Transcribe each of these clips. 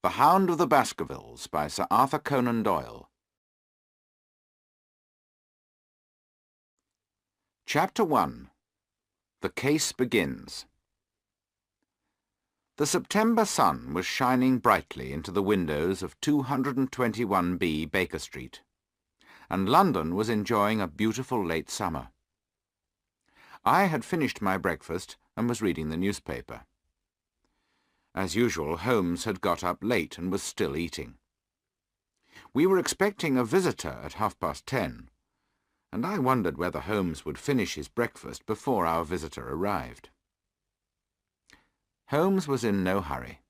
The Hound of the Baskervilles by Sir Arthur Conan Doyle. Chapter 1. The Case Begins. The September sun was shining brightly into the windows of 221B Baker Street, and London was enjoying a beautiful late summer. I had finished my breakfast and was reading the newspaper. As usual, Holmes had got up late and was still eating. We were expecting a visitor at 10:30, and I wondered whether Holmes would finish his breakfast before our visitor arrived. Holmes was in no hurry.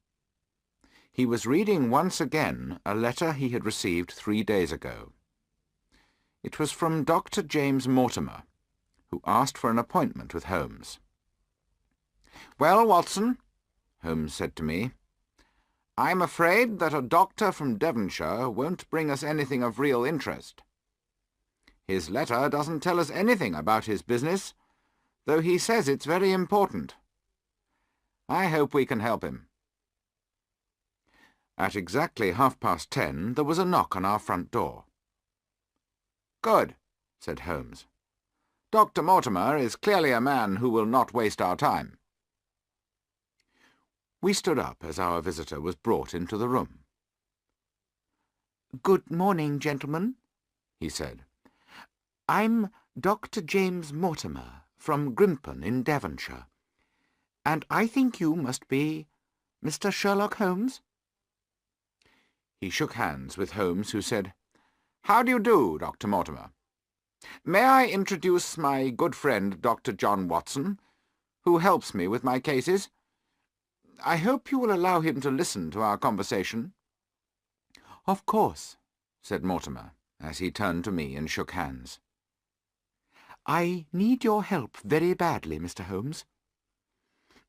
He was reading once again a letter he had received 3 days ago. It was from Dr. James Mortimer, who asked for an appointment with Holmes. "Well, Watson," Holmes said to me, "I'm afraid that a doctor from Devonshire won't bring us anything of real interest. His letter doesn't tell us anything about his business, though he says it's very important. I hope we can help him." At exactly 10:30 there was a knock on our front door. "Good," said Holmes. "Dr. Mortimer is clearly a man who will not waste our time." We stood up as our visitor was brought into the room. "Good morning, gentlemen," he said. "I'm Dr. James Mortimer from Grimpen in Devonshire, and I think you must be Mr. Sherlock Holmes?" He shook hands with Holmes, who said, "How do you do, Dr. Mortimer? May I introduce my good friend Dr. John Watson, who helps me with my cases? I hope you will allow him to listen to our conversation." "Of course," said Mortimer, as he turned to me and shook hands. "I need your help very badly, Mr. Holmes.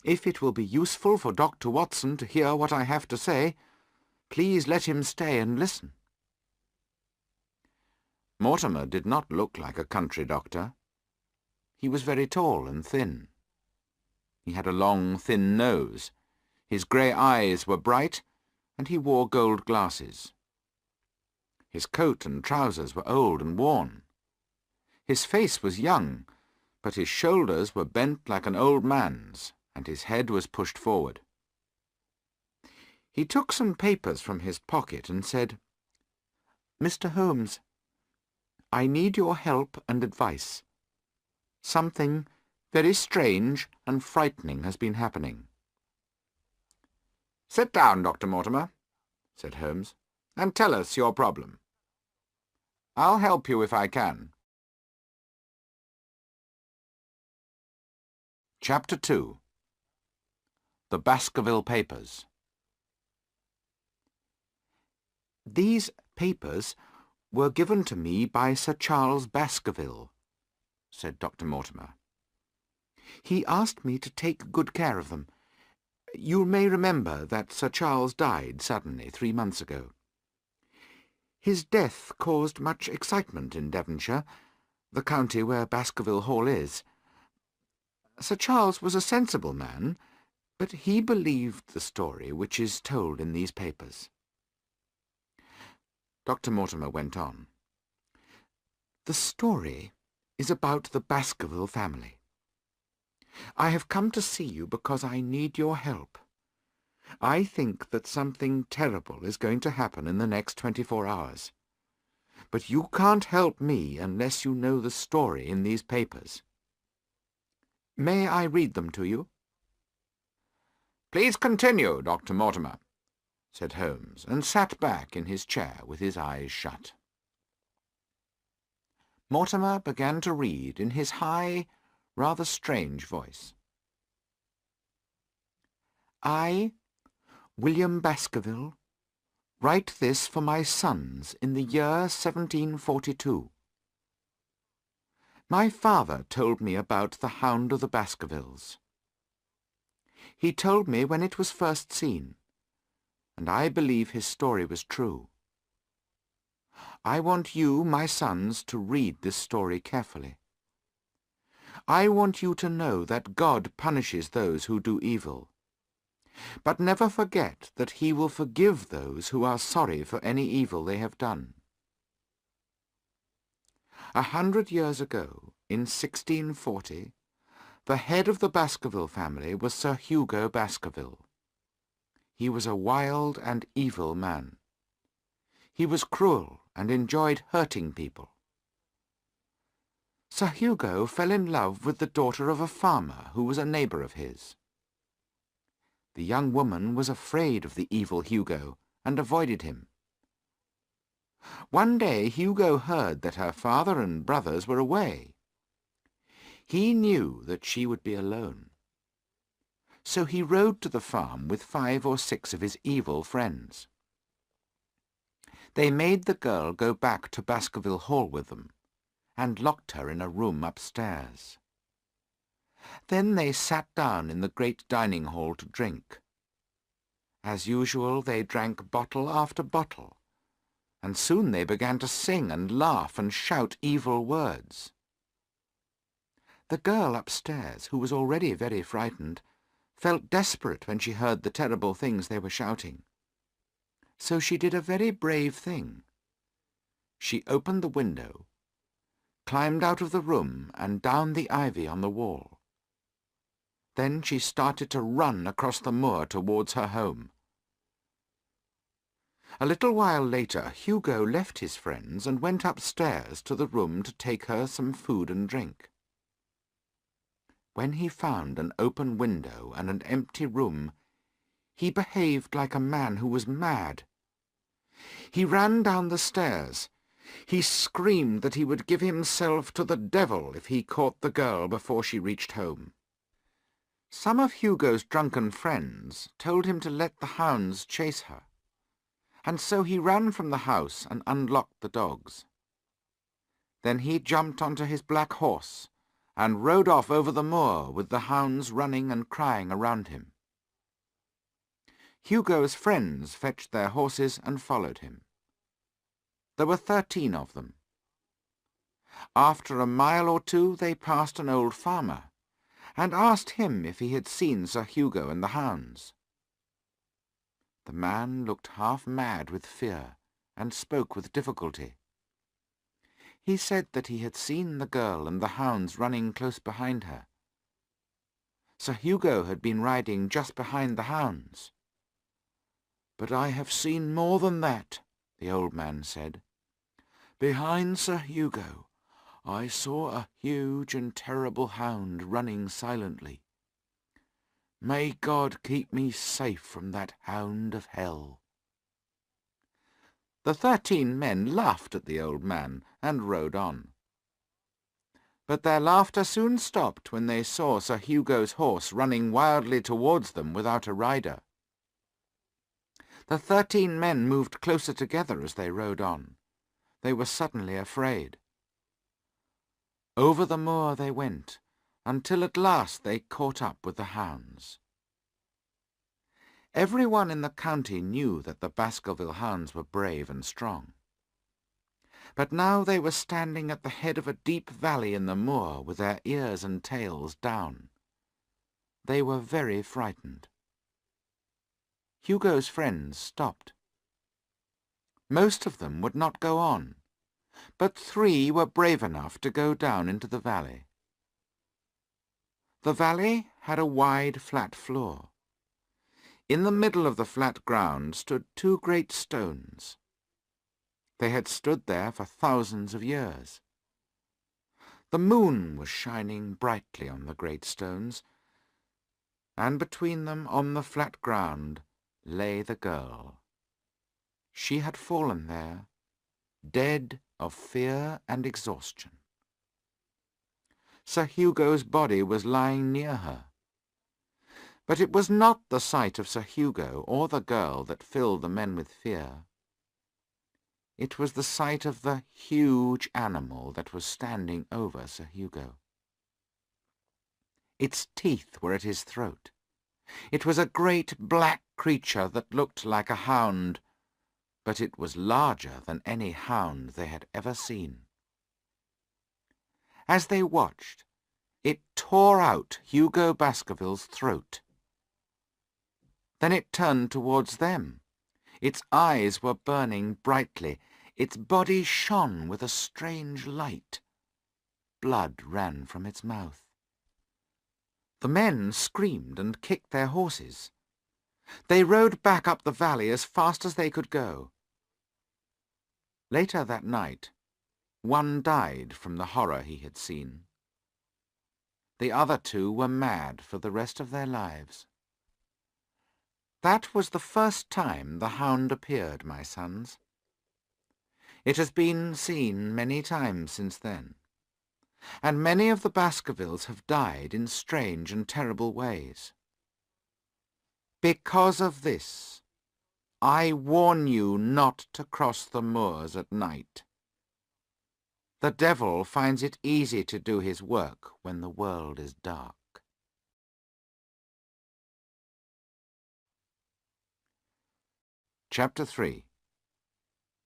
If it will be useful for Dr. Watson to hear what I have to say, please let him stay and listen." Mortimer did not look like a country doctor. He was very tall and thin. He had a long, thin nose. His grey eyes were bright, and he wore gold glasses. His coat and trousers were old and worn. His face was young, but his shoulders were bent like an old man's, and his head was pushed forward. He took some papers from his pocket and said, "Mr. Holmes, I need your help and advice. Something very strange and frightening has been happening." "Sit down, Dr. Mortimer," said Holmes, "and tell us your problem. I'll help you if I can." Chapter 2. The Baskerville Papers. "These papers were given to me by Sir Charles Baskerville," said Dr. Mortimer. "He asked me to take good care of them. You may remember that Sir Charles died suddenly 3 months ago. His death caused much excitement in Devonshire, the county where Baskerville Hall is. Sir Charles was a sensible man, but he believed the story which is told in these papers." Dr. Mortimer went on. "The story is about the Baskerville family. I have come to see you because I need your help. I think that something terrible is going to happen in the next 24 hours. But you can't help me unless you know the story in these papers. May I read them to you?" "Please continue, Dr. Mortimer," said Holmes, and sat back in his chair with his eyes shut. Mortimer began to read in his high, rather strange voice. "I, William Baskerville, write this for my sons in the year 1742. My father told me about the Hound of the Baskervilles. He told me when it was first seen, and I believe his story was true. I want you, my sons, to read this story carefully. I want you to know that God punishes those who do evil, but never forget that he will forgive those who are sorry for any evil they have done. 100 years ago, in 1640, the head of the Baskerville family was Sir Hugo Baskerville. He was a wild and evil man. He was cruel and enjoyed hurting people. Sir Hugo fell in love with the daughter of a farmer who was a neighbour of his. The young woman was afraid of the evil Hugo and avoided him. One day Hugo heard that her father and brothers were away. He knew that she would be alone. So he rode to the farm with 5 or 6 of his evil friends. They made the girl go back to Baskerville Hall with them, and locked her in a room upstairs. Then they sat down in the great dining hall to drink. As usual, they drank bottle after bottle, and soon they began to sing and laugh and shout evil words. The girl upstairs, who was already very frightened, felt desperate when she heard the terrible things they were shouting. So she did a very brave thing. She opened the window, climbed out of the room and down the ivy on the wall. Then she started to run across the moor towards her home. A little while later, Hugo left his friends and went upstairs to the room to take her some food and drink. When he found an open window and an empty room, he behaved like a man who was mad. He ran down the stairs. He screamed that he would give himself to the devil if he caught the girl before she reached home. Some of Hugo's drunken friends told him to let the hounds chase her, and so he ran from the house and unlocked the dogs. Then he jumped onto his black horse and rode off over the moor with the hounds running and crying around him. Hugo's friends fetched their horses and followed him. There were 13 of them. After a mile or two they passed an old farmer, and asked him if he had seen Sir Hugo and the hounds. The man looked half mad with fear, and spoke with difficulty. He said that he had seen the girl and the hounds running close behind her. Sir Hugo had been riding just behind the hounds. "But I have seen more than that," the old man said. "Behind Sir Hugo, I saw a huge and terrible hound running silently. May God keep me safe from that hound of hell." The 13 men laughed at the old man and rode on. But their laughter soon stopped when they saw Sir Hugo's horse running wildly towards them without a rider. The 13 men moved closer together as they rode on. They were suddenly afraid. Over the moor they went, until at last they caught up with the hounds. Everyone in the county knew that the Baskerville hounds were brave and strong. But now they were standing at the head of a deep valley in the moor with their ears and tails down. They were very frightened. Hugo's friends stopped. Most of them would not go on, but 3 were brave enough to go down into the valley. The valley had a wide, flat floor. In the middle of the flat ground stood 2 great stones. They had stood there for thousands of years. The moon was shining brightly on the great stones, and between them on the flat ground lay the girl. She had fallen there, dead of fear and exhaustion. Sir Hugo's body was lying near her. But it was not the sight of Sir Hugo or the girl that filled the men with fear. It was the sight of the huge animal that was standing over Sir Hugo. Its teeth were at his throat. It was a great black creature that looked like a hound, but it was larger than any hound they had ever seen. As they watched, it tore out Hugo Baskerville's throat. Then it turned towards them. Its eyes were burning brightly. Its body shone with a strange light. Blood ran from its mouth. The men screamed and kicked their horses. They rode back up the valley as fast as they could go. Later that night, one died from the horror he had seen. The other two were mad for the rest of their lives. That was the first time the Hound appeared, my sons. It has been seen many times since then, and many of the Baskervilles have died in strange and terrible ways. Because of this, I warn you not to cross the moors at night. The devil finds it easy to do his work when the world is dark. Chapter 3.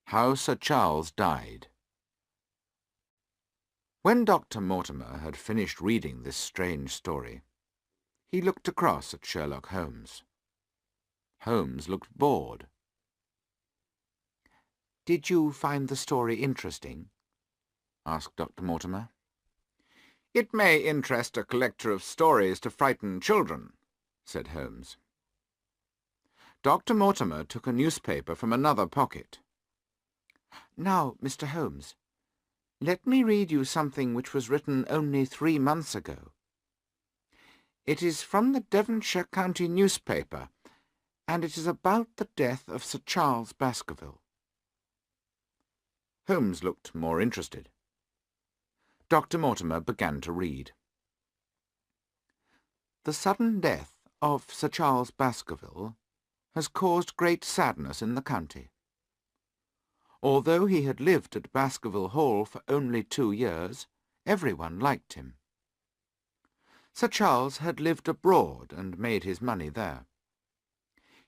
How Sir Charles Died. When Dr. Mortimer had finished reading this strange story, he looked across at Sherlock Holmes. Holmes looked bored. "Did you find the story interesting?" asked Dr. Mortimer. "It may interest a collector of stories to frighten children," said Holmes. Dr. Mortimer took a newspaper from another pocket. "Now, Mr. Holmes, let me read you something which was written only 3 months ago. It is from the Devonshire County newspaper, and it is about the death of Sir Charles Baskerville." Holmes looked more interested. Dr. Mortimer began to read. "The sudden death of Sir Charles Baskerville has caused great sadness in the county. Although he had lived at Baskerville Hall for only 2 years, everyone liked him. Sir Charles had lived abroad and made his money there.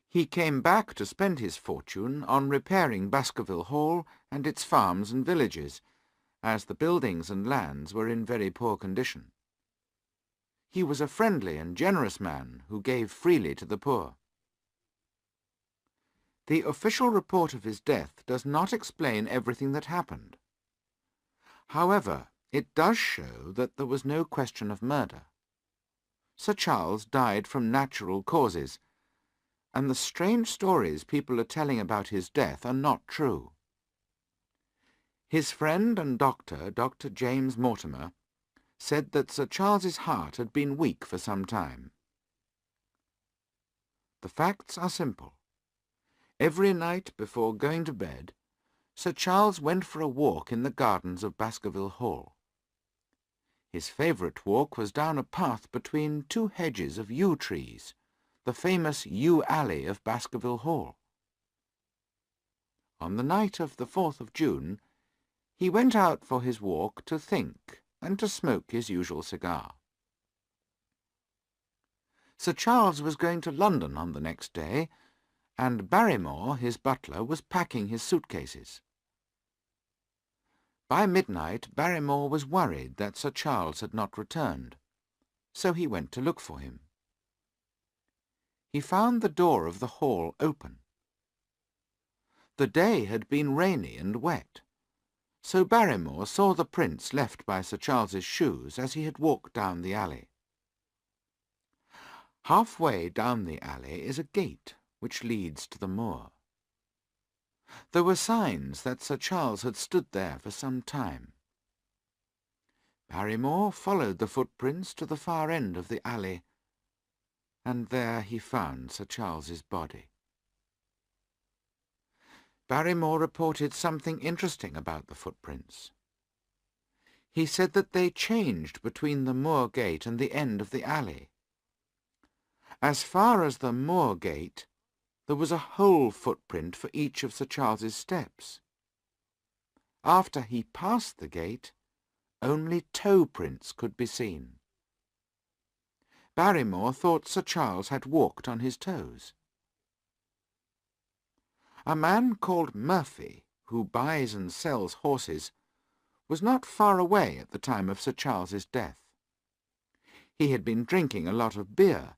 He came back to spend his fortune on repairing Baskerville Hall and its farms and villages, as the buildings and lands were in very poor condition. He was a friendly and generous man who gave freely to the poor. The official report of his death does not explain everything that happened. However, it does show that there was no question of murder. Sir Charles died from natural causes, and the strange stories people are telling about his death are not true. His friend and doctor, Dr. James Mortimer, said that Sir Charles's heart had been weak for some time. The facts are simple. Every night before going to bed, Sir Charles went for a walk in the gardens of Baskerville Hall. His favourite walk was down a path between 2 hedges of yew trees, the famous yew alley of Baskerville Hall. On the night of the 4th of June, he went out for his walk to think and to smoke his usual cigar. Sir Charles was going to London on the next day, and Barrymore, his butler, was packing his suitcases. By midnight, Barrymore was worried that Sir Charles had not returned, so he went to look for him. He found the door of the hall open. The day had been rainy and wet, so Barrymore saw the prints left by Sir Charles's shoes as he had walked down the alley. Halfway down the alley is a gate which leads to the moor. There were signs that Sir Charles had stood there for some time. Barrymore followed the footprints to the far end of the alley, and there he found Sir Charles's body. Barrymore reported something interesting about the footprints. He said that they changed between the moor gate and the end of the alley. As far as the moor gate, there was a whole footprint for each of Sir Charles's steps. After he passed the gate, only toe prints could be seen. Barrymore thought Sir Charles had walked on his toes. A man called Murphy, who buys and sells horses, was not far away at the time of Sir Charles's death. He had been drinking a lot of beer,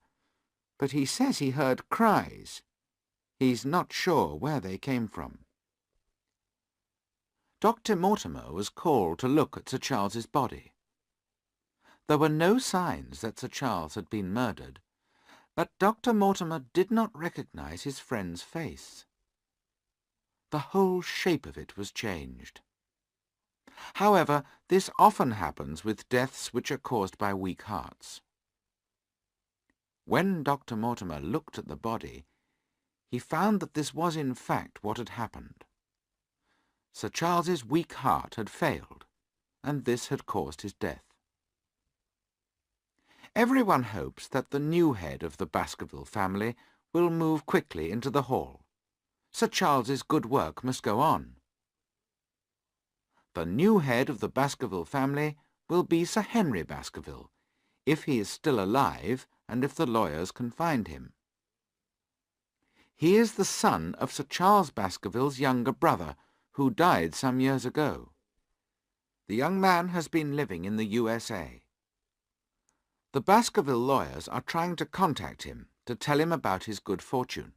but he says he heard cries. He's not sure where they came from. Dr. Mortimer was called to look at Sir Charles's body. There were no signs that Sir Charles had been murdered, but Dr. Mortimer did not recognize his friend's face. The whole shape of it was changed. However, this often happens with deaths which are caused by weak hearts. When Dr. Mortimer looked at the body, he found that this was in fact what had happened. Sir Charles's weak heart had failed, and this had caused his death. Everyone hopes that the new head of the Baskerville family will move quickly into the hall. Sir Charles's good work must go on. The new head of the Baskerville family will be Sir Henry Baskerville, if he is still alive and if the lawyers can find him. He is the son of Sir Charles Baskerville's younger brother, who died some years ago. The young man has been living in the USA. The Baskerville lawyers are trying to contact him to tell him about his good fortune.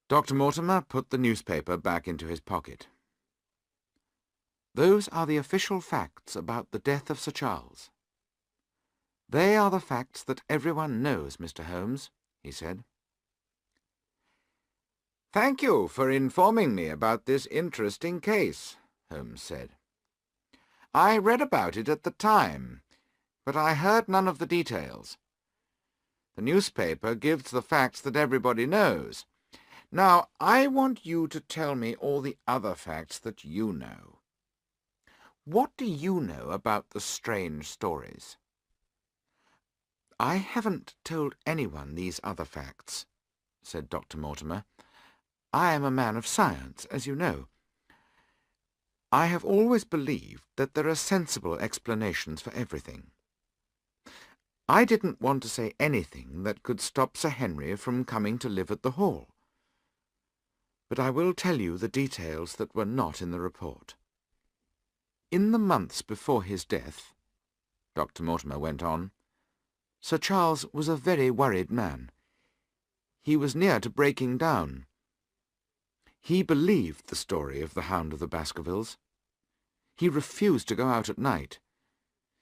Dr. Mortimer put the newspaper back into his pocket. Those are the official facts about the death of Sir Charles. They are the facts that everyone knows, Mr. Holmes, he said. Thank you for informing me about this interesting case, Holmes said. I read about it at the time, but I heard none of the details. The newspaper gives the facts that everybody knows. Now, I want you to tell me all the other facts that you know. What do you know about the strange stories? I haven't told anyone these other facts, said Dr. Mortimer. I am a man of science, as you know. I have always believed that there are sensible explanations for everything. I didn't want to say anything that could stop Sir Henry from coming to live at the Hall. But I will tell you the details that were not in the report. In the months before his death, Dr. Mortimer went on, Sir Charles was a very worried man. He was near to breaking down. He believed the story of the Hound of the Baskervilles. He refused to go out at night.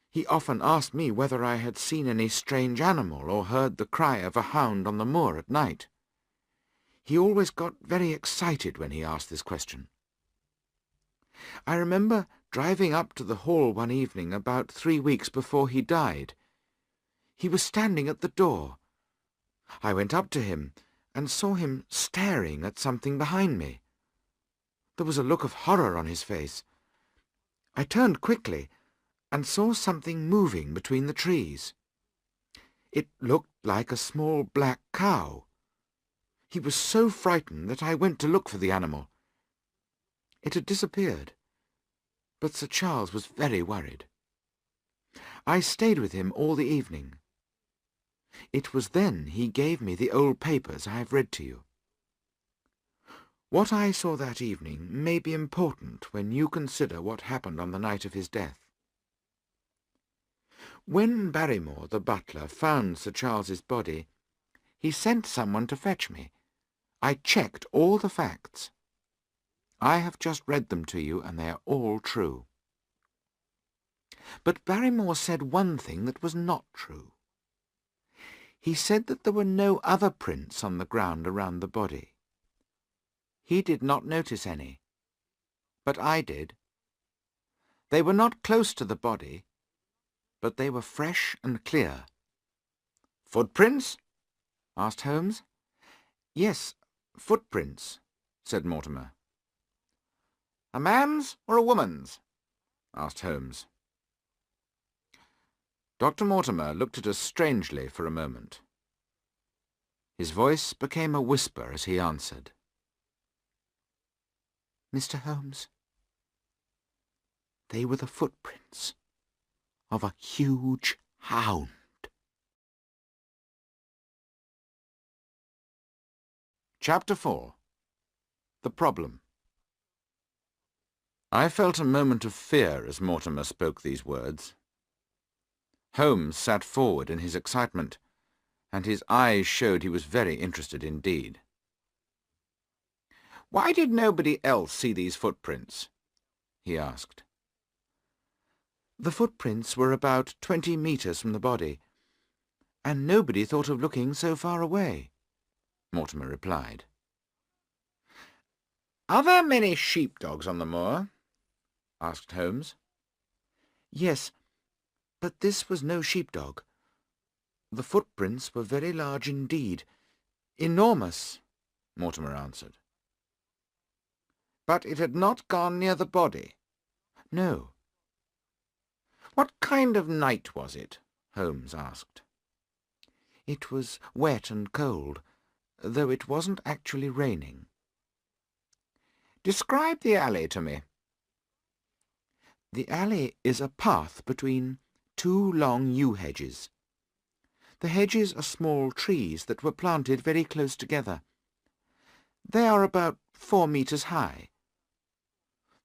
He often asked me whether I had seen any strange animal or heard the cry of a hound on the moor at night. He always got very excited when he asked this question. I remember driving up to the Hall one evening about 3 weeks before he died. He was standing at the door. I went up to him and saw him staring at something behind me. There was a look of horror on his face. I turned quickly and saw something moving between the trees. It looked like a small black cow. He was so frightened that I went to look for the animal. It had disappeared, but Sir Charles was very worried. I stayed with him all the evening. It was then he gave me the old papers I have read to you. What I saw that evening may be important when you consider what happened on the night of his death. When Barrymore, the butler, found Sir Charles's body, he sent someone to fetch me. I checked all the facts. I have just read them to you, and they are all true. But Barrymore said one thing that was not true. He said that there were no other prints on the ground around the body. He did not notice any, but I did. They were not close to the body, but they were fresh and clear. "Footprints?" asked Holmes. "Yes, footprints," said Mortimer. "A man's or a woman's?" asked Holmes. Dr. Mortimer looked at us strangely for a moment. His voice became a whisper as he answered. "Mr. Holmes, they were the footprints of a huge hound." Chapter 4. The Problem. I felt a moment of fear as Mortimer spoke these words. Holmes sat forward in his excitement, and his eyes showed he was very interested indeed. "Why did nobody else see these footprints?" he asked. "The footprints were about 20 metres from the body, and nobody thought of looking so far away," Mortimer replied. "Are there many sheepdogs on the moor?" asked Holmes. "Yes, but this was no sheepdog. The footprints were very large indeed. Enormous," Mortimer answered. "But it had not gone near the body?" "No." "What kind of night was it?" Holmes asked. "It was wet and cold, though it wasn't actually raining." "Describe the alley to me." "The alley is a path between two long yew hedges. The hedges are small trees that were planted very close together. They are about 4 metres high.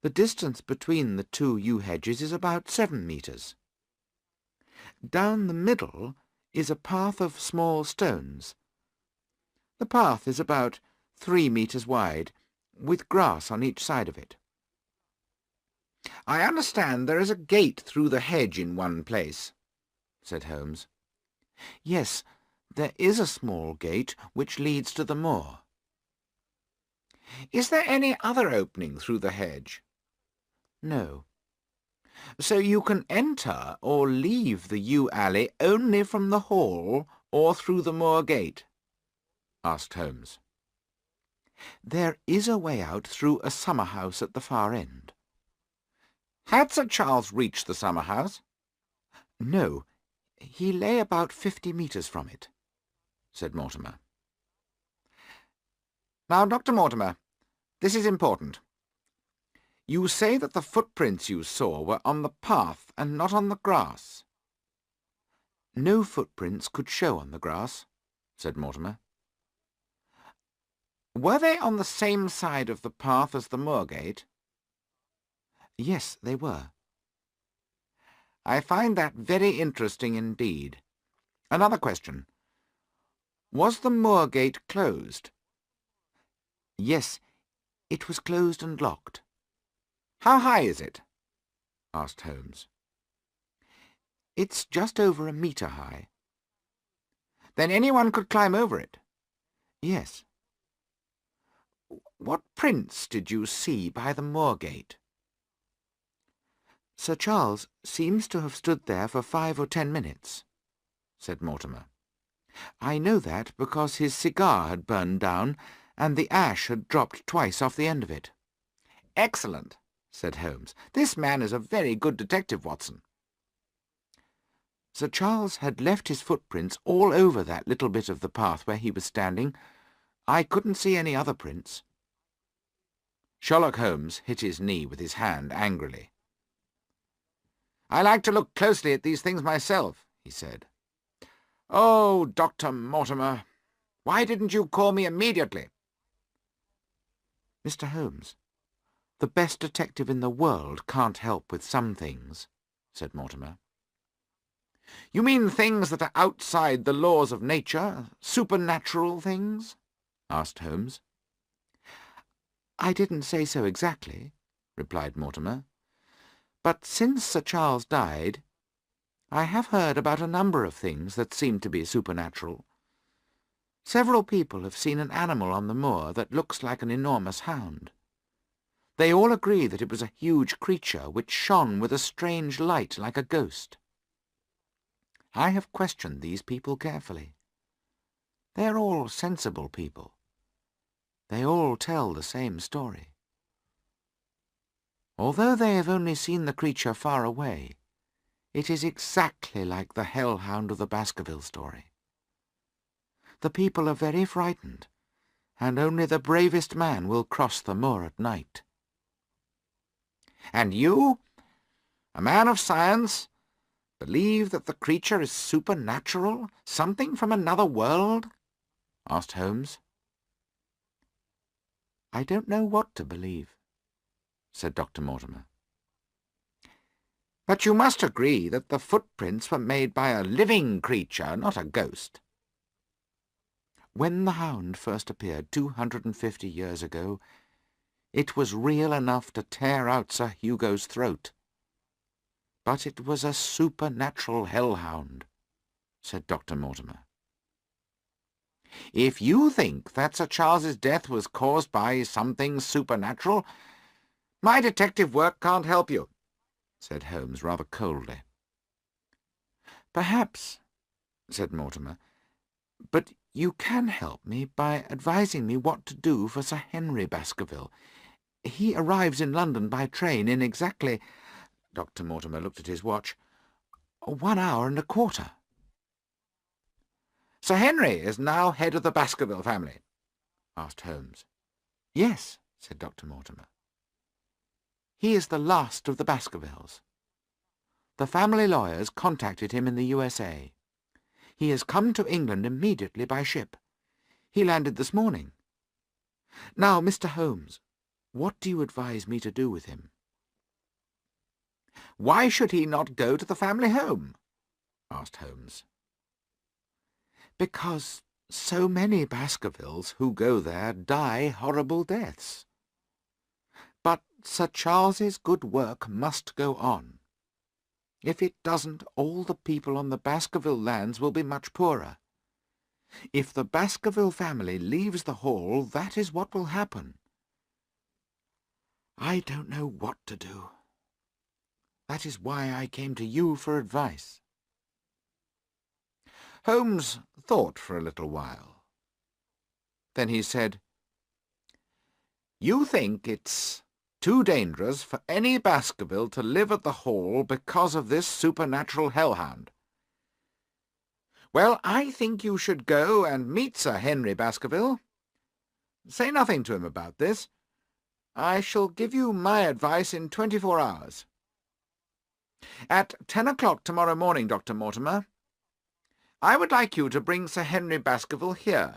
The distance between the two yew hedges is about 7 metres. Down the middle is a path of small stones. The path is about 3 metres wide, with grass on each side of it." "I understand there is a gate through the hedge in one place," said Holmes. "Yes, there is a small gate which leads to the moor." "Is there any other opening through the hedge?" "No." "So you can enter or leave the yew alley only from the hall or through the moor gate?" asked Holmes. "There is a way out through a summer-house at the far end." "Had Sir Charles reached the summer-house?" "No. He lay about 50 metres from it," said Mortimer. "Now, Dr. Mortimer, this is important. You say that the footprints you saw were on the path and not on the grass." "No footprints could show on the grass," said Mortimer. "Were they on the same side of the path as the moor gate?" "Yes, they were." "I find that very interesting indeed. Another question. Was the moor gate closed?" "Yes, it was closed and locked." "How high is it?" asked Holmes. "It's just over 1 metre high." "Then anyone could climb over it?" "Yes." "What prints did you see by the moor gate?" "Sir Charles seems to have stood there for 5 or 10 minutes, said Mortimer. "I know that because his cigar had burned down, and the ash had dropped twice off the end of it." "Excellent," said Holmes. "This man is a very good detective, Watson." "Sir Charles had left his footprints all over that little bit of the path where he was standing. I couldn't see any other prints." Sherlock Holmes hit his knee with his hand angrily. "I like to look closely at these things myself," he said. "Oh, Dr. Mortimer, why didn't you call me immediately?" "Mr. Holmes, the best detective in the world can't help with some things," said Mortimer. "You mean things that are outside the laws of nature, supernatural things?" asked Holmes. "I didn't say so exactly," replied Mortimer. "But since Sir Charles died, I have heard about a number of things that seem to be supernatural. Several people have seen an animal on the moor that looks like an enormous hound. They all agree that it was a huge creature which shone with a strange light like a ghost. I have questioned these people carefully. They are all sensible people. They all tell the same story. Although they have only seen the creature far away, it is exactly like the hellhound of the Baskervilles story. The people are very frightened, and only the bravest man will cross the moor at night." "And you, a man of science, believe that the creature is supernatural, something from another world?" asked Holmes. "I don't know what to believe," said Dr. Mortimer. But you must agree that the footprints were made by a living creature, not a ghost. When the Hound first appeared 250 years ago, it was real enough to tear out Sir Hugo's throat. But it was a supernatural hellhound, said Dr. Mortimer. If you think that Sir Charles's death was caused by something supernatural, my detective work can't help you, said Holmes rather coldly. Perhaps, said Mortimer, but you can help me by advising me what to do for Sir Henry Baskerville. He arrives in London by train in exactly— Dr. Mortimer looked at his watch— 1 hour and a quarter. Sir Henry is now head of the Baskerville family, asked Holmes. Yes, said Dr. Mortimer. He is the last of the Baskervilles. The family lawyers contacted him in the USA. He has come to England immediately by ship. He landed this morning. Now, Mr. Holmes, what do you advise me to do with him? Why should he not go to the family home? Asked Holmes. Because so many Baskervilles who go there die horrible deaths. But Sir Charles's good work must go on. If it doesn't, all the people on the Baskerville lands will be much poorer. If the Baskerville family leaves the Hall, that is what will happen. I don't know what to do. That is why I came to you for advice. Holmes thought for a little while. Then he said, You think it's too dangerous for any Baskerville to live at the Hall because of this supernatural hellhound. Well, I think you should go and meet Sir Henry Baskerville. Say nothing to him about this. I shall give you my advice in 24 hours. At 10 o'clock tomorrow morning, Dr. Mortimer, I would like you to bring Sir Henry Baskerville here.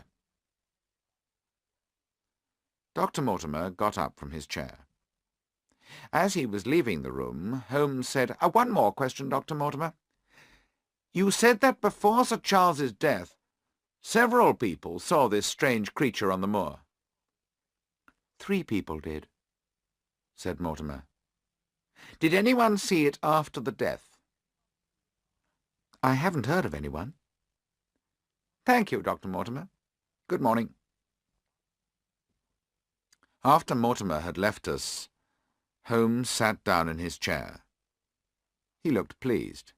Dr. Mortimer got up from his chair. As he was leaving the room, Holmes said, One more question, Dr. Mortimer. You said that before Sir Charles's death, several people saw this strange creature on the moor. 3 people did, said Mortimer. Did anyone see it after the death? I haven't heard of anyone. Thank you, Dr. Mortimer. Good morning. After Mortimer had left us, Holmes sat down in his chair. He looked pleased.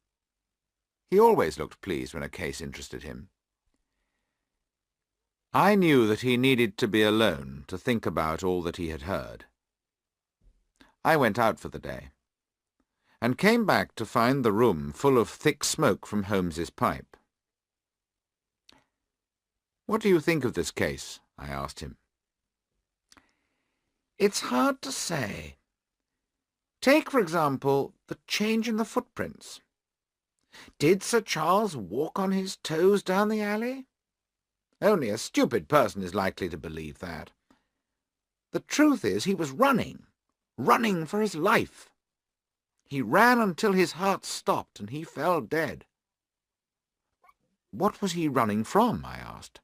He always looked pleased when a case interested him. I knew that he needed to be alone to think about all that he had heard. I went out for the day, and came back to find the room full of thick smoke from Holmes's pipe. What do you think of this case? I asked him. It's hard to say. Take, for example, the change in the footprints. Did Sir Charles walk on his toes down the alley? Only a stupid person is likely to believe that. The truth is he was running for his life. He ran until his heart stopped and he fell dead. What was he running from? I asked.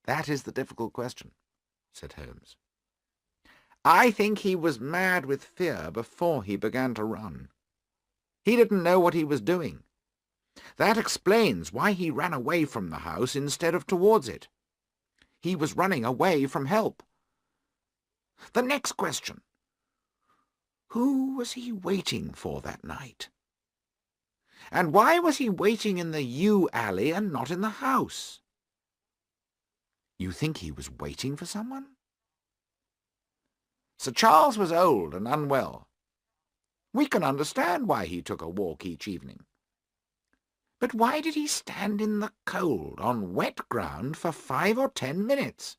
That is the difficult question, said Holmes. I think he was mad with fear before he began to run. He didn't know what he was doing. That explains why he ran away from the house instead of towards it. He was running away from help. The next question. Who was he waiting for that night? And why was he waiting in the yew alley and not in the house? You think he was waiting for someone? Sir Charles was old and unwell. We can understand why he took a walk each evening. But why did he stand in the cold on wet ground for 5 or 10 minutes?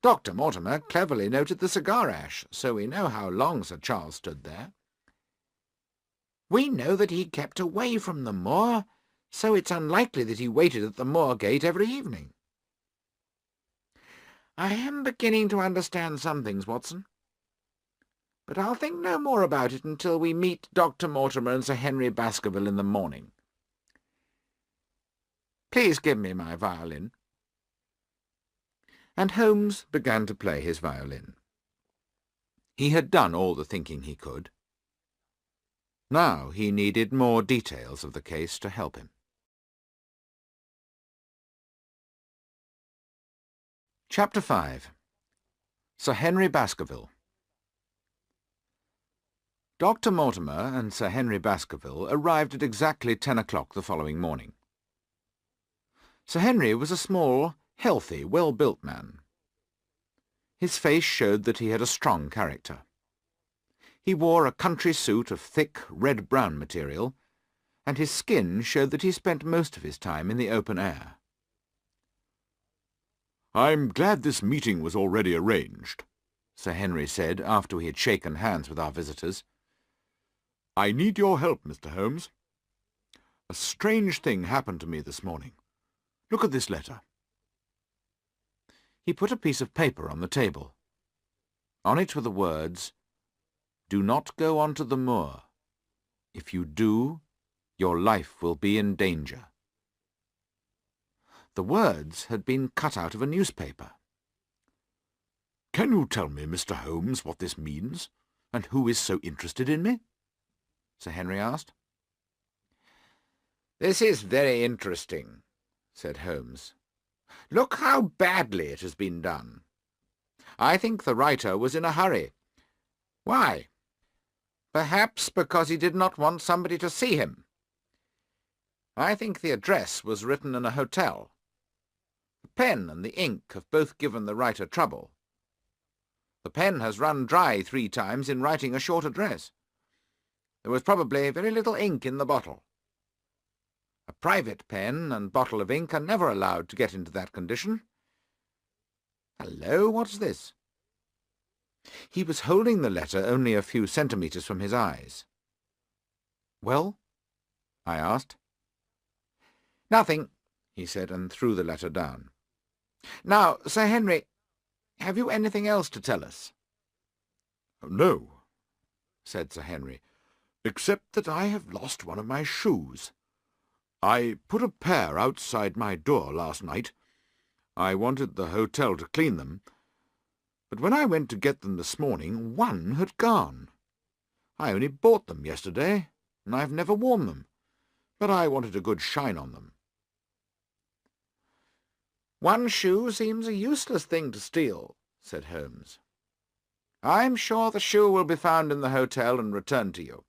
Dr. Mortimer cleverly noted the cigar ash, so we know how long Sir Charles stood there. We know that he kept away from the moor, so it's unlikely that he waited at the moor gate every evening. I am beginning to understand some things, Watson. but I'll think no more about it until we meet Dr. Mortimer and Sir Henry Baskerville in the morning. Please give me my violin." And Holmes began to play his violin. He had done all the thinking he could. Now he needed more details of the case to help him. Chapter 5. Sir Henry Baskerville. Dr. Mortimer and Sir Henry Baskerville arrived at exactly 10 o'clock the following morning. Sir Henry was a small, healthy, well-built man. His face showed that he had a strong character. He wore a country suit of thick, red-brown material, and his skin showed that he spent most of his time in the open air. "I'm glad this meeting was already arranged," Sir Henry said after he had shaken hands with our visitors. "I need your help, Mr. Holmes. A strange thing happened to me this morning. Look at this letter." He put a piece of paper on the table. On it were the words, "Do not go on to the moor. If you do, your life will be in danger." The words had been cut out of a newspaper. "Can you tell me, Mr. Holmes, what this means, and who is so interested in me?" Sir Henry asked. "This is very interesting," said Holmes. "Look how badly it has been done. I think the writer was in a hurry. Why? Perhaps because he did not want somebody to see him. I think the address was written in a hotel. The pen and the ink have both given the writer trouble. The pen has run dry 3 times in writing a short address. There was probably very little ink in the bottle. A private pen and bottle of ink are never allowed to get into that condition. Hello, what's this?" He was holding the letter only a few centimetres from his eyes. "Well?" I asked. "Nothing," he said, and threw the letter down. "Now, Sir Henry, have you anything else to tell us?" "No," said Sir Henry, "except that I have lost one of my shoes. I put a pair outside my door last night. I wanted the hotel to clean them, but when I went to get them this morning, one had gone. I only bought them yesterday, and I've never worn them, but I wanted a good shine on them." "One shoe seems a useless thing to steal," said Holmes. "I'm sure the shoe will be found in the hotel and returned to you.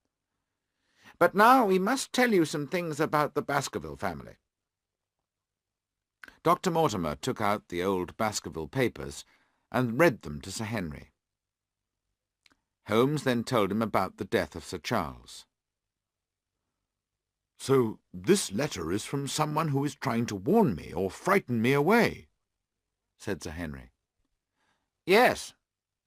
But now we must tell you some things about the Baskerville family." Dr. Mortimer took out the old Baskerville papers and read them to Sir Henry. Holmes then told him about the death of Sir Charles. "So this letter is from someone who is trying to warn me or frighten me away," said Sir Henry. "Yes,"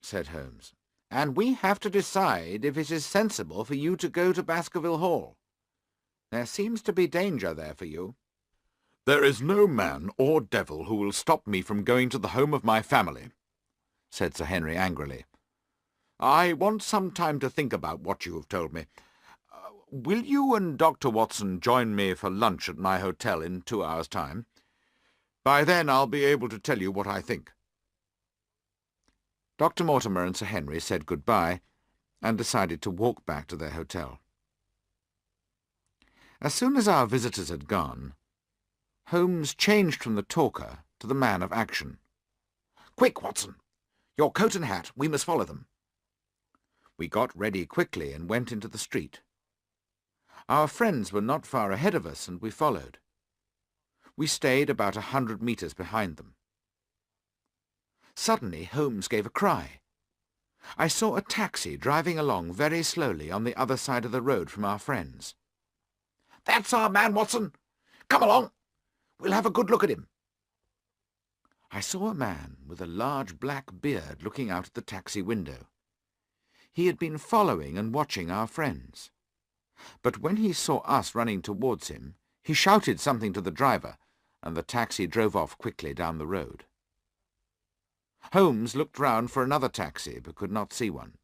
said Holmes, "and we have to decide if it is sensible for you to go to Baskerville Hall. There seems to be danger there for you." "There is no man or devil who will stop me from going to the home of my family," said Sir Henry angrily. "I want some time to think about what you have told me. Will you and Dr. Watson join me for lunch at my hotel in 2 hours' time? By then I'll be able to tell you what I think." Dr. Mortimer and Sir Henry said good-bye and decided to walk back to their hotel. As soon as our visitors had gone, Holmes changed from the talker to the man of action. "Quick, Watson! Your coat and hat. We must follow them." We got ready quickly and went into the street. Our friends were not far ahead of us, and we followed. We stayed about 100 metres behind them. Suddenly Holmes gave a cry. I saw a taxi driving along very slowly on the other side of the road from our friends. "That's our man, Watson! Come along! We'll have a good look at him." I saw a man with a large black beard looking out at the taxi window. He had been following and watching our friends. But when he saw us running towards him, he shouted something to the driver, and the taxi drove off quickly down the road. Holmes looked round for another taxi, but could not see one.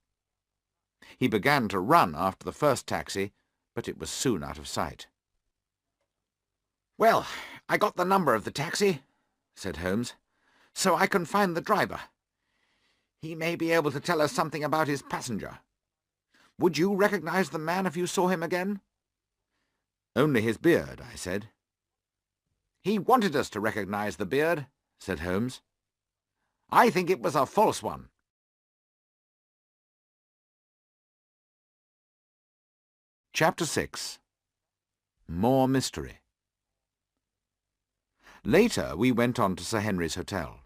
He began to run after the first taxi, but it was soon out of sight. "Well, I got the number of the taxi," said Holmes, "so I can find the driver. He may be able to tell us something about his passenger. Would you recognize the man if you saw him again?" "Only his beard," I said. "He wanted us to recognize the beard," said Holmes. "I think it was a false one." Chapter 6. More Mystery. Later we went on to Sir Henry's hotel.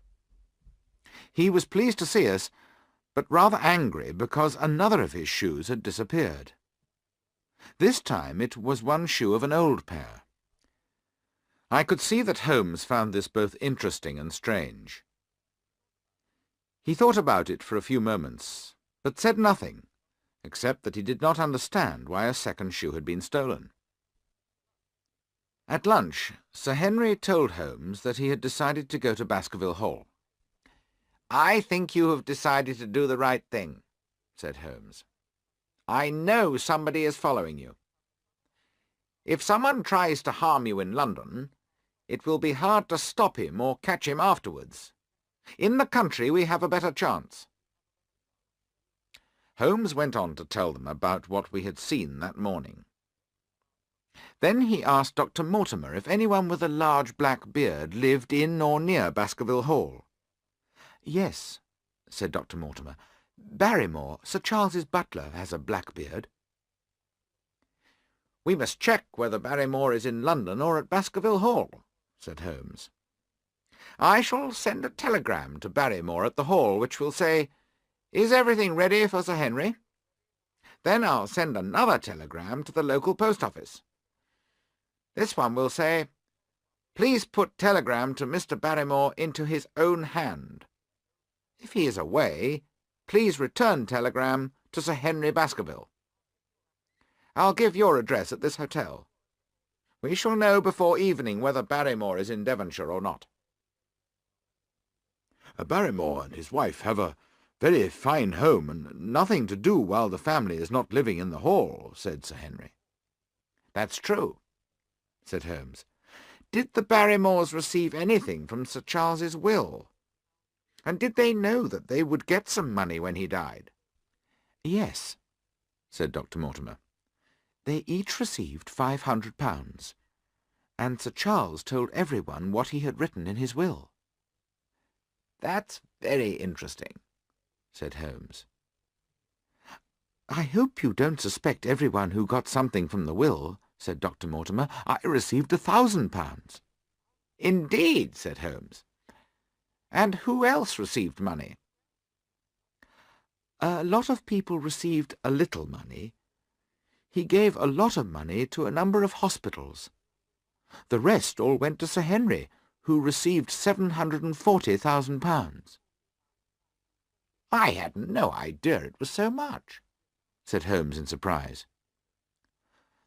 He was pleased to see us, but rather angry because another of his shoes had disappeared. This time it was one shoe of an old pair. I could see that Holmes found this both interesting and strange. He thought about it for a few moments, but said nothing, except that he did not understand why a second shoe had been stolen. At lunch, Sir Henry told Holmes that he had decided to go to Baskerville Hall. "I think you have decided to do the right thing," said Holmes. "I know somebody is following you. If someone tries to harm you in London, it will be hard to stop him or catch him afterwards. In the country we have a better chance." Holmes went on to tell them about what we had seen that morning. Then he asked Dr. Mortimer if anyone with a large black beard lived in or near Baskerville Hall. "Yes," said Dr. Mortimer. "Barrymore, Sir Charles's butler, has a black beard." "We must check whether Barrymore is in London or at Baskerville Hall," said Holmes. "I shall send a telegram to Barrymore at the Hall, which will say, 'Is everything ready for Sir Henry?' Then I'll send another telegram to the local post office. This one will say, 'Please put telegram to Mr. Barrymore into his own hand. If he is away, please return telegram to Sir Henry Baskerville.' I'll give your address at this hotel. We shall know before evening whether Barrymore is in Devonshire or not." "Barrymore and his wife have a very fine home and nothing to do while the family is not living in the Hall," said Sir Henry. "That's true," said Holmes. "Did the Barrymores receive anything from Sir Charles's will? And did they know that they would get some money when he died?" "Yes," said Dr. Mortimer. "They each received £500, and Sir Charles told everyone what he had written in his will." "That's very interesting," said Holmes. "I hope you don't suspect everyone who got something from the will," said Dr. Mortimer. "I received £1,000. "Indeed," said Holmes. "And who else received money?" "A lot of people received a little money. He gave a lot of money to a number of hospitals. The rest all went to Sir Henry, who received £740,000. "I had no idea it was so much," said Holmes in surprise.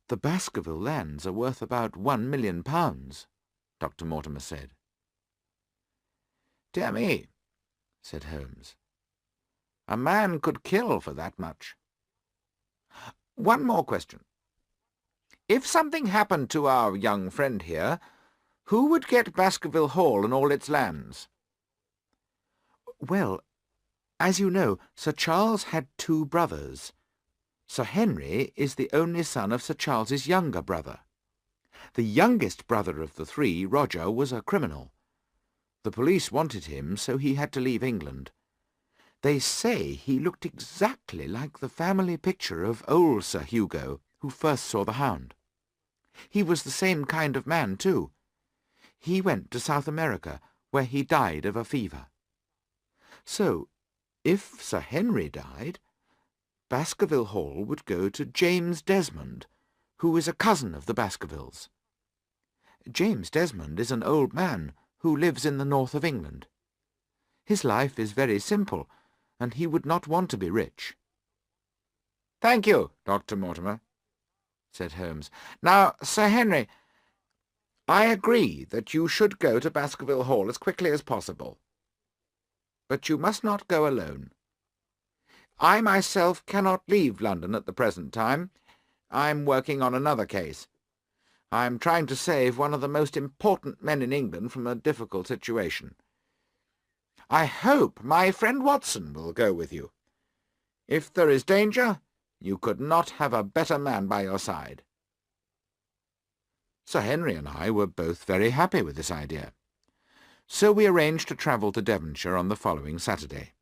"The Baskerville lands are worth about £1,000,000, Dr. Mortimer said. "Dear me," said Holmes. "A man could kill for that much. One more question. If something happened to our young friend here, who would get Baskerville Hall and all its lands?" "Well, as you know, Sir Charles had 2 brothers. Sir Henry is the only son of Sir Charles's younger brother. The youngest brother of the 3, Roger, was a criminal. The police wanted him, so he had to leave England. They say he looked exactly like the family picture of old Sir Hugo, who first saw the Hound. He was the same kind of man, too. He went to South America, where he died of a fever. So, if Sir Henry died, Baskerville Hall would go to James Desmond, who is a cousin of the Baskervilles. James Desmond is an old man who lives in the north of England. His life is very simple, and he would not want to be rich." "Thank you, Dr. Mortimer," said Holmes. "Now, Sir Henry, I agree that you should go to Baskerville Hall as quickly as possible. But you must not go alone. I myself cannot leave London at the present time. I'm working on another case. I'm trying to save one of the most important men in England from a difficult situation. I hope my friend Watson will go with you. If there is danger, you could not have a better man by your side." Sir Henry and I were both very happy with this idea, so we arranged to travel to Devonshire on the following Saturday.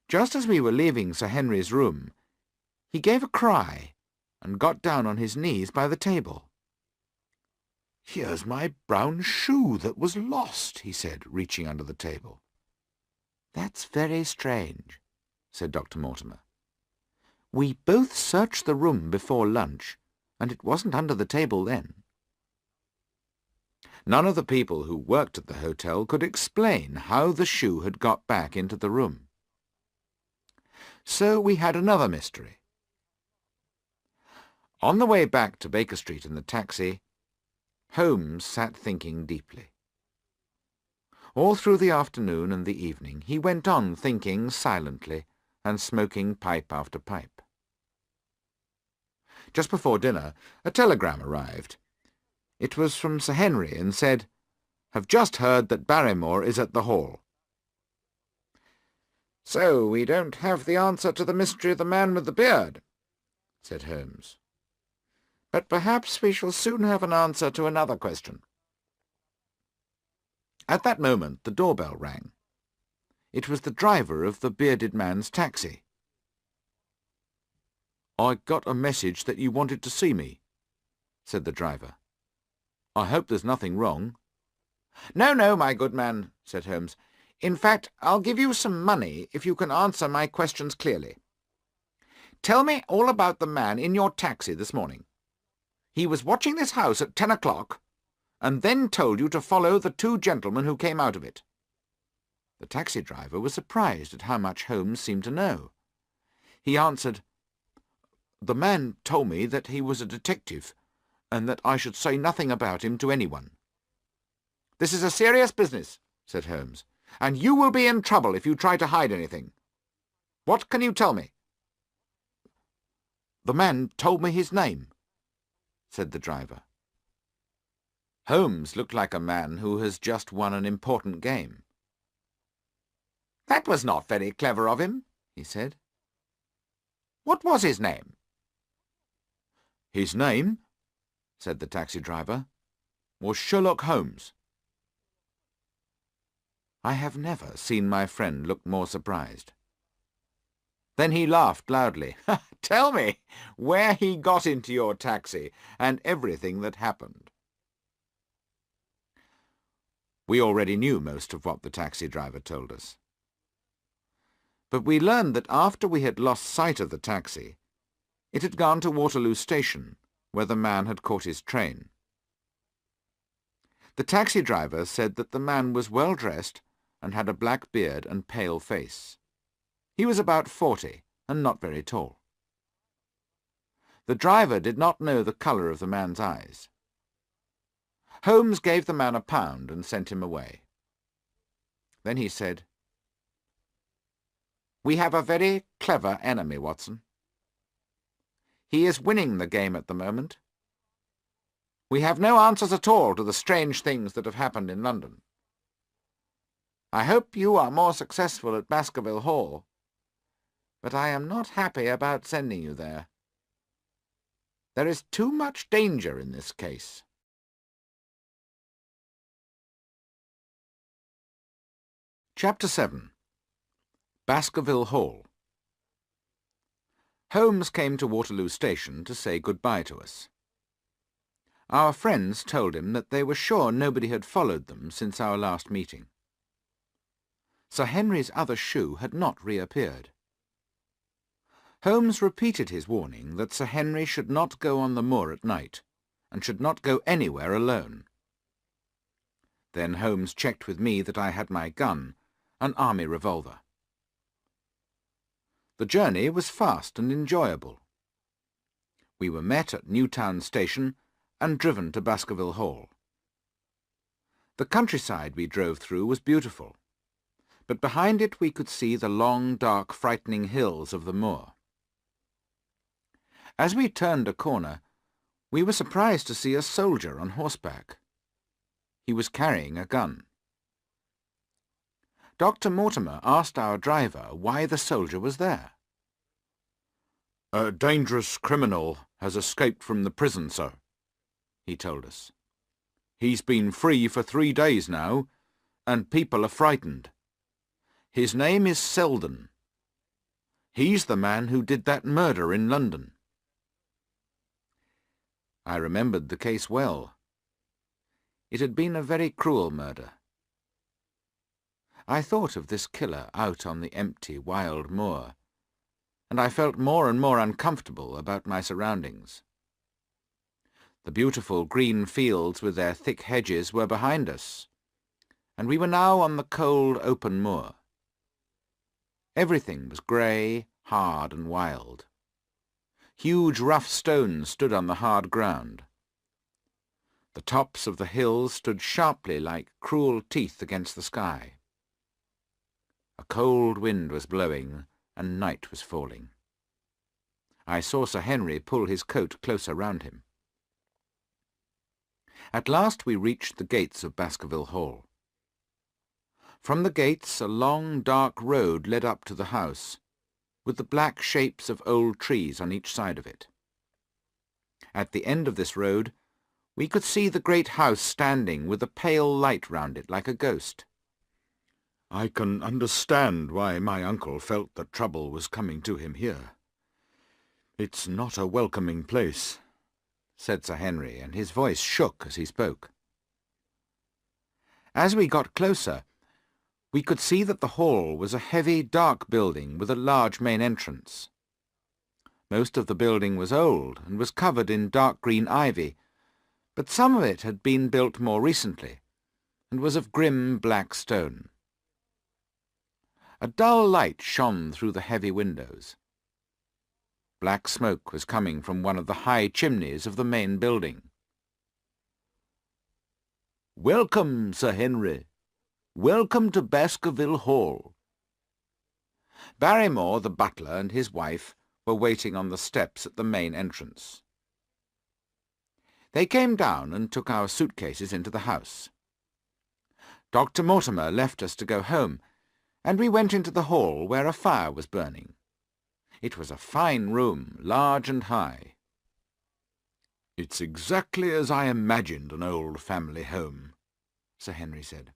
Just as we were leaving Sir Henry's room, he gave a cry and got down on his knees by the table. "Here's my brown shoe that was lost," he said, reaching under the table. "That's very strange," said Dr. Mortimer. "We both searched the room before lunch, and it wasn't under the table then." None of the people who worked at the hotel could explain how the shoe had got back into the room. So we had another mystery. On the way back to Baker Street in the taxi, Holmes sat thinking deeply. All through the afternoon and the evening he went on thinking silently and smoking pipe after pipe. Just before dinner a telegram arrived. It was from Sir Henry and said, "Have just heard that Barrymore is at the Hall." "So we don't have the answer to the mystery of the man with the beard," said Holmes. "But perhaps we shall soon have an answer to another question." At that moment the doorbell rang. It was the driver of the bearded man's taxi. "I got a message that you wanted to see me," said the driver. "I hope there's nothing wrong." "No, no, my good man," said Holmes. "In fact, I'll give you some money if you can answer my questions clearly. Tell me all about the man in your taxi this morning. He was watching this house at 10 o'clock, and then told you to follow the two gentlemen who came out of it." The taxi driver was surprised at how much Holmes seemed to know. He answered, "The man told me that he was a detective, and that I should say nothing about him to anyone." "This is a serious business," said Holmes, "and you will be in trouble if you try to hide anything. What can you tell me?" "The man told me his name," said the driver. Holmes looked like a man who has just won an important game. "That was not very clever of him," he said. "What was his name?" "His name," said the taxi driver, "was Sherlock Holmes." I have never seen my friend look more surprised. Then he laughed loudly. "Tell me where he got into your taxi, and everything that happened." We already knew most of what the taxi driver told us. But we learned that after we had lost sight of the taxi, it had gone to Waterloo Station, where the man had caught his train. The taxi driver said that the man was well dressed and had a black beard and pale face. He was about 40 and not very tall. The driver did not know the colour of the man's eyes. Holmes gave the man £1 and sent him away. Then he said, "We have a very clever enemy, Watson. He is winning the game at the moment. We have no answers at all to the strange things that have happened in London. I hope you are more successful at Baskerville Hall, but I am not happy about sending you there. There is too much danger in this case." Chapter 7. Baskerville Hall. Holmes came to Waterloo Station to say good-bye to us. Our friends told him that they were sure nobody had followed them since our last meeting. Sir Henry's other shoe had not reappeared. Holmes repeated his warning that Sir Henry should not go on the moor at night, and should not go anywhere alone. Then Holmes checked with me that I had my gun, an army revolver. The journey was fast and enjoyable. We were met at Newtown Station and driven to Baskerville Hall. The countryside we drove through was beautiful, but behind it we could see the long, dark, frightening hills of the moor. As we turned a corner, we were surprised to see a soldier on horseback. He was carrying a gun. Dr. Mortimer asked our driver why the soldier was there. "A dangerous criminal has escaped from the prison, sir," he told us. "He's been free for 3 days now, and people are frightened. His name is Selden. He's the man who did that murder in London." I remembered the case well. It had been a very cruel murder. I thought of this killer out on the empty, wild moor, and I felt more and more uncomfortable about my surroundings. The beautiful green fields with their thick hedges were behind us, and we were now on the cold, open moor. Everything was grey, hard and wild. Huge rough stones stood on the hard ground. The tops of the hills stood sharply like cruel teeth against the sky. A cold wind was blowing, and night was falling. I saw Sir Henry pull his coat closer round him. At last we reached the gates of Baskerville Hall. From the gates a long, dark road led up to the house, with the black shapes of old trees on each side of it. At the end of this road we could see the great house standing with a pale light round it like a ghost. "I can understand why my uncle felt that trouble was coming to him here. It's not a welcoming place," said Sir Henry, and his voice shook as he spoke. As we got closer, we could see that the hall was a heavy, dark building with a large main entrance. Most of the building was old and was covered in dark green ivy, but some of it had been built more recently and was of grim black stone. A dull light shone through the heavy windows. Black smoke was coming from one of the high chimneys of the main building. "Welcome, Sir Henry. Welcome to Baskerville Hall." Barrymore, the butler, and his wife were waiting on the steps at the main entrance. They came down and took our suitcases into the house. Dr. Mortimer left us to go home, and we went into the hall where a fire was burning. It was a fine room, large and high. "It's exactly as I imagined an old family home," Sir Henry said.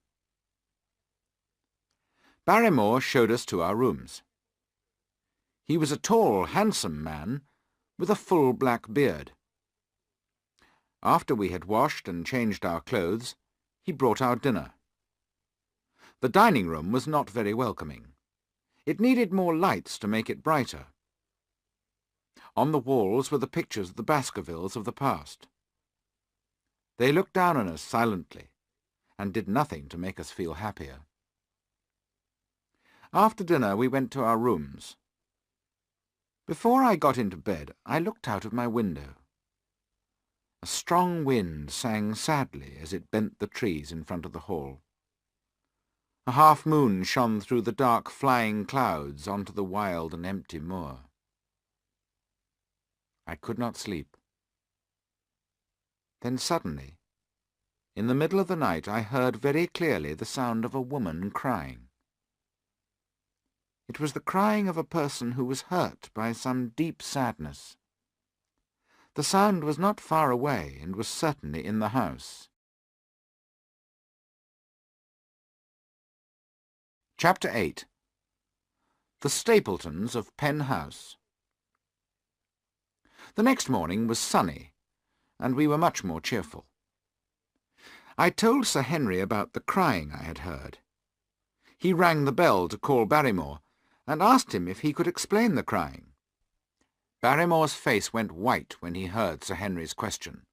Barrymore showed us to our rooms. He was a tall, handsome man with a full black beard. After we had washed and changed our clothes, he brought our dinner. The dining room was not very welcoming. It needed more lights to make it brighter. On the walls were the pictures of the Baskervilles of the past. They looked down on us silently, and did nothing to make us feel happier. After dinner we went to our rooms. Before I got into bed, I looked out of my window. A strong wind sang sadly as it bent the trees in front of the hall. A half-moon shone through the dark flying clouds onto the wild and empty moor. I could not sleep. Then suddenly, in the middle of the night, I heard very clearly the sound of a woman crying. It was the crying of a person who was hurt by some deep sadness. The sound was not far away and was certainly in the house. Chapter 8. The Stapletons of Penn House. The next morning was sunny, and we were much more cheerful. I told Sir Henry about the crying I had heard. He rang the bell to call Barrymore, and asked him if he could explain the crying. Barrymore's face went white when he heard Sir Henry's question.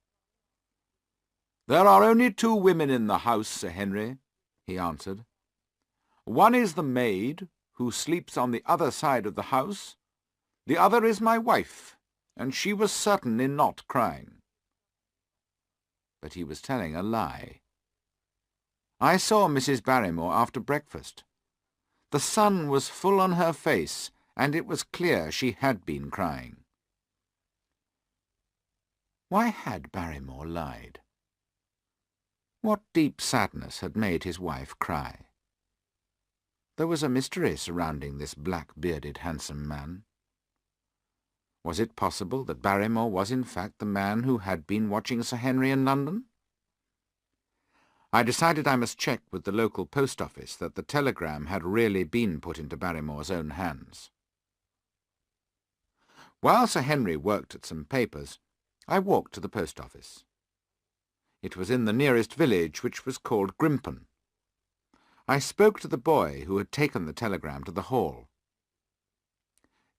"There are only 2 women in the house, Sir Henry," he answered. "One is the maid, who sleeps on the other side of the house. The other is my wife, and she was certainly not crying." But he was telling a lie. I saw Mrs. Barrymore after breakfast. The sun was full on her face, and it was clear she had been crying. Why had Barrymore lied? What deep sadness had made his wife cry? There was a mystery surrounding this black-bearded, handsome man. Was it possible that Barrymore was in fact the man who had been watching Sir Henry in London? I decided I must check with the local post office that the telegram had really been put into Barrymore's own hands. While Sir Henry worked at some papers, I walked to the post office. It was in the nearest village, which was called Grimpen. I spoke to the boy who had taken the telegram to the hall.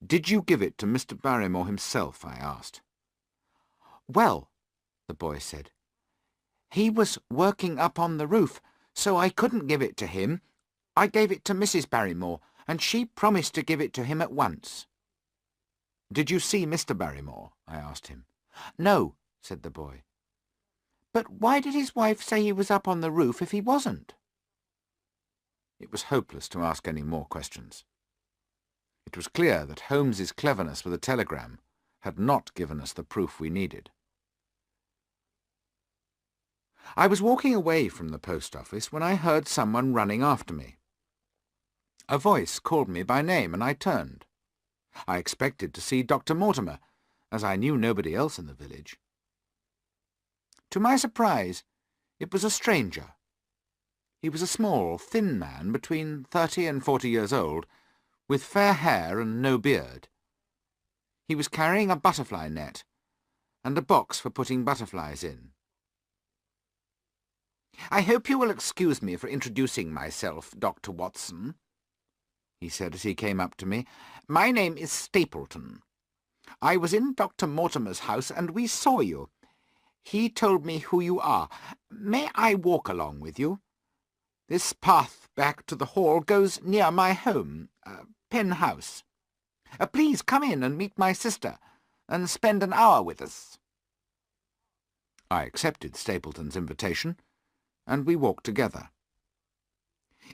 "Did you give it to Mr. Barrymore himself?" I asked. "Well," the boy said, "he was working up on the roof, so I couldn't give it to him. I gave it to Mrs. Barrymore, and she promised to give it to him at once." "Did you see Mr. Barrymore?" I asked him. "No," said the boy. "But why did his wife say he was up on the roof if he wasn't?" It was hopeless to ask any more questions. It was clear that Holmes's cleverness with a telegram had not given us the proof we needed. I was walking away from the post office when I heard someone running after me. A voice called me by name, and I turned. I expected to see Dr. Mortimer, as I knew nobody else in the village. To my surprise, it was a stranger. He was a small, thin man between 30 and 40 years old, with fair hair and no beard. He was carrying a butterfly net and a box for putting butterflies in. "I hope you will excuse me for introducing myself, Dr. Watson," he said as he came up to me. "My name is Stapleton. I was in Dr. Mortimer's house, and we saw you. He told me who you are. May I walk along with you? This path back to the hall goes near my home, Penn House. Please come in and meet my sister, and spend an hour with us." I accepted Stapleton's invitation, and we walked together.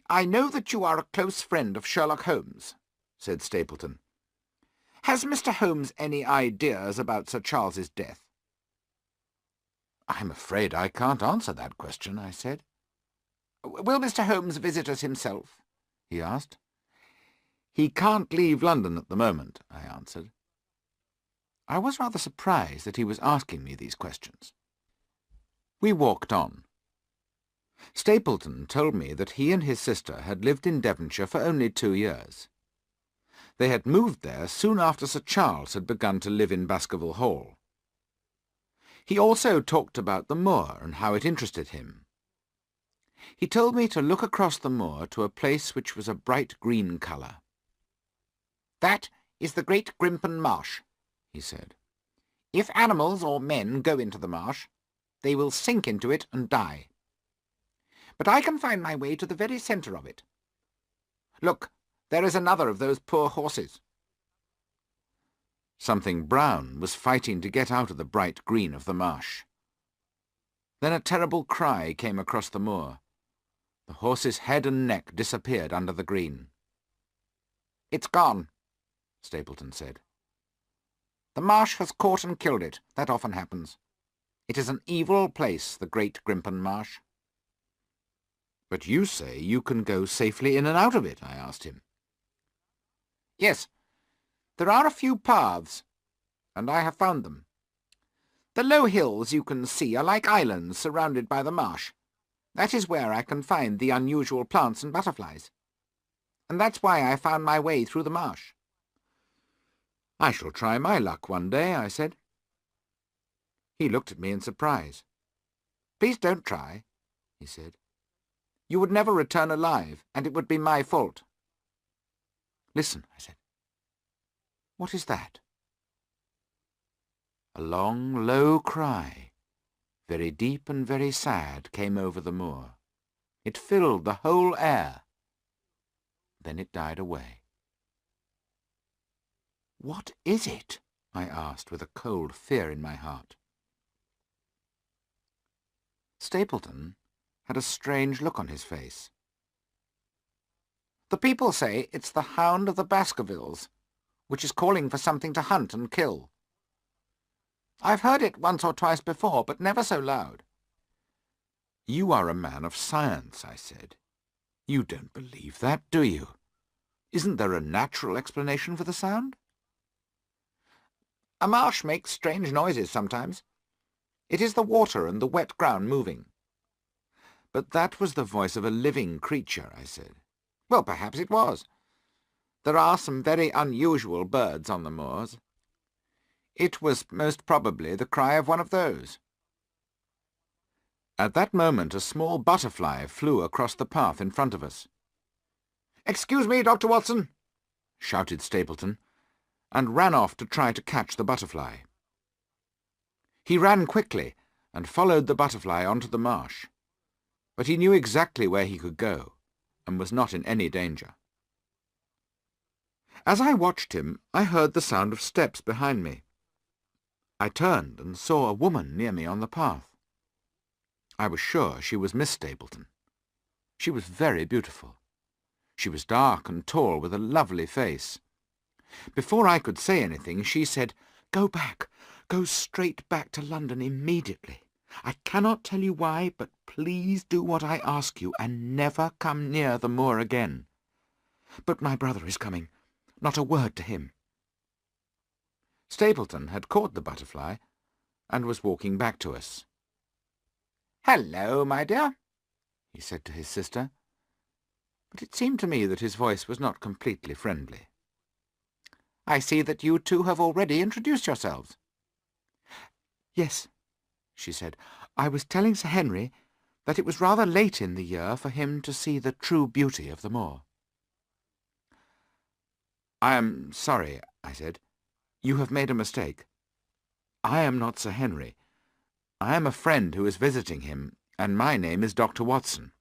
"I know that you are a close friend of Sherlock Holmes," said Stapleton. "Has Mr. Holmes any ideas about Sir Charles's death?" "I'm afraid I can't answer that question," I said. "Will Mr. Holmes visit us himself?" he asked. "He can't leave London at the moment," I answered. I was rather surprised that he was asking me these questions. We walked on. Stapleton told me that he and his sister had lived in Devonshire for only 2 years. They had moved there soon after Sir Charles had begun to live in Baskerville Hall. He also talked about the moor and how it interested him. He told me to look across the moor to a place which was a bright green colour. "That is the Great Grimpen Marsh," he said. "If animals or men go into the marsh, they will sink into it and die. But I can find my way to the very centre of it. Look, there is another of those poor horses." Something brown was fighting to get out of the bright green of the marsh. Then a terrible cry came across the moor. The horse's head and neck disappeared under the green. "It's gone," Stapleton said. "The marsh has caught and killed it. That often happens. It is an evil place, the Great Grimpen Marsh." "But you say you can go safely in and out of it," I asked him. "Yes, there are a few paths, and I have found them. The low hills you can see are like islands surrounded by the marsh. That is where I can find the unusual plants and butterflies. And that's why I found my way through the marsh." "I shall try my luck one day," I said. He looked at me in surprise. "Please don't try," he said. "You would never return alive, and it would be my fault." "Listen," I said. "What is that?" A long, low cry, very deep and very sad, came over the moor. It filled the whole air. Then it died away. "What is it?" I asked, with a cold fear in my heart. Stapleton had a strange look on his face. The people say it's the Hound of the Baskervilles, which is calling for something to hunt and kill. I've heard it once or twice before, but never so loud. You are a man of science, I said. You don't believe that, do you? Isn't there a natural explanation for the sound? A marsh makes strange noises sometimes. It is the water and the wet ground moving. But that was the voice of a living creature, I said. Well, perhaps it was. There are some very unusual birds on the moors. It was most probably the cry of one of those. At that moment a small butterfly flew across the path in front of us. "Excuse me, Dr. Watson," shouted Stapleton, and ran off to try to catch the butterfly. He ran quickly and followed the butterfly onto the marsh, but he knew exactly where he could go and was not in any danger. As I watched him, I heard the sound of steps behind me. I turned and saw a woman near me on the path. I was sure she was Miss Stapleton. She was very beautiful. She was dark and tall, with a lovely face. Before I could say anything, she said, "Go back. Go straight back to London immediately. I cannot tell you why, but please do what I ask you, and never come near the moor again. But my brother is coming. Not a word to him." Stapleton had caught the butterfly and was walking back to us. "Hello, my dear," he said to his sister, but it seemed to me that his voice was not completely friendly. "I see that you two have already introduced yourselves." "Yes," she said. "I was telling Sir Henry that it was rather late in the year for him to see the true beauty of the moor." "I am sorry," I said. "You have made a mistake. I am not Sir Henry. I am a friend who is visiting him, and my name is Dr. Watson."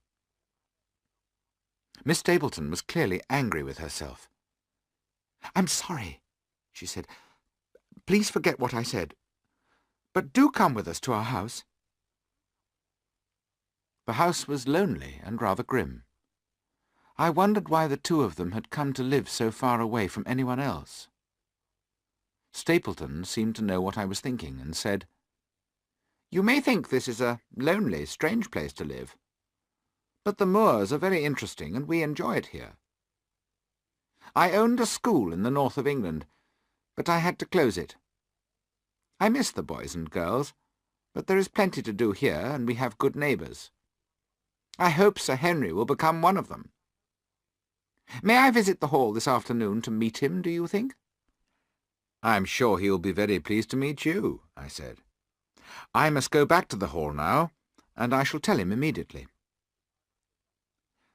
Miss Stapleton was clearly angry with herself. "I'm sorry," she said. "Please forget what I said. But do come with us to our house." The house was lonely and rather grim. I wondered why the two of them had come to live so far away from anyone else. Stapleton seemed to know what I was thinking, and said, "You may think this is a lonely, strange place to live, but the moors are very interesting, and we enjoy it here. I owned a school in the north of England, but I had to close it. I miss the boys and girls, but there is plenty to do here, and we have good neighbours. I hope Sir Henry will become one of them. May I visit the hall this afternoon to meet him, do you think?" "I'm sure he will be very pleased to meet you," I said. "I must go back to the hall now, and I shall tell him immediately."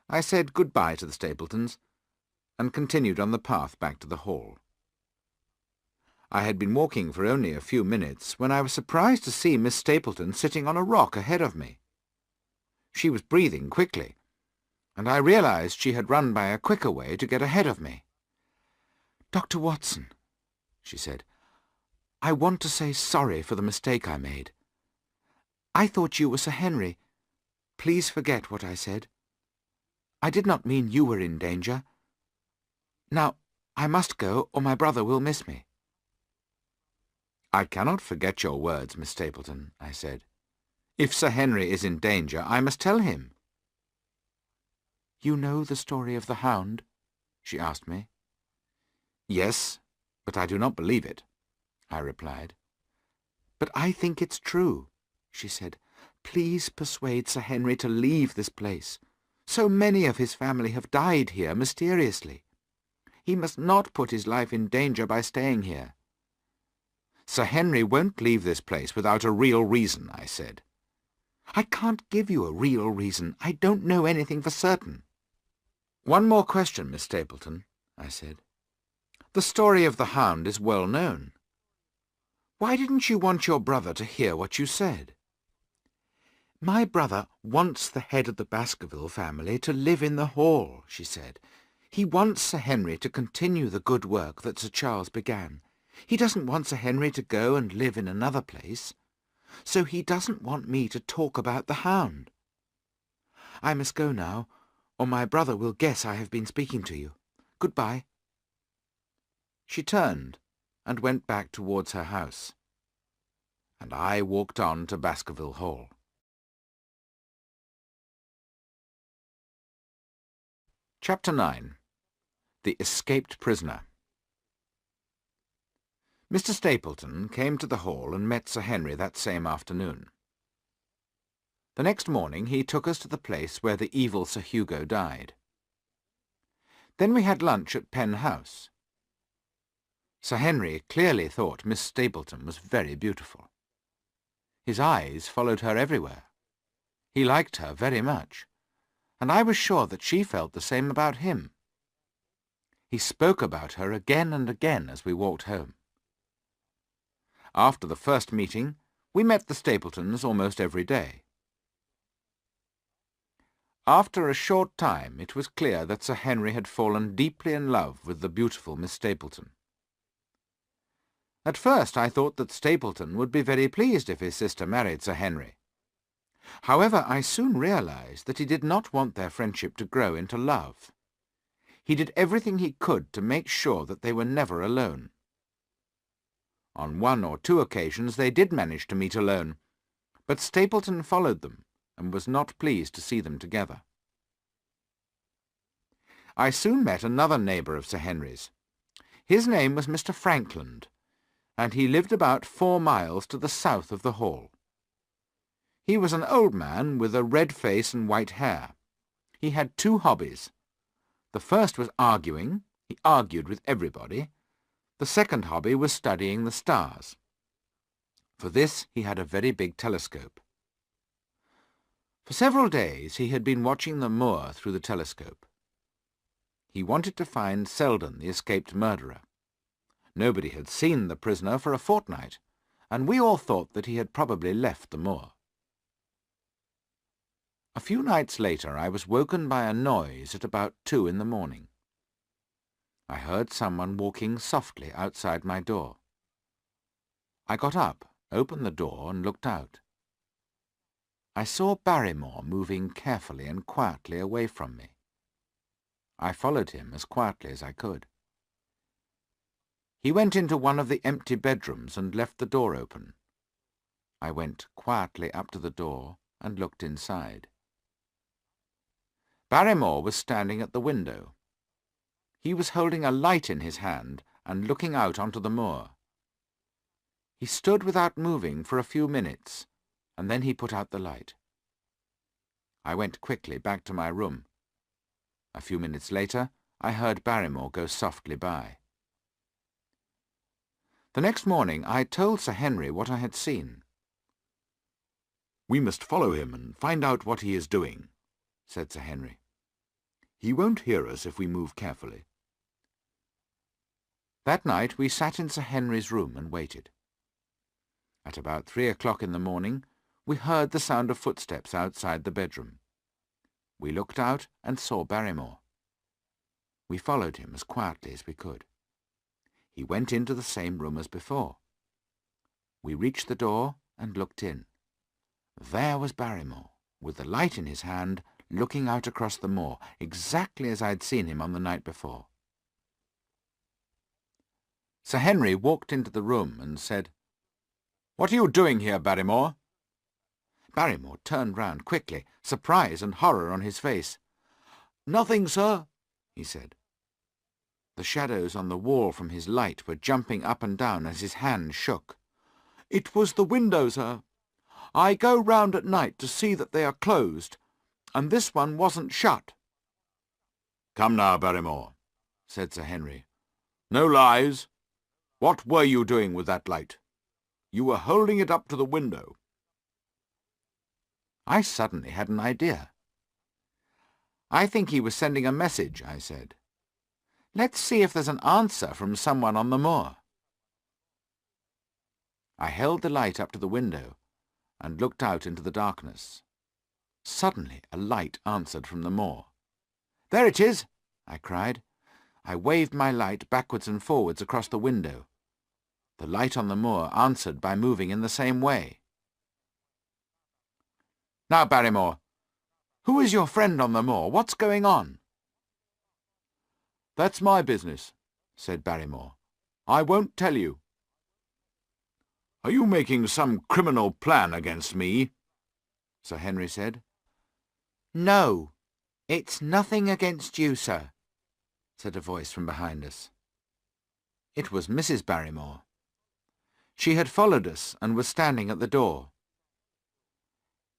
I said good-bye to the Stapletons, and continued on the path back to the hall. I had been walking for only a few minutes when I was surprised to see Miss Stapleton sitting on a rock ahead of me. She was breathing quickly, and I realized she had run by a quicker way to get ahead of me. "Dr. Watson," she said, "I want to say sorry for the mistake I made. I thought you were Sir Henry. Please forget what I said. I did not mean you were in danger. Now, I must go, or my brother will miss me." "I cannot forget your words, Miss Stapleton," I said. "If Sir Henry is in danger, I must tell him." "You know the story of the Hound?" she asked me. "Yes, but I do not believe it," I replied. "But I think it's true," she said. "Please persuade Sir Henry to leave this place. So many of his family have died here mysteriously. He must not put his life in danger by staying here." "Sir Henry won't leave this place without a real reason," I said. "I can't give you a real reason. I don't know anything for certain." "One more question, Miss Stapleton," I said. "The story of the Hound is well known. Why didn't you want your brother to hear what you said?" "My brother wants the head of the Baskerville family to live in the hall," she said. "He wants Sir Henry to continue the good work that Sir Charles began. He doesn't want Sir Henry to go and live in another place. So he doesn't want me to talk about the Hound. I must go now, or my brother will guess I have been speaking to you. Goodbye." She turned and went back towards her house, and I walked on to Baskerville Hall. Chapter 9. The Escaped Prisoner. Mr. Stapleton came to the hall and met Sir Henry that same afternoon. The next morning he took us to the place where the evil Sir Hugo died. Then we had lunch at Penn House. Sir Henry clearly thought Miss Stapleton was very beautiful. His eyes followed her everywhere. He liked her very much, and I was sure that she felt the same about him. He spoke about her again and again as we walked home. After the first meeting, we met the Stapletons almost every day. After a short time it was clear that Sir Henry had fallen deeply in love with the beautiful Miss Stapleton. At first I thought that Stapleton would be very pleased if his sister married Sir Henry. However, I soon realized that he did not want their friendship to grow into love. He did everything he could to make sure that they were never alone. On 1 or 2 occasions they did manage to meet alone, but Stapleton followed them and was not pleased to see them together. I soon met another neighbour of Sir Henry's. His name was Mr. Frankland, and he lived about 4 miles to the south of the hall. He was an old man with a red face and white hair. He had 2 hobbies. The first was arguing. He argued with everybody. The second hobby was studying the stars. For this he had a very big telescope. For several days he had been watching the moor through the telescope. He wanted to find Selden, the escaped murderer. Nobody had seen the prisoner for a fortnight, and we all thought that he had probably left the moor. A few nights later I was woken by a noise at about 2 in the morning. I heard someone walking softly outside my door. I got up, opened the door, and looked out. I saw Barrymore moving carefully and quietly away from me. I followed him as quietly as I could. He went into one of the empty bedrooms and left the door open. I went quietly up to the door and looked inside. Barrymore was standing at the window. He was holding a light in his hand and looking out onto the moor. He stood without moving for a few minutes, and then he put out the light. I went quickly back to my room. A few minutes later, I heard Barrymore go softly by. The next morning I told Sir Henry what I had seen. "We must follow him and find out what he is doing," said Sir Henry. "He won't hear us if we move carefully." That night we sat in Sir Henry's room and waited. At about 3 o'clock in the morning we heard the sound of footsteps outside the bedroom. We looked out and saw Barrymore. We followed him as quietly as we could. He went into the same room as before. We reached the door and looked in. There was Barrymore, with the light in his hand, looking out across the moor, exactly as I had seen him on the night before. Sir Henry walked into the room and said, "What are you doing here, Barrymore?" Barrymore turned round quickly, surprise and horror on his face. "Nothing, sir," he said. The shadows on the wall from his light were jumping up and down as his hand shook. "It was the window, sir. I go round at night to see that they are closed, and this one wasn't shut." "Come now, Barrymore," said Sir Henry. "No lies. What were you doing with that light? You were holding it up to the window." I suddenly had an idea. "I think he was sending a message," I said. "Let's see if there's an answer from someone on the moor." I held the light up to the window and looked out into the darkness. Suddenly a light answered from the moor. "There it is!" I cried. I waved my light backwards and forwards across the window. The light on the moor answered by moving in the same way. "Now, Barrymore, Who is your friend on the moor? What's going on?" "That's my business," said Barrymore. "I won't tell you." "Are you making some criminal plan against me?" Sir Henry said. "No, it's nothing against you, sir," said a voice from behind us. It was Mrs. Barrymore. She had followed us and was standing at the door.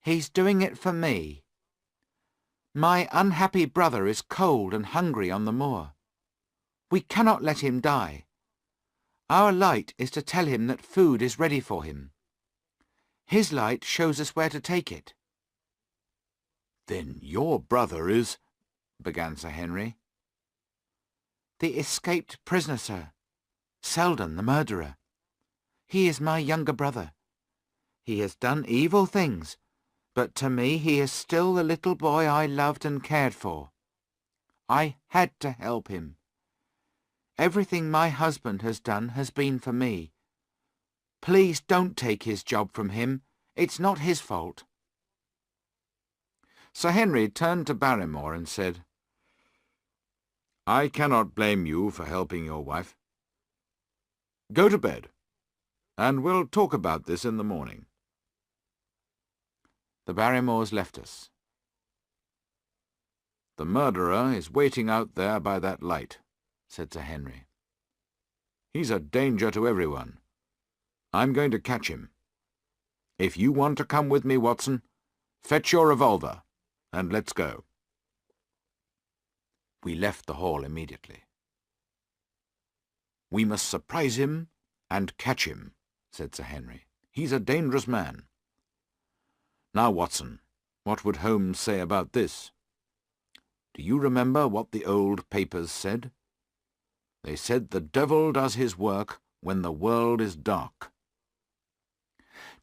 "He's doing it for me. My unhappy brother is cold and hungry on the moor. We cannot let him die. Our light is to tell him that food is ready for him. His light shows us where to take it." "Then your brother is—" began Sir Henry. "The escaped prisoner, sir. Selden, the murderer. He is my younger brother. He has done evil things, but to me he is still the little boy I loved and cared for. I had to help him. Everything my husband has done has been for me. Please don't take his job from him. It's not his fault." Sir Henry turned to Barrymore and said, "I cannot blame you for helping your wife. Go to bed, and we'll talk about this in the morning." The Barrymores left us. "The murderer is waiting out there by that light," said Sir Henry. "He's a danger to everyone. I'm going to catch him. If you want to come with me, Watson, fetch your revolver, and let's go." We left the hall immediately. "We must surprise him and catch him," said Sir Henry. "He's a dangerous man. Now, Watson, what would Holmes say about this? Do you remember what the old papers said? They said the devil does his work when the world is dark."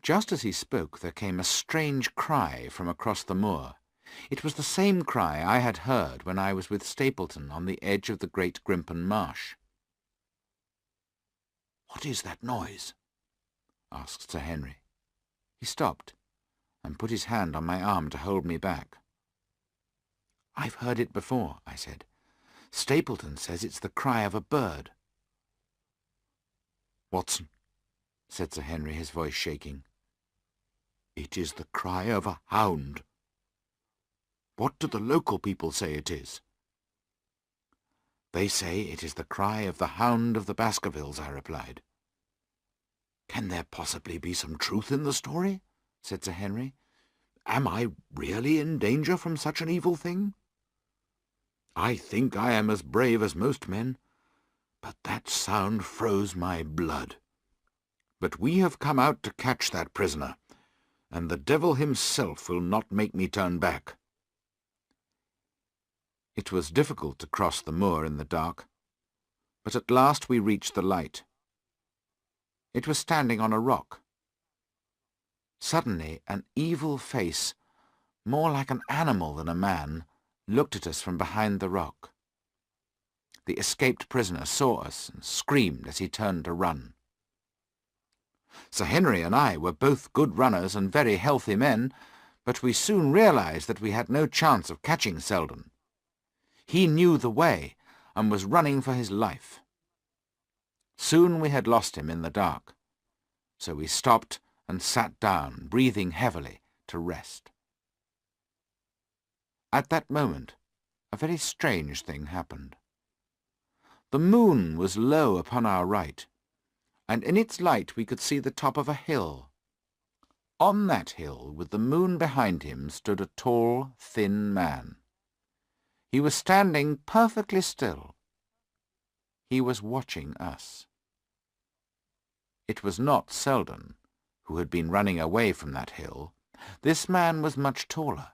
Just as he spoke, there came a strange cry from across the moor. It was the same cry I had heard when I was with Stapleton on the edge of the great Grimpen Marsh. "What is that noise?" asked Sir Henry. He stopped and put his hand on my arm to hold me back. "I've heard it before," I said. "Stapleton says it's the cry of a bird." "Watson," said Sir Henry, his voice shaking, "it is the cry of a hound. What do the local people say it is?" "They say it is the cry of the Hound of the Baskervilles," I replied. "Can there possibly be some truth in the story?" said Sir Henry. "Am I really in danger from such an evil thing? I think I am as brave as most men, but that sound froze my blood. But we have come out to catch that prisoner, and the devil himself will not make me turn back." It was difficult to cross the moor in the dark, but at last we reached the light. It was standing on a rock. Suddenly an evil face, more like an animal than a man, looked at us from behind the rock. The escaped prisoner saw us and screamed as he turned to run. Sir Henry and I were both good runners and very healthy men, but we soon realized that we had no chance of catching Selden. He knew the way and was running for his life. Soon we had lost him in the dark, so we stopped and sat down, breathing heavily, to rest. At that moment, a very strange thing happened. The moon was low upon our right, and in its light we could see the top of a hill. On that hill, with the moon behind him, stood a tall, thin man. He was standing perfectly still. He was watching us. It was not Selden, who had been running away from that hill. This man was much taller.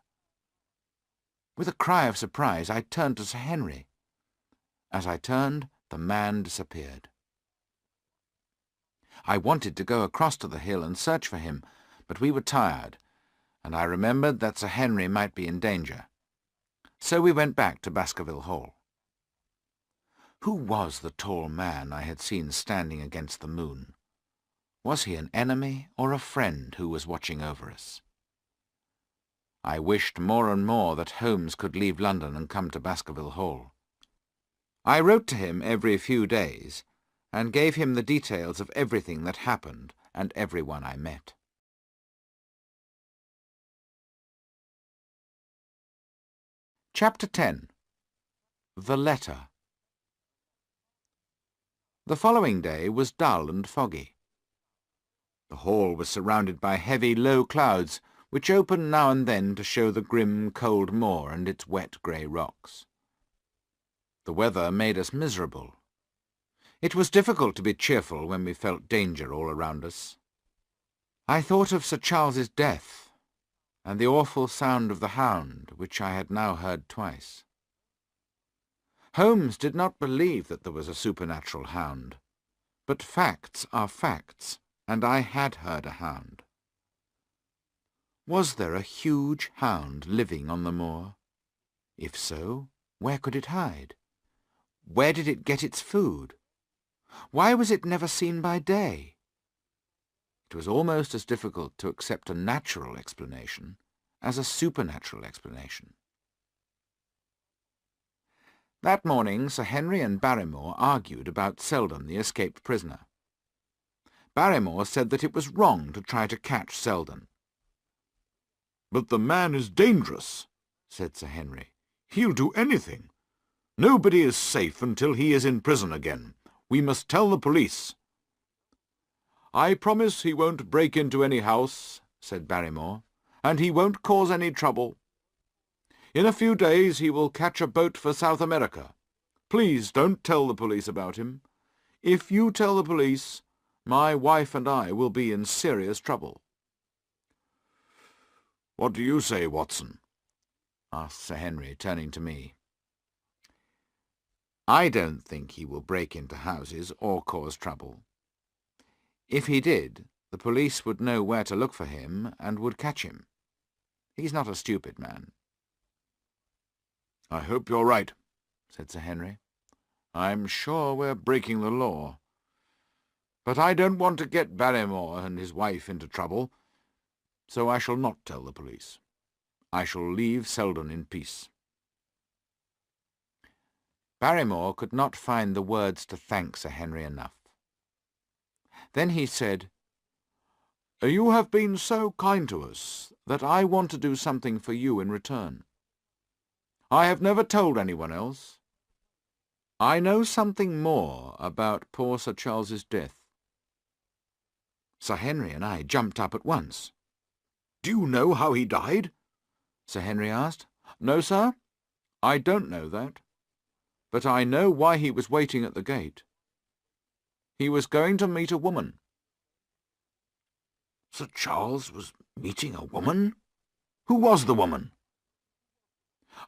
With a cry of surprise, I turned to Sir Henry. As I turned, the man disappeared. I wanted to go across to the hill and search for him, but we were tired, and I remembered that Sir Henry might be in danger. So we went back to Baskerville Hall. Who was the tall man I had seen standing against the moon? Was he an enemy or a friend who was watching over us? I wished more and more that Holmes could leave London and come to Baskerville Hall. I wrote to him every few days, and gave him the details of everything that happened and everyone I met. Chapter 10. The Letter. The following day was dull and foggy. The hall was surrounded by heavy, low clouds, which opened now and then to show the grim, cold moor and its wet grey rocks. The weather made us miserable. It was difficult to be cheerful when we felt danger all around us. I thought of Sir Charles's death, and the awful sound of the Hound, which I had now heard twice. Holmes did not believe that there was a supernatural hound, but facts are facts, and I had heard a hound. Was there a huge hound living on the moor? If so, where could it hide? Where did it get its food? Why was it never seen by day? It was almost as difficult to accept a natural explanation as a supernatural explanation. That morning Sir Henry and Barrymore argued about Selden, the escaped prisoner. Barrymore said that it was wrong to try to catch Selden. "But the man is dangerous," said Sir Henry. "He'll do anything. Nobody is safe until he is in prison again. We must tell the police." "I promise he won't break into any house," said Barrymore, "and he won't cause any trouble. In a few days he will catch a boat for South America. Please don't tell the police about him. If you tell the police, my wife and I will be in serious trouble." "What do you say, Watson?" asked Sir Henry, turning to me. "I don't think he will break into houses or cause trouble. If he did, the police would know where to look for him and would catch him. He's not a stupid man." "I hope you're right," said Sir Henry. "I'm sure we're breaking the law. But I don't want to get Barrymore and his wife into trouble, so I shall not tell the police. I shall leave Selden in peace." Barrymore could not find the words to thank Sir Henry enough. Then he said, "You have been so kind to us that I want to do something for you in return. I have never told anyone else. I know something more about poor Sir Charles's death." Sir Henry and I jumped up at once. "Do you know how he died?" Sir Henry asked. "No, sir, I don't know that. But I know why he was waiting at the gate. He was going to meet a woman." Sir Charles was meeting a woman? Who was the woman?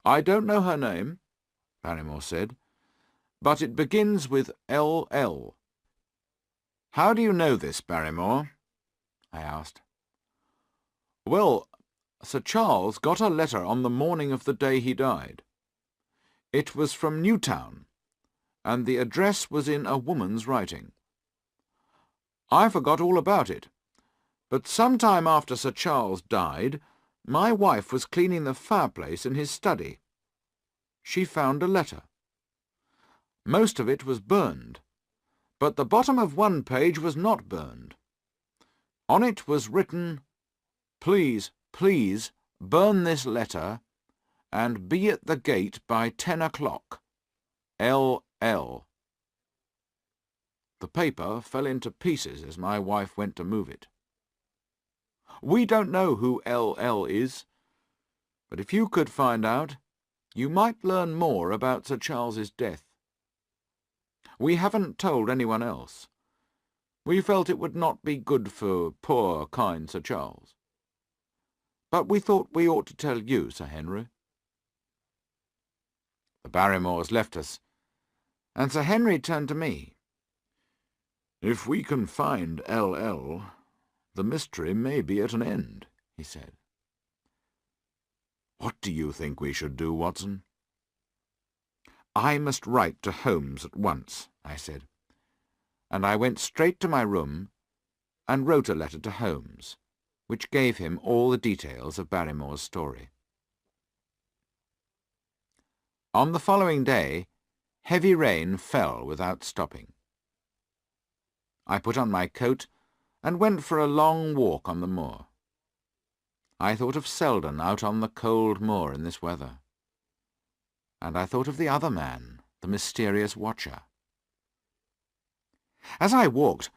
"I don't know her name," Barrymore said, "but it begins with L.L." "How do you know this, Barrymore?" I asked. "Well, Sir Charles got a letter on the morning of the day he died. It was from Newtown, and the address was in a woman's writing. I forgot all about it, but some time after Sir Charles died, my wife was cleaning the fireplace in his study. She found a letter. Most of it was burned, but the bottom of one page was not burned. On it was written, 'Please, please, burn this letter, and be at the gate by 10 o'clock. L.L.' The paper fell into pieces as my wife went to move it. We don't know who L.L. is, but if you could find out, you might learn more about Sir Charles's death. We haven't told anyone else. We felt it would not be good for poor, kind Sir Charles. But we thought we ought to tell you, Sir Henry." The Barrymores left us, and Sir Henry turned to me. "If we can find L.L., the mystery may be at an end," he said. "What do you think we should do, Watson?" "I must write to Holmes at once," I said, and I went straight to my room and wrote a letter to Holmes, which gave him all the details of Barrymore's story. On the following day, heavy rain fell without stopping. I put on my coat and went for a long walk on the moor. I thought of Selden out on the cold moor in this weather. And I thought of the other man, the mysterious watcher. As I walked,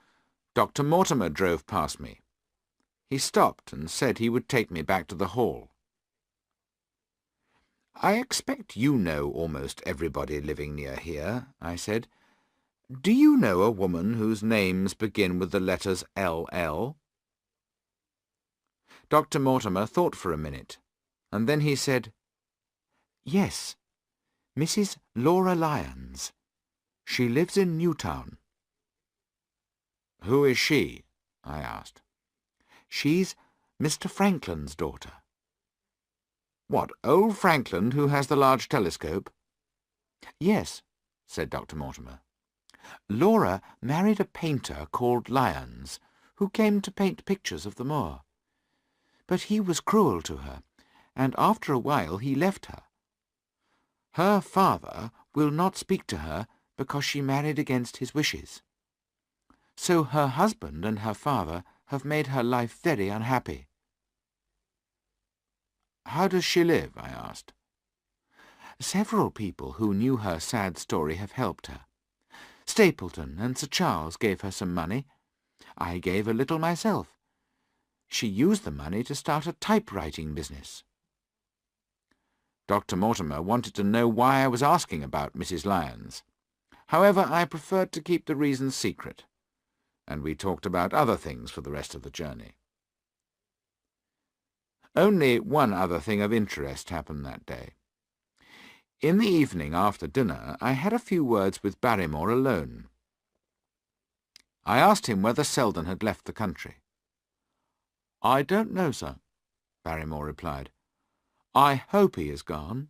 Dr. Mortimer drove past me. He stopped and said he would take me back to the hall. "I expect you know almost everybody living near here," I said. "Do you know a woman whose names begin with the letters L.L.?" Dr. Mortimer thought for a minute, and then he said, "Yes, Mrs. Laura Lyons. She lives in Newtown." "Who is she?" I asked. "She's Mr. Franklin's daughter." "What, old Franklin who has the large telescope?" "Yes," said Dr. Mortimer. "Laura married a painter called Lyons, who came to paint pictures of the moor. But he was cruel to her, and after a while he left her. Her father will not speak to her because she married against his wishes. So her husband and her father have made her life very unhappy." "How does she live?" I asked. "Several people who knew her sad story have helped her. Stapleton and Sir Charles gave her some money. I gave a little myself. She used the money to start a typewriting business." Dr. Mortimer wanted to know why I was asking about Mrs. Lyons. However, I preferred to keep the reason secret, and we talked about other things for the rest of the journey. Only one other thing of interest happened that day. In the evening after dinner, I had a few words with Barrymore alone. I asked him whether Selden had left the country. "I don't know, sir," Barrymore replied. "I hope he is gone,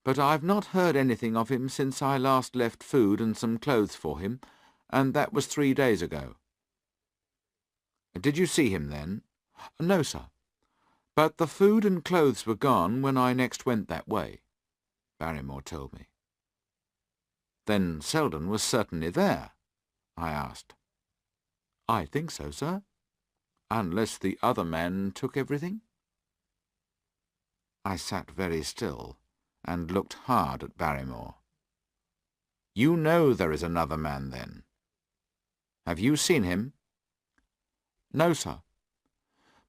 but I've not heard anything of him since I last left food and some clothes for him, and that was 3 days ago." "Did you see him then?" "No, sir, but the food and clothes were gone when I next went that way," Barrymore told me. "Then Selden was certainly there?" I asked. "I think so, sir. Unless the other man took everything?" I sat very still and looked hard at Barrymore. "You know there is another man, then? Have you seen him?" "No, sir.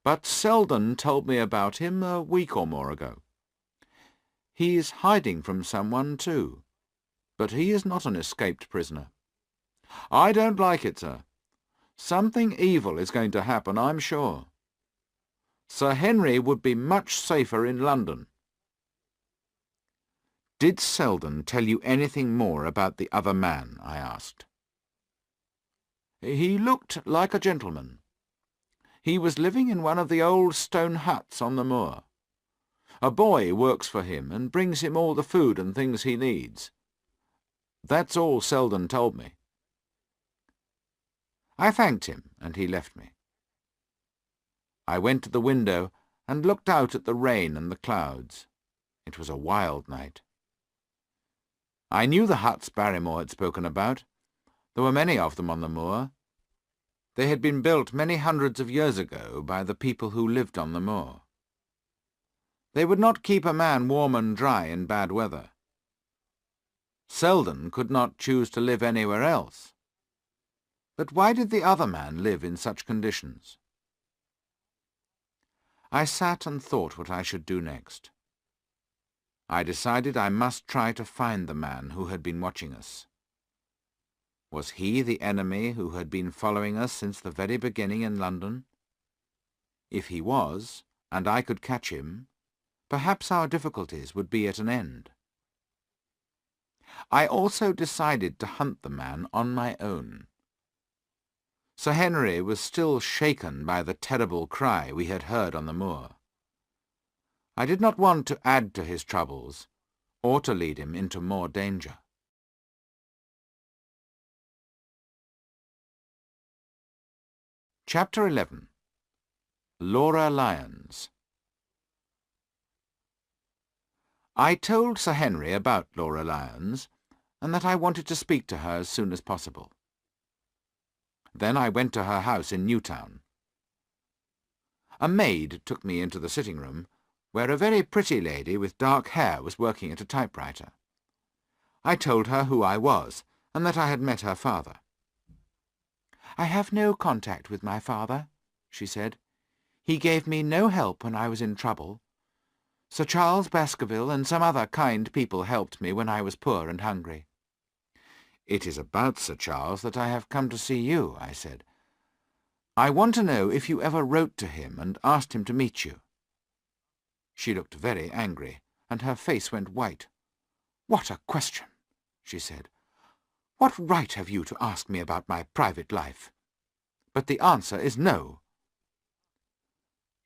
But Selden told me about him a week or more ago. He's hiding from someone, too, but he is not an escaped prisoner. I don't like it, sir. Something evil is going to happen, I'm sure. Sir Henry would be much safer in London." "Did Selden tell you anything more about the other man?" I asked. "He looked like a gentleman. He was living in one of the old stone huts on the moor. A boy works for him and brings him all the food and things he needs. That's all Selden told me." I thanked him, and he left me. I went to the window and looked out at the rain and the clouds. It was a wild night. I knew the huts Barrymore had spoken about. There were many of them on the moor. They had been built many hundreds of years ago by the people who lived on the moor. They would not keep a man warm and dry in bad weather. Selden could not choose to live anywhere else. But why did the other man live in such conditions? I sat and thought what I should do next. I decided I must try to find the man who had been watching us. Was he the enemy who had been following us since the very beginning in London? If he was, and I could catch him, perhaps our difficulties would be at an end. I also decided to hunt the man on my own. Sir Henry was still shaken by the terrible cry we had heard on the moor. I did not want to add to his troubles, or to lead him into more danger. Chapter 11. Laura Lyons. I told Sir Henry about Laura Lyons, and that I wanted to speak to her as soon as possible. Then I went to her house in Newtown. A maid took me into the sitting-room, where a very pretty lady with dark hair was working at a typewriter. I told her who I was, and that I had met her father. "I have no contact with my father," she said. "He gave me no help when I was in trouble. Sir Charles Baskerville and some other kind people helped me when I was poor and hungry." "It is about Sir Charles that I have come to see you," I said. "I want to know if you ever wrote to him and asked him to meet you." She looked very angry, and her face went white. "What a question!" she said. "What right have you to ask me about my private life? But the answer is no."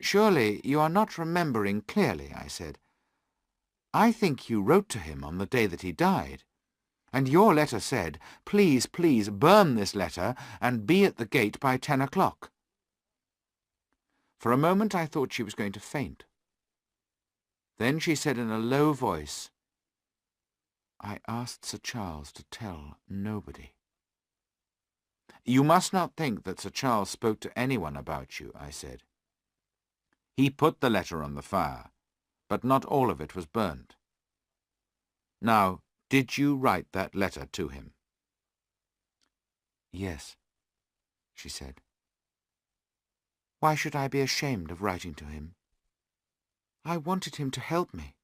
"Surely you are not remembering clearly," I said. "I think you wrote to him on the day that he died, and your letter said, 'Please, please, burn this letter and be at the gate by 10 o'clock. For a moment I thought she was going to faint. Then she said in a low voice, "I asked Sir Charles to tell nobody." "You must not think that Sir Charles spoke to anyone about you," I said. "He put the letter on the fire, but not all of it was burnt. Now, did you write that letter to him?" "Yes," she said. "Why should I be ashamed of writing to him? I wanted him to help me.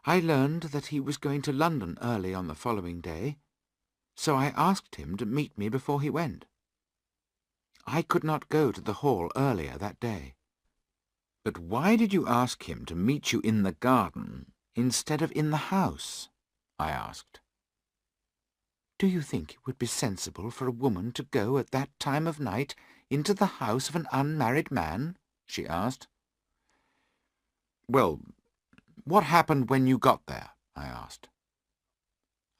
I learned that he was going to London early on the following day, so I asked him to meet me before he went. I could not go to the hall earlier that day." "But why did you ask him to meet you in the garden instead of in the house?" I asked. "Do you think it would be sensible for a woman to go at that time of night into the house of an unmarried man?" she asked. "Well, what happened when you got there?" I asked.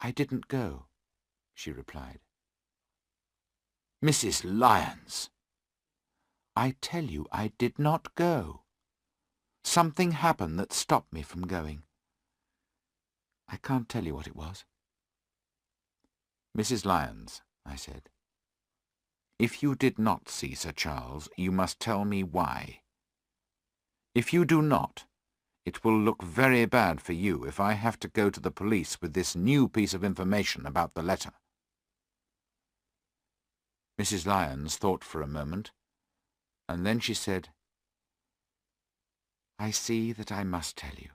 "I didn't go," she replied. "Mrs. Lyons!" "I tell you I did not go. Something happened that stopped me from going. I can't tell you what it was." "Mrs. Lyons," I said, "if you did not see Sir Charles, you must tell me why. If you do not, it will look very bad for you if I have to go to the police with this new piece of information about the letter." Mrs. Lyons thought for a moment, and then she said, "I see that I must tell you.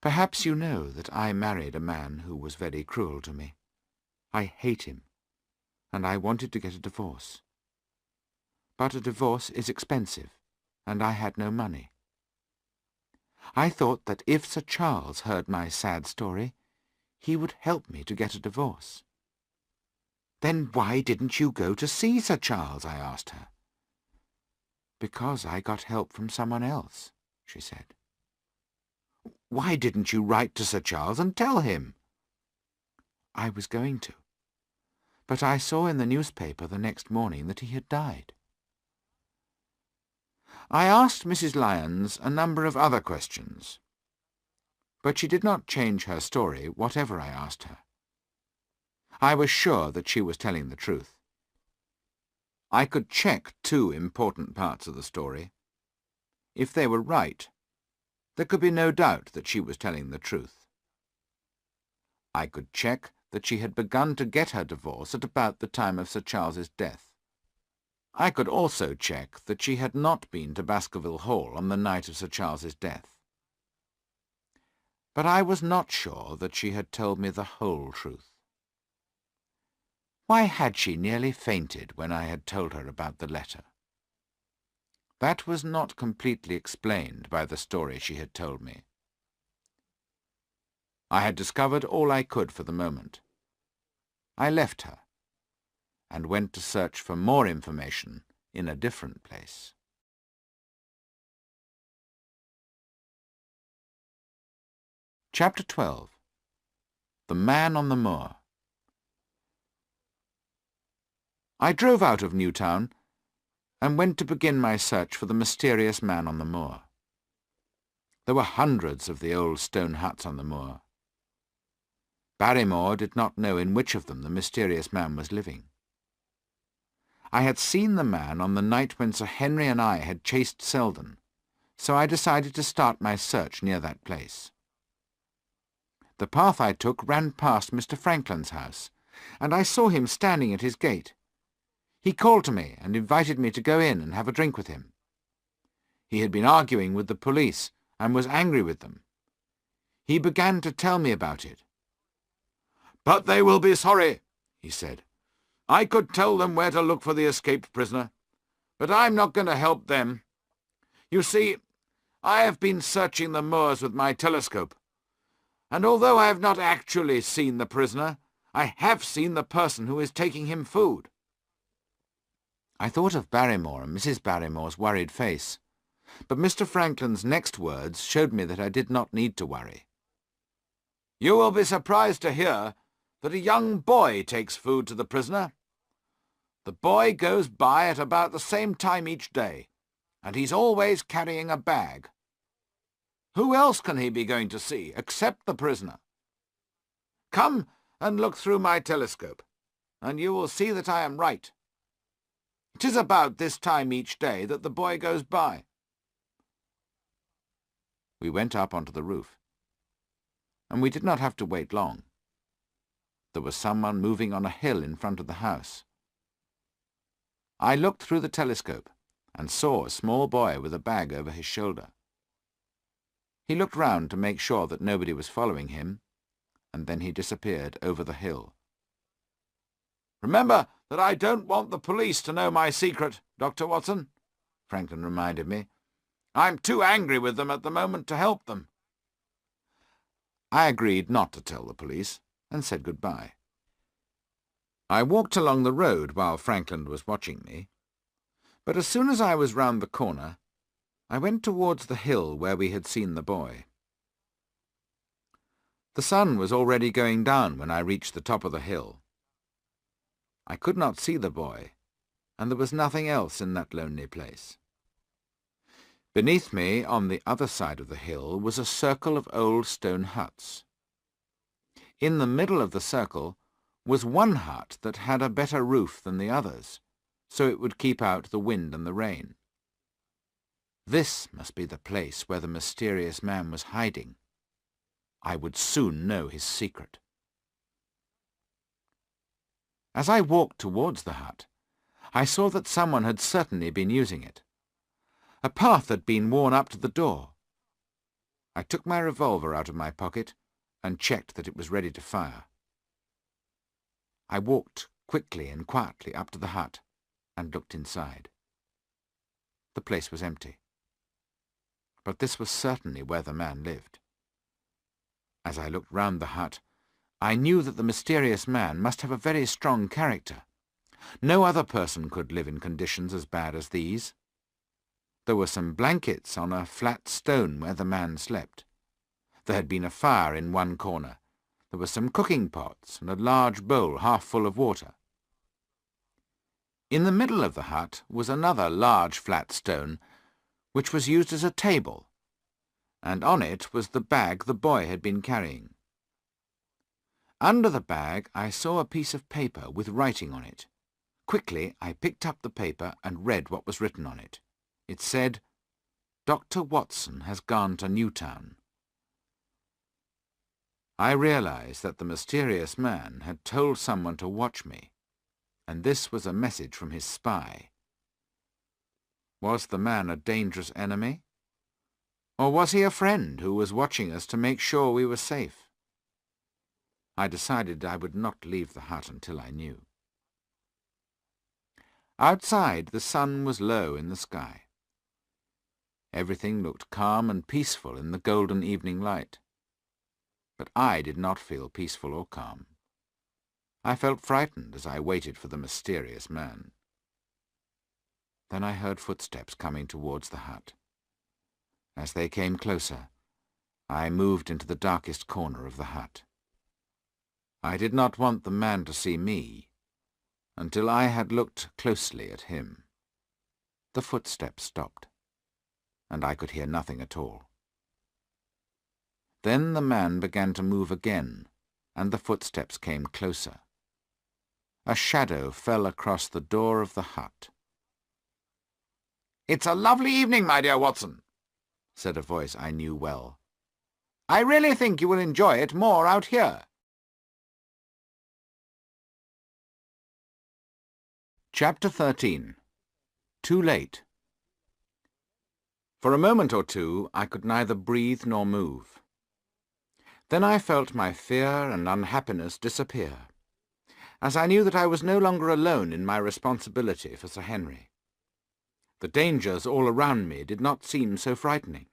Perhaps you know that I married a man who was very cruel to me. I hate him, and I wanted to get a divorce. But a divorce is expensive, and I had no money. I thought that if Sir Charles heard my sad story, he would help me to get a divorce." "Then why didn't you go to see Sir Charles?" I asked her. "Because I got help from someone else," she said. "Why didn't you write to Sir Charles and tell him?" "I was going to, but I saw in the newspaper the next morning that he had died." I asked Mrs. Lyons a number of other questions, but she did not change her story, whatever I asked her. I was sure that she was telling the truth. I could check two important parts of the story. If they were right, there could be no doubt that she was telling the truth. I could check that she had begun to get her divorce at about the time of Sir Charles's death. I could also check that she had not been to Baskerville Hall on the night of Sir Charles's death. But I was not sure that she had told me the whole truth. Why had she nearly fainted when I had told her about the letter? That was not completely explained by the story she had told me. I had discovered all I could for the moment. I left her, and went to search for more information in a different place. Chapter 12. The Man on the Moor. I drove out of Newtown and went to begin my search for the mysterious man on the moor. There were hundreds of the old stone huts on the moor. Barrymore did not know in which of them the mysterious man was living. I had seen the man on the night when Sir Henry and I had chased Selden, so I decided to start my search near that place. The path I took ran past Mr. Franklin's house, and I saw him standing at his gate. He called to me and invited me to go in and have a drink with him. He had been arguing with the police and was angry with them. He began to tell me about it. "But they will be sorry," he said. "I could tell them where to look for the escaped prisoner, but I'm not going to help them. You see, I have been searching the moors with my telescope, and although I have not actually seen the prisoner, I have seen the person who is taking him food." I thought of Barrymore and Mrs. Barrymore's worried face, but Mr. Franklin's next words showed me that I did not need to worry. "You will be surprised to hear that a young boy takes food to the prisoner. The boy goes by at about the same time each day, and he's always carrying a bag. Who else can he be going to see except the prisoner? Come and look through my telescope, and you will see that I am right. It is about this time each day that the boy goes by." We went up onto the roof, and we did not have to wait long. There was someone moving on a hill in front of the house. I looked through the telescope and saw a small boy with a bag over his shoulder. He looked round to make sure that nobody was following him, and then he disappeared over the hill. "Remember that I don't want the police to know my secret, Dr. Watson," Franklin reminded me. "I'm too angry with them at the moment to help them." I agreed not to tell the police, and said goodbye. I walked along the road while Franklin was watching me, but as soon as I was round the corner, I went towards the hill where we had seen the boy. The sun was already going down when I reached the top of the hill. I could not see the boy, and there was nothing else in that lonely place. Beneath me, on the other side of the hill, was a circle of old stone huts. In the middle of the circle was one hut that had a better roof than the others, so it would keep out the wind and the rain. This must be the place where the mysterious man was hiding. I would soon know his secret. As I walked towards the hut, I saw that someone had certainly been using it. A path had been worn up to the door. I took my revolver out of my pocket and checked that it was ready to fire. I walked quickly and quietly up to the hut and looked inside. The place was empty. But this was certainly where the man lived. As I looked round the hut, I knew that the mysterious man must have a very strong character. No other person could live in conditions as bad as these. There were some blankets on a flat stone where the man slept. There had been a fire in one corner. There were some cooking pots and a large bowl half full of water. In the middle of the hut was another large flat stone, which was used as a table, and on it was the bag the boy had been carrying. Under the bag I saw a piece of paper with writing on it. Quickly I picked up the paper and read what was written on it. It said, "Dr. Watson has gone to Newtown." I realized that the mysterious man had told someone to watch me, and this was a message from his spy. Was the man a dangerous enemy? Or was he a friend who was watching us to make sure we were safe? I decided I would not leave the hut until I knew. Outside, the sun was low in the sky. Everything looked calm and peaceful in the golden evening light. But I did not feel peaceful or calm. I felt frightened as I waited for the mysterious man. Then I heard footsteps coming towards the hut. As they came closer, I moved into the darkest corner of the hut. I did not want the man to see me until I had looked closely at him. The footsteps stopped, and I could hear nothing at all. Then the man began to move again, and the footsteps came closer. A shadow fell across the door of the hut. "It's a lovely evening, my dear Watson," said a voice I knew well. "I really think you will enjoy it more out here." Chapter 13. Too Late. For a moment or two I could neither breathe nor move. Then I felt my fear and unhappiness disappear, as I knew that I was no longer alone in my responsibility for Sir Henry. The dangers all around me did not seem so frightening.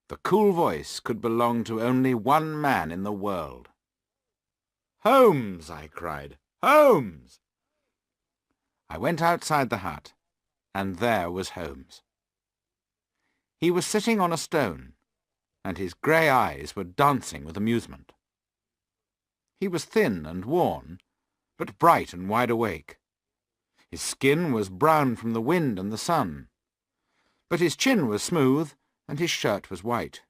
The cool voice could belong to only one man in the world. "Holmes!" I cried. "Holmes!" I went outside the hut, and there was Holmes. He was sitting on a stone, and his grey eyes were dancing with amusement. He was thin and worn, but bright and wide awake. His skin was brown from the wind and the sun, but his chin was smooth, and his shirt was white.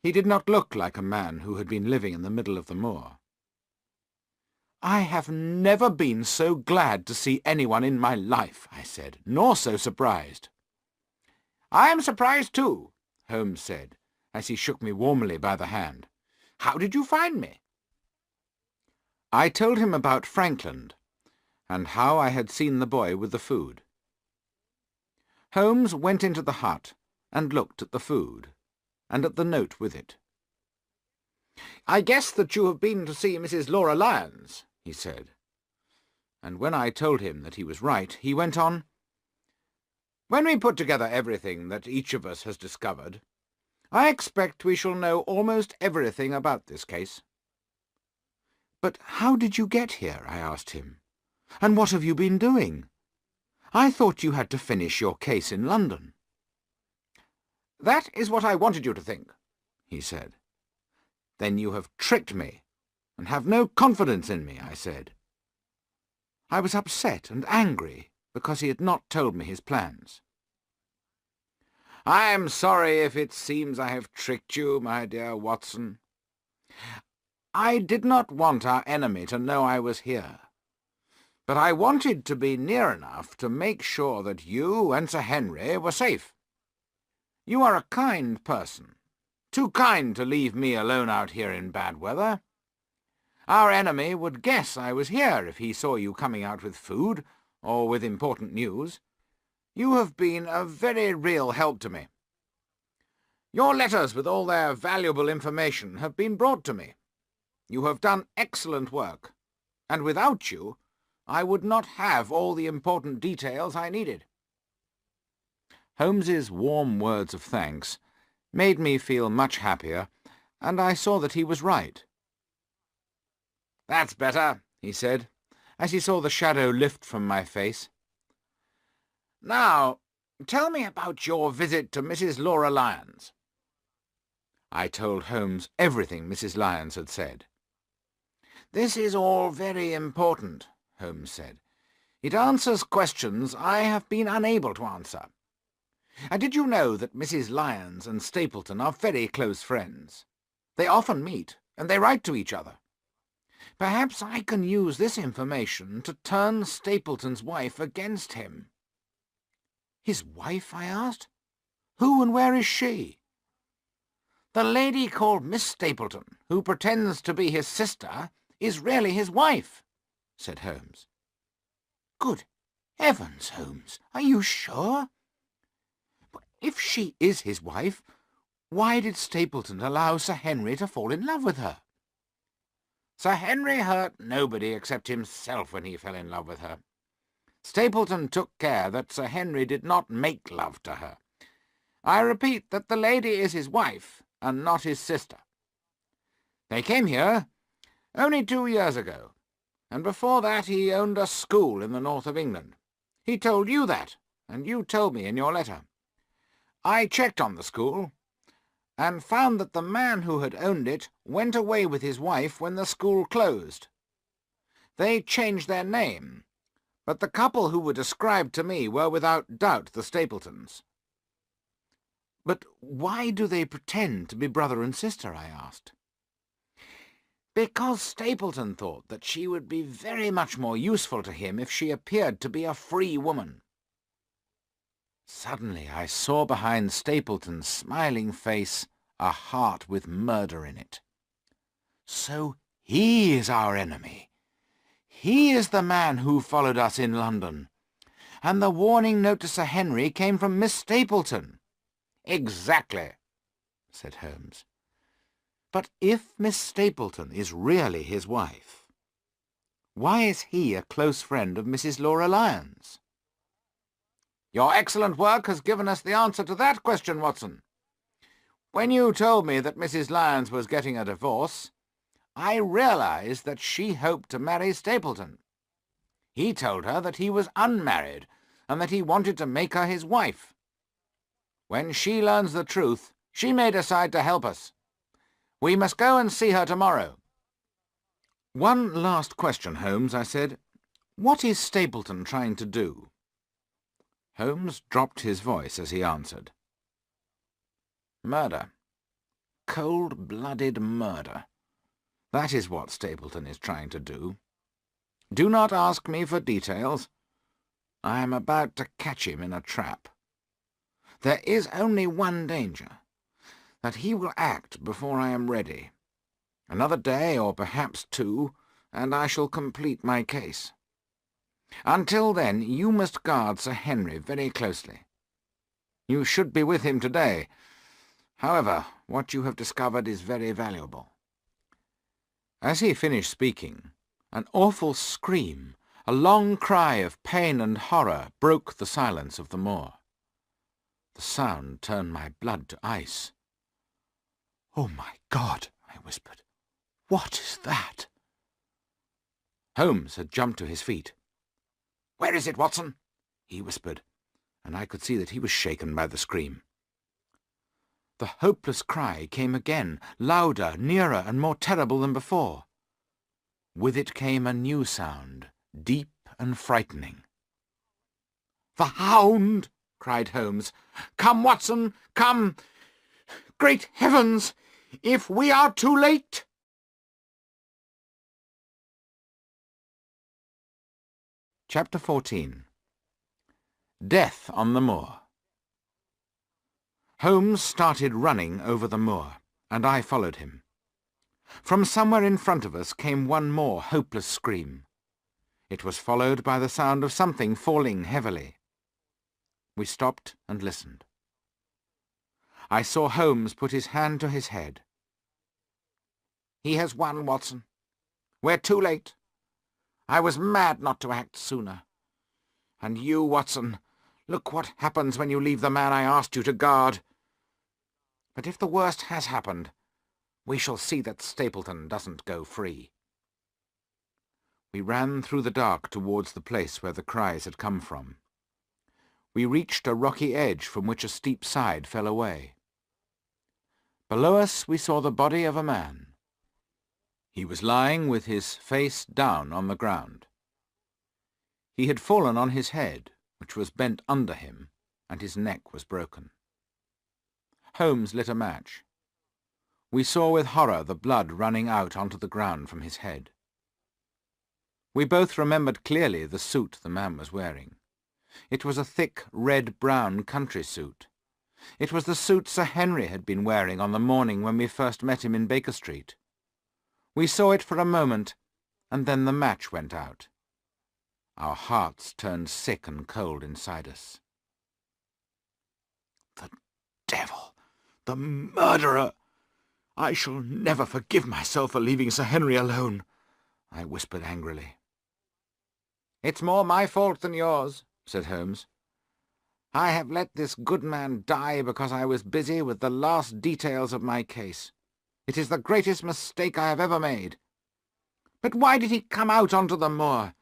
He did not look like a man who had been living in the middle of the moor. "I have never been so glad to see anyone in my life," I said, "nor so surprised." "I am surprised too," Holmes said, as he shook me warmly by the hand. "How did you find me?" I told him about Frankland, and how I had seen the boy with the food. Holmes went into the hut and looked at the food, and at the note with it. "I guess that you have been to see Mrs. Laura Lyons," he said. And when I told him that he was right, he went on, "When we put together everything that each of us has discovered, I expect we shall know almost everything about this case." "But how did you get here?" I asked him. "And what have you been doing? I thought you had to finish your case in London." "That is what I wanted you to think," he said. "Then you have tricked me, and have no confidence in me," I said. I was upset and angry because he had not told me his plans. "I am sorry if it seems I have tricked you, my dear Watson. I did not want our enemy to know I was here, but I wanted to be near enough to make sure that you and Sir Henry were safe. You are a kind person, too kind to leave me alone out here in bad weather. Our enemy would guess I was here if he saw you coming out with food or with important news. You have been a very real help to me. Your letters with all their valuable information have been brought to me. You have done excellent work, and without you I would not have all the important details I needed." Holmes's warm words of thanks made me feel much happier, and I saw that he was right. "That's better," he said, as he saw the shadow lift from my face. "Now, tell me about your visit to Mrs. Laura Lyons." I told Holmes everything Mrs. Lyons had said. "This is all very important," Holmes said. "It answers questions I have been unable to answer. And did you know that Mrs. Lyons and Stapleton are very close friends? They often meet, and they write to each other. Perhaps I can use this information to turn Stapleton's wife against him." "His wife?" I asked. "Who and where is she?" "The lady called Miss Stapleton, who pretends to be his sister, is really his wife," said Holmes. "Good heavens, Holmes, are you sure? But if she is his wife, why did Stapleton allow Sir Henry to fall in love with her?" "Sir Henry hurt nobody except himself when he fell in love with her. Stapleton took care that Sir Henry did not make love to her. I repeat that the lady is his wife, and not his sister. They came here only 2 years ago, and before that he owned a school in the north of England. He told you that, and you told me in your letter. I checked on the school, and found that the man who had owned it went away with his wife when the school closed. They changed their name, But the couple who were described to me were without doubt the Stapletons. But why do they pretend to be brother and sister? I asked. Because Stapleton thought that she would be very much more useful to him if she appeared to be a free woman. Suddenly I saw behind Stapleton's smiling face a heart with murder in it. So he is our enemy. He is the man who followed us in London. And the warning note to Sir Henry came from Miss Stapleton. Exactly, said Holmes. But if Miss Stapleton is really his wife, why is he a close friend of Mrs. Laura Lyons? Your excellent work has given us the answer to that question, Watson. When you told me that Mrs. Lyons was getting a divorce, I realized that she hoped to marry Stapleton. He told her that he was unmarried and that he wanted to make her his wife. When she learns the truth, she may decide to help us. We must go and see her tomorrow. One last question, Holmes, I said. What is Stapleton trying to do? Holmes dropped his voice as he answered. Murder. Cold-blooded murder. That is what Stapleton is trying to do. Do not ask me for details. I am about to catch him in a trap. There is only one danger, that he will act before I am ready. Another day, or perhaps 2, and I shall complete my case. Until then, you must guard Sir Henry very closely. You should be with him today. However, what you have discovered is very valuable. As he finished speaking, an awful scream, a long cry of pain and horror, broke the silence of the moor. The sound turned my blood to ice. "Oh, my God," I whispered. "What is that?" Holmes had jumped to his feet. "Where is it, Watson?" he whispered, and I could see that he was shaken by the scream. The hopeless cry came again, louder, nearer, and more terrible than before. With it came a new sound, deep and frightening. "The Hound!" cried Holmes. "Come, Watson, come! Great heavens! If we are too late—" Chapter 14. Death on the Moor. Holmes started running over the moor, and I followed him. From somewhere in front of us came one more hopeless scream. It was followed by the sound of something falling heavily. We stopped and listened. I saw Holmes put his hand to his head. "He has won, Watson. We're too late. I was mad not to act sooner. And you, Watson, look what happens when you leave the man I asked you to guard. But if the worst has happened, we shall see that Stapleton doesn't go free." We ran through the dark towards the place where the cries had come from. We reached a rocky edge from which a steep side fell away. Below us we saw the body of a man. He was lying with his face down on the ground. He had fallen on his head, which was bent under him, and his neck was broken. Holmes lit a match. We saw with horror the blood running out onto the ground from his head. We both remembered clearly the suit the man was wearing. It was a thick red-brown country suit. It was the suit Sir Henry had been wearing on the morning when we first met him in Baker Street. We saw it for a moment, and then the match went out. Our hearts turned sick and cold inside us. "The devil! The murderer! I shall never forgive myself for leaving Sir Henry alone," I whispered angrily. "It's more my fault than yours," said Holmes. "I have let this good man die because I was busy with the last details of my case. It is the greatest mistake I have ever made. But why did he come out onto the moor?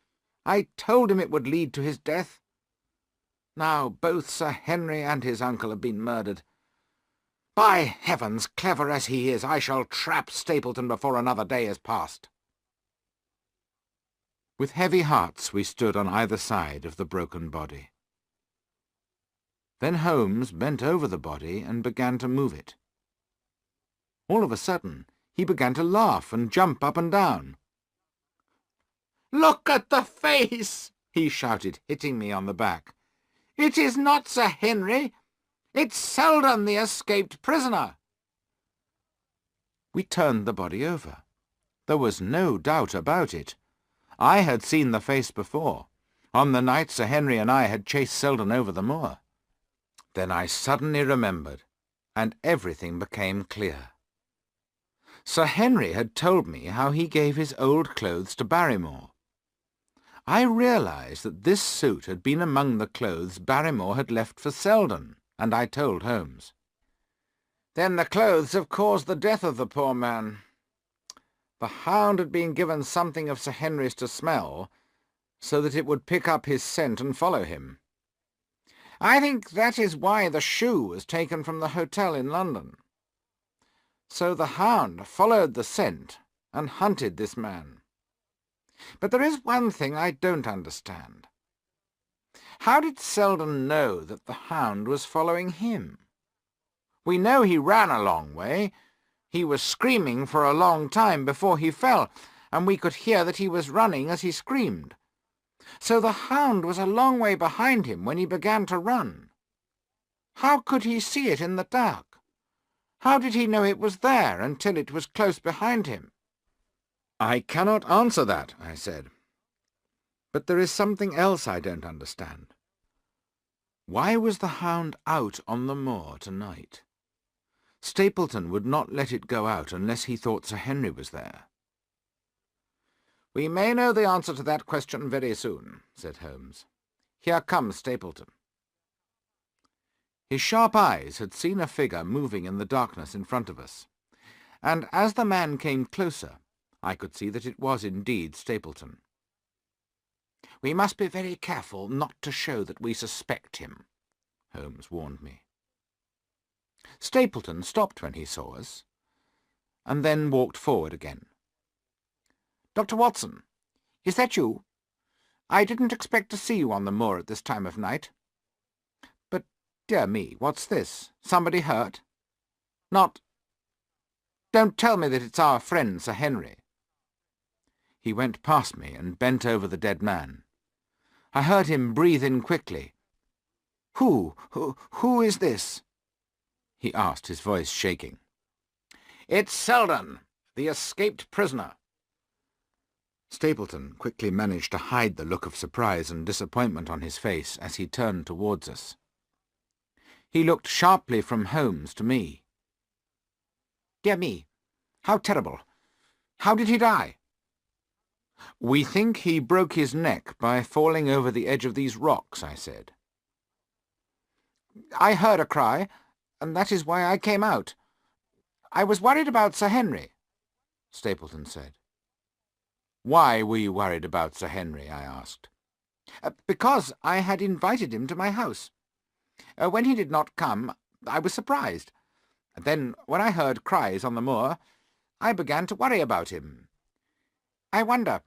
I told him it would lead to his death. Now both Sir Henry and his uncle have been murdered. By heavens, clever as he is, I shall trap Stapleton before another day is past." With heavy hearts we stood on either side of the broken body. Then Holmes bent over the body and began to move it. All of a sudden, he began to laugh and jump up and down. "Look at the face!" he shouted, hitting me on the back. "It is not Sir Henry. It's Selden, the escaped prisoner." We turned the body over. There was no doubt about it. I had seen the face before, on the night Sir Henry and I had chased Selden over the moor. Then I suddenly remembered, and everything became clear. Sir Henry had told me how he gave his old clothes to Barrymore. I realized that this suit had been among the clothes Barrymore had left for Selden, and I told Holmes. "Then the clothes have caused the death of the poor man. The Hound had been given something of Sir Henry's to smell, so that it would pick up his scent and follow him. I think that is why the shoe was taken from the hotel in London. So the Hound followed the scent and hunted this man. But there is one thing I don't understand. How did Selden know that the Hound was following him? We know he ran a long way. He was screaming for a long time before he fell, and we could hear that he was running as he screamed. So the Hound was a long way behind him when he began to run. How could he see it in the dark? How did he know it was there until it was close behind him?" "I cannot answer that," I said. "But there is something else I don't understand. Why was the Hound out on the moor tonight? Stapleton would not let it go out unless he thought Sir Henry was there." "We may know the answer to that question very soon," said Holmes. "Here comes Stapleton." His sharp eyes had seen a figure moving in the darkness in front of us, and as the man came closer, I could see that it was indeed Stapleton. "We must be very careful not to show that we suspect him," Holmes warned me. Stapleton stopped when he saw us, and then walked forward again. "Dr. Watson, is that you? I didn't expect to see you on the moor at this time of night. But, dear me, what's this? Somebody hurt? Not... Don't tell me that it's our friend Sir Henry." He went past me and bent over the dead man. I heard him breathe in quickly. Who is this?" he asked, his voice shaking. "It's Selden, the escaped prisoner." Stapleton quickly managed to hide the look of surprise and disappointment on his face as he turned towards us. He looked sharply from Holmes to me. "Dear me, how terrible! How did he die?" "We think he broke his neck by falling over the edge of these rocks," I said. "I heard a cry, and that is why I came out. I was worried about Sir Henry," Stapleton said. "Why were you worried about Sir Henry?" I asked. "Because I had invited him to my house. When he did not come, I was surprised. Then, when I heard cries on the moor, I began to worry about him. I wonder—"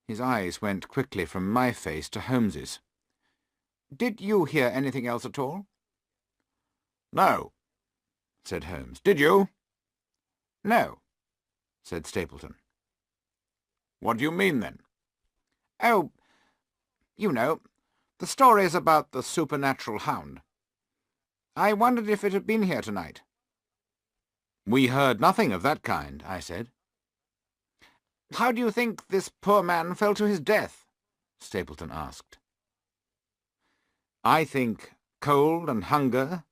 His eyes went quickly from my face to Holmes's. "Did you hear anything else at all?" "No," said Holmes. "Did you?" "No," said Stapleton. "What do you mean, then?" "Oh, you know, the stories about the supernatural Hound. I wondered if it had been here tonight." "We heard nothing of that kind," I said. "How do you think this poor man fell to his death?" Stapleton asked. "I think cold and hunger,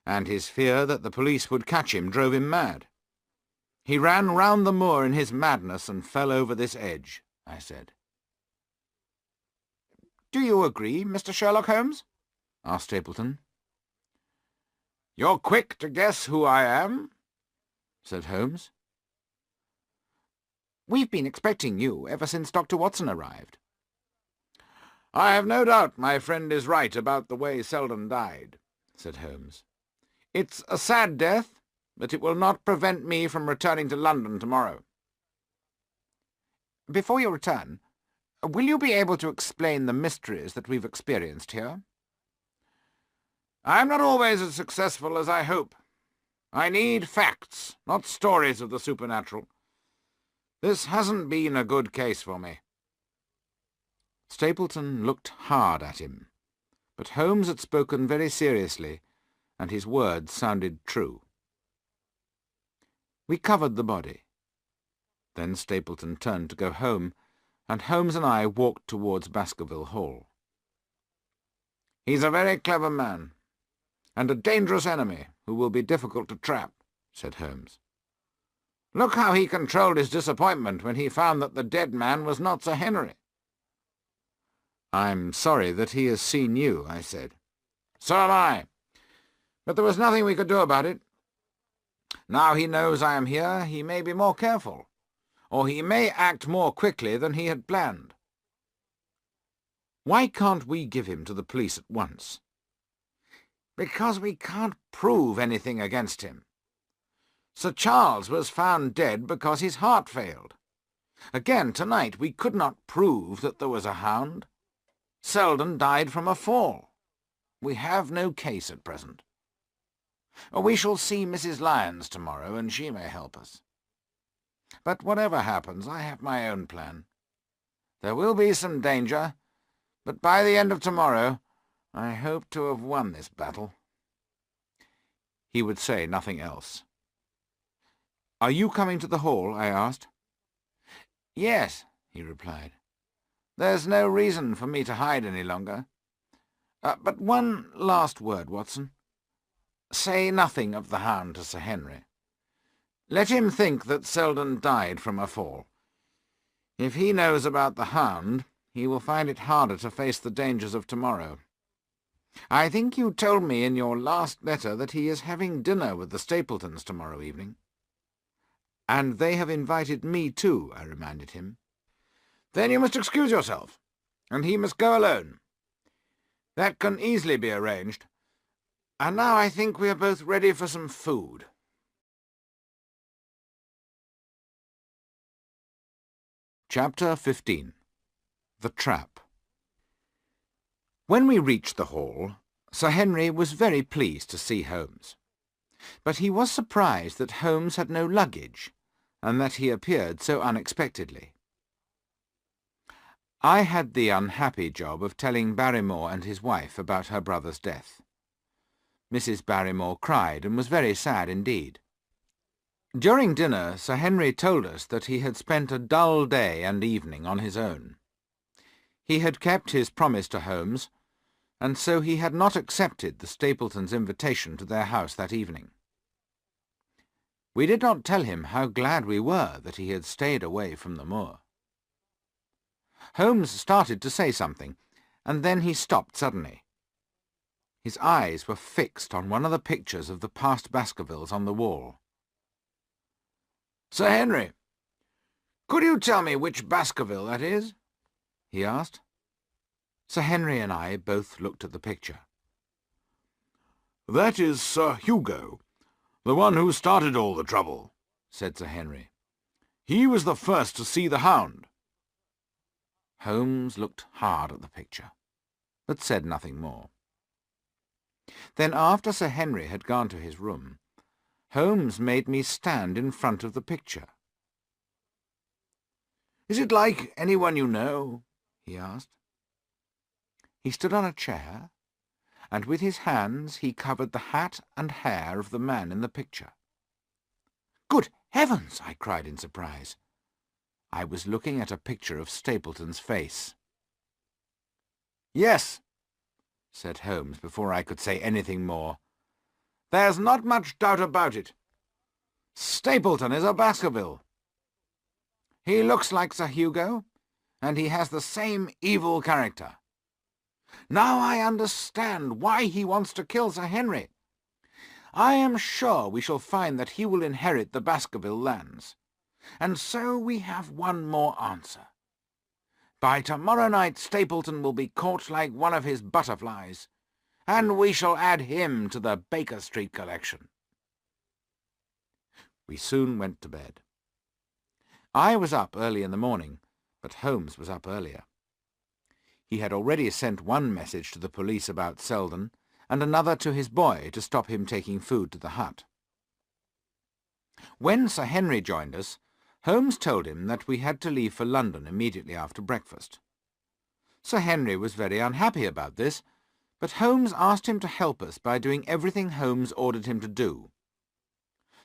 and his fear that the police would catch him, drove him mad. He ran round the moor in his madness and fell over this edge," I said. "Do you agree, Mr. Sherlock Holmes?" asked Stapleton. "You're quick to guess who I am," said Holmes. "We've been expecting you ever since Dr. Watson arrived." "I have no doubt my friend is right about the way Selden died," said Holmes. "It's a sad death, but it will not prevent me from returning to London tomorrow." "Before you return, Will you be able to explain the mysteries that we've experienced here? I'm not always as successful as I hope. I need facts, not stories of the supernatural. This hasn't been a good case for me. Stapleton looked hard at him, but Holmes had spoken very seriously, and his words sounded true. We covered the body. Then Stapleton turned to go home, and Holmes and I walked towards Baskerville Hall. He's a very clever man, and a dangerous enemy who will be difficult to trap, said Holmes. Look how he controlled his disappointment when he found that the dead man was not Sir Henry. I'm sorry that he has seen you, I said. So am I. But there was nothing we could do about it. Now he knows I am here, he may be more careful, or he may act more quickly than he had planned. Why can't we give him to the police at once? Because we can't prove anything against him. Sir Charles was found dead because his heart failed. Again, tonight, we could not prove that there was a hound. Selden died from a fall. We have no case at present. We shall see Mrs. Lyons tomorrow, and she may help us. But whatever happens, I have my own plan. There will be some danger, but by the end of tomorrow, I hope to have won this battle. He would say nothing else. Are you coming to the hall? I asked. Yes, he replied. There's no reason for me to hide any longer. But one last word, Watson. Say nothing of the hound to Sir Henry. Let him think that Selden died from a fall. If he knows about the hound, he will find it harder to face the dangers of tomorrow. I think you told me in your last letter that he is having dinner with the Stapletons tomorrow evening. And they have invited me too, I reminded him. Then you must excuse yourself, and he must go alone. That can easily be arranged. And now I think we are both ready for some food. Chapter 15. The Trap. When we reached the hall, Sir Henry was very pleased to see Holmes. But he was surprised that Holmes had no luggage, and that he appeared so unexpectedly. I had the unhappy job of telling Barrymore and his wife about her brother's death. Mrs. Barrymore cried and was very sad indeed. During dinner, Sir Henry told us that he had spent a dull day and evening on his own. He had kept his promise to Holmes, and so he had not accepted the Stapletons' invitation to their house that evening. We did not tell him how glad we were that he had stayed away from the moor. Holmes started to say something, and then he stopped suddenly. His eyes were fixed on one of the pictures of the past Baskervilles on the wall. "Sir Henry, could you tell me which Baskerville that is?" he asked. Sir Henry and I both looked at the picture. "That is Sir Hugo, the one who started all the trouble," said Sir Henry. "He was the first to see the hound." Holmes looked hard at the picture, but said nothing more. Then, after Sir Henry had gone to his room, Holmes made me stand in front of the picture. "Is it like anyone you know?" he asked. He stood on a chair, and with his hands he covered the hat and hair of the man in the picture. "Good heavens!" I cried in surprise. I was looking at a picture of Stapleton's face. "Yes," said Holmes before I could say anything more. "There's not much doubt about it. Stapleton is a Baskerville. He looks like Sir Hugo, and he has the same evil character. Now I understand why he wants to kill Sir Henry. I am sure we shall find that he will inherit the Baskerville lands. And so we have one more answer. By tomorrow night Stapleton will be caught like one of his butterflies, and we shall add him to the Baker Street collection." We soon went to bed. I was up early in the morning, but Holmes was up earlier. He had already sent one message to the police about Selden, and another to his boy to stop him taking food to the hut. When Sir Henry joined us, Holmes told him that we had to leave for London immediately after breakfast. Sir Henry was very unhappy about this, but Holmes asked him to help us by doing everything Holmes ordered him to do.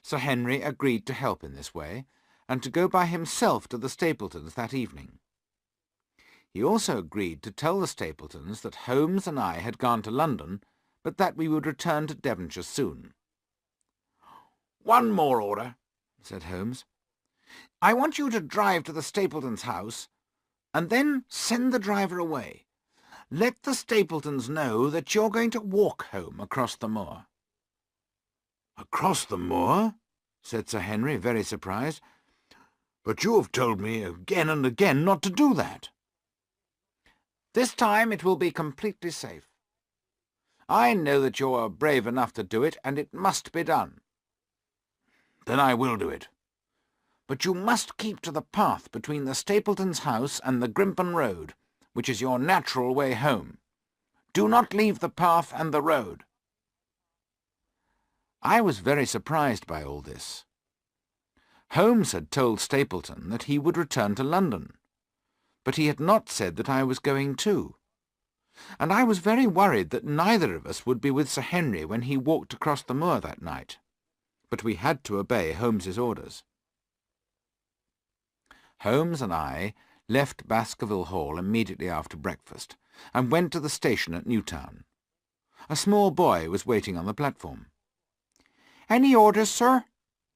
Sir Henry agreed to help in this way, and to go by himself to the Stapletons that evening. He also agreed to tell the Stapletons that Holmes and I had gone to London, but that we would return to Devonshire soon. "One more order," said Holmes. "I want you to drive to the Stapletons' house, and then send the driver away. Let the Stapletons know that you're going to walk home across the moor." "Across the moor?" said Sir Henry, very surprised. "But you have told me again and again not to do that." "This time it will be completely safe. I know that you are brave enough to do it, and it must be done." "Then I will do it." "But you must keep to the path between the Stapletons' house and the Grimpen Road, which is your natural way home. Do not leave the path and the road." I was very surprised by all this. Holmes had told Stapleton that he would return to London, but he had not said that I was going too, and I was very worried that neither of us would be with Sir Henry when he walked across the moor that night, but we had to obey Holmes's orders. Holmes and I left Baskerville Hall immediately after breakfast and went to the station at Newtown. A small boy was waiting on the platform. "Any orders, sir?"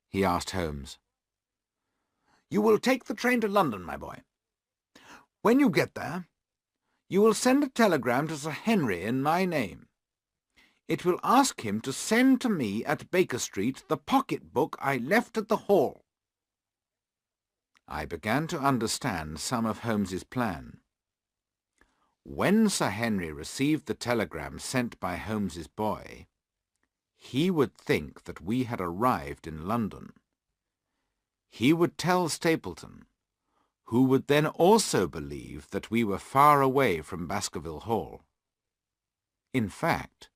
he asked Holmes. "You will take the train to London, my boy. When you get there, you will send a telegram to Sir Henry in my name. It will ask him to send to me at Baker Street the pocket-book I left at the Hall." I began to understand some of Holmes's plan. When Sir Henry received the telegram sent by Holmes's boy, he would think that we had arrived in London. He would tell Stapleton, who would then also believe that we were far away from Baskerville Hall. In fact,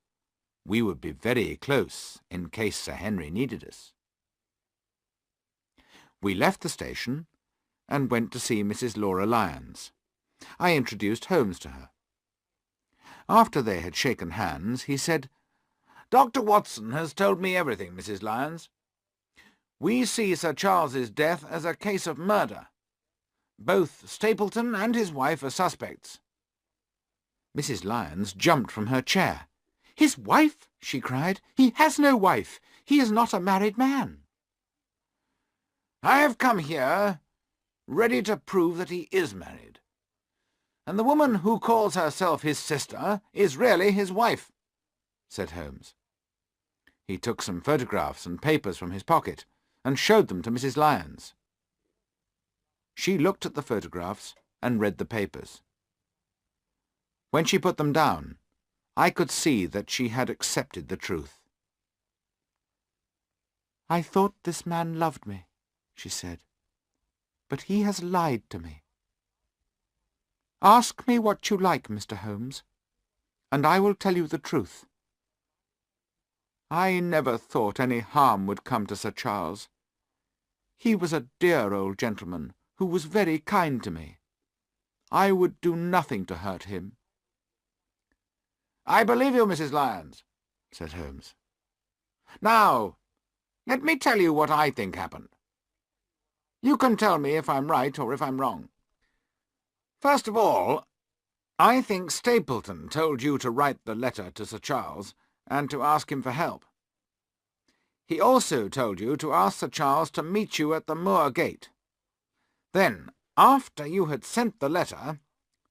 we would be very close in case Sir Henry needed us. We left the station and went to see Mrs. Laura Lyons. I introduced Holmes to her. After they had shaken hands, he said, "Dr. Watson has told me everything, Mrs. Lyons. We see Sir Charles's death as a case of murder. Both Stapleton and his wife are suspects." Mrs. Lyons jumped from her chair. "His wife?" she cried. "He has no wife. He is not a married man." "I have come here ready to prove that he is married, and the woman who calls herself his sister is really his wife," said Holmes. He took some photographs and papers from his pocket and showed them to Mrs. Lyons. She looked at the photographs and read the papers. When she put them down, I could see that she had accepted the truth. "I thought this man loved me," she said, "but he has lied to me. Ask me what you like, Mr. Holmes, and I will tell you the truth. I never thought any harm would come to Sir Charles. He was a dear old gentleman who was very kind to me. I would do nothing to hurt him." "I believe you, Mrs. Lyons," said Holmes. "Now, let me tell you what I think happened. You can tell me if I'm right or if I'm wrong. First of all, I think Stapleton told you to write the letter to Sir Charles and to ask him for help. He also told you to ask Sir Charles to meet you at the moor gate. Then, after you had sent the letter,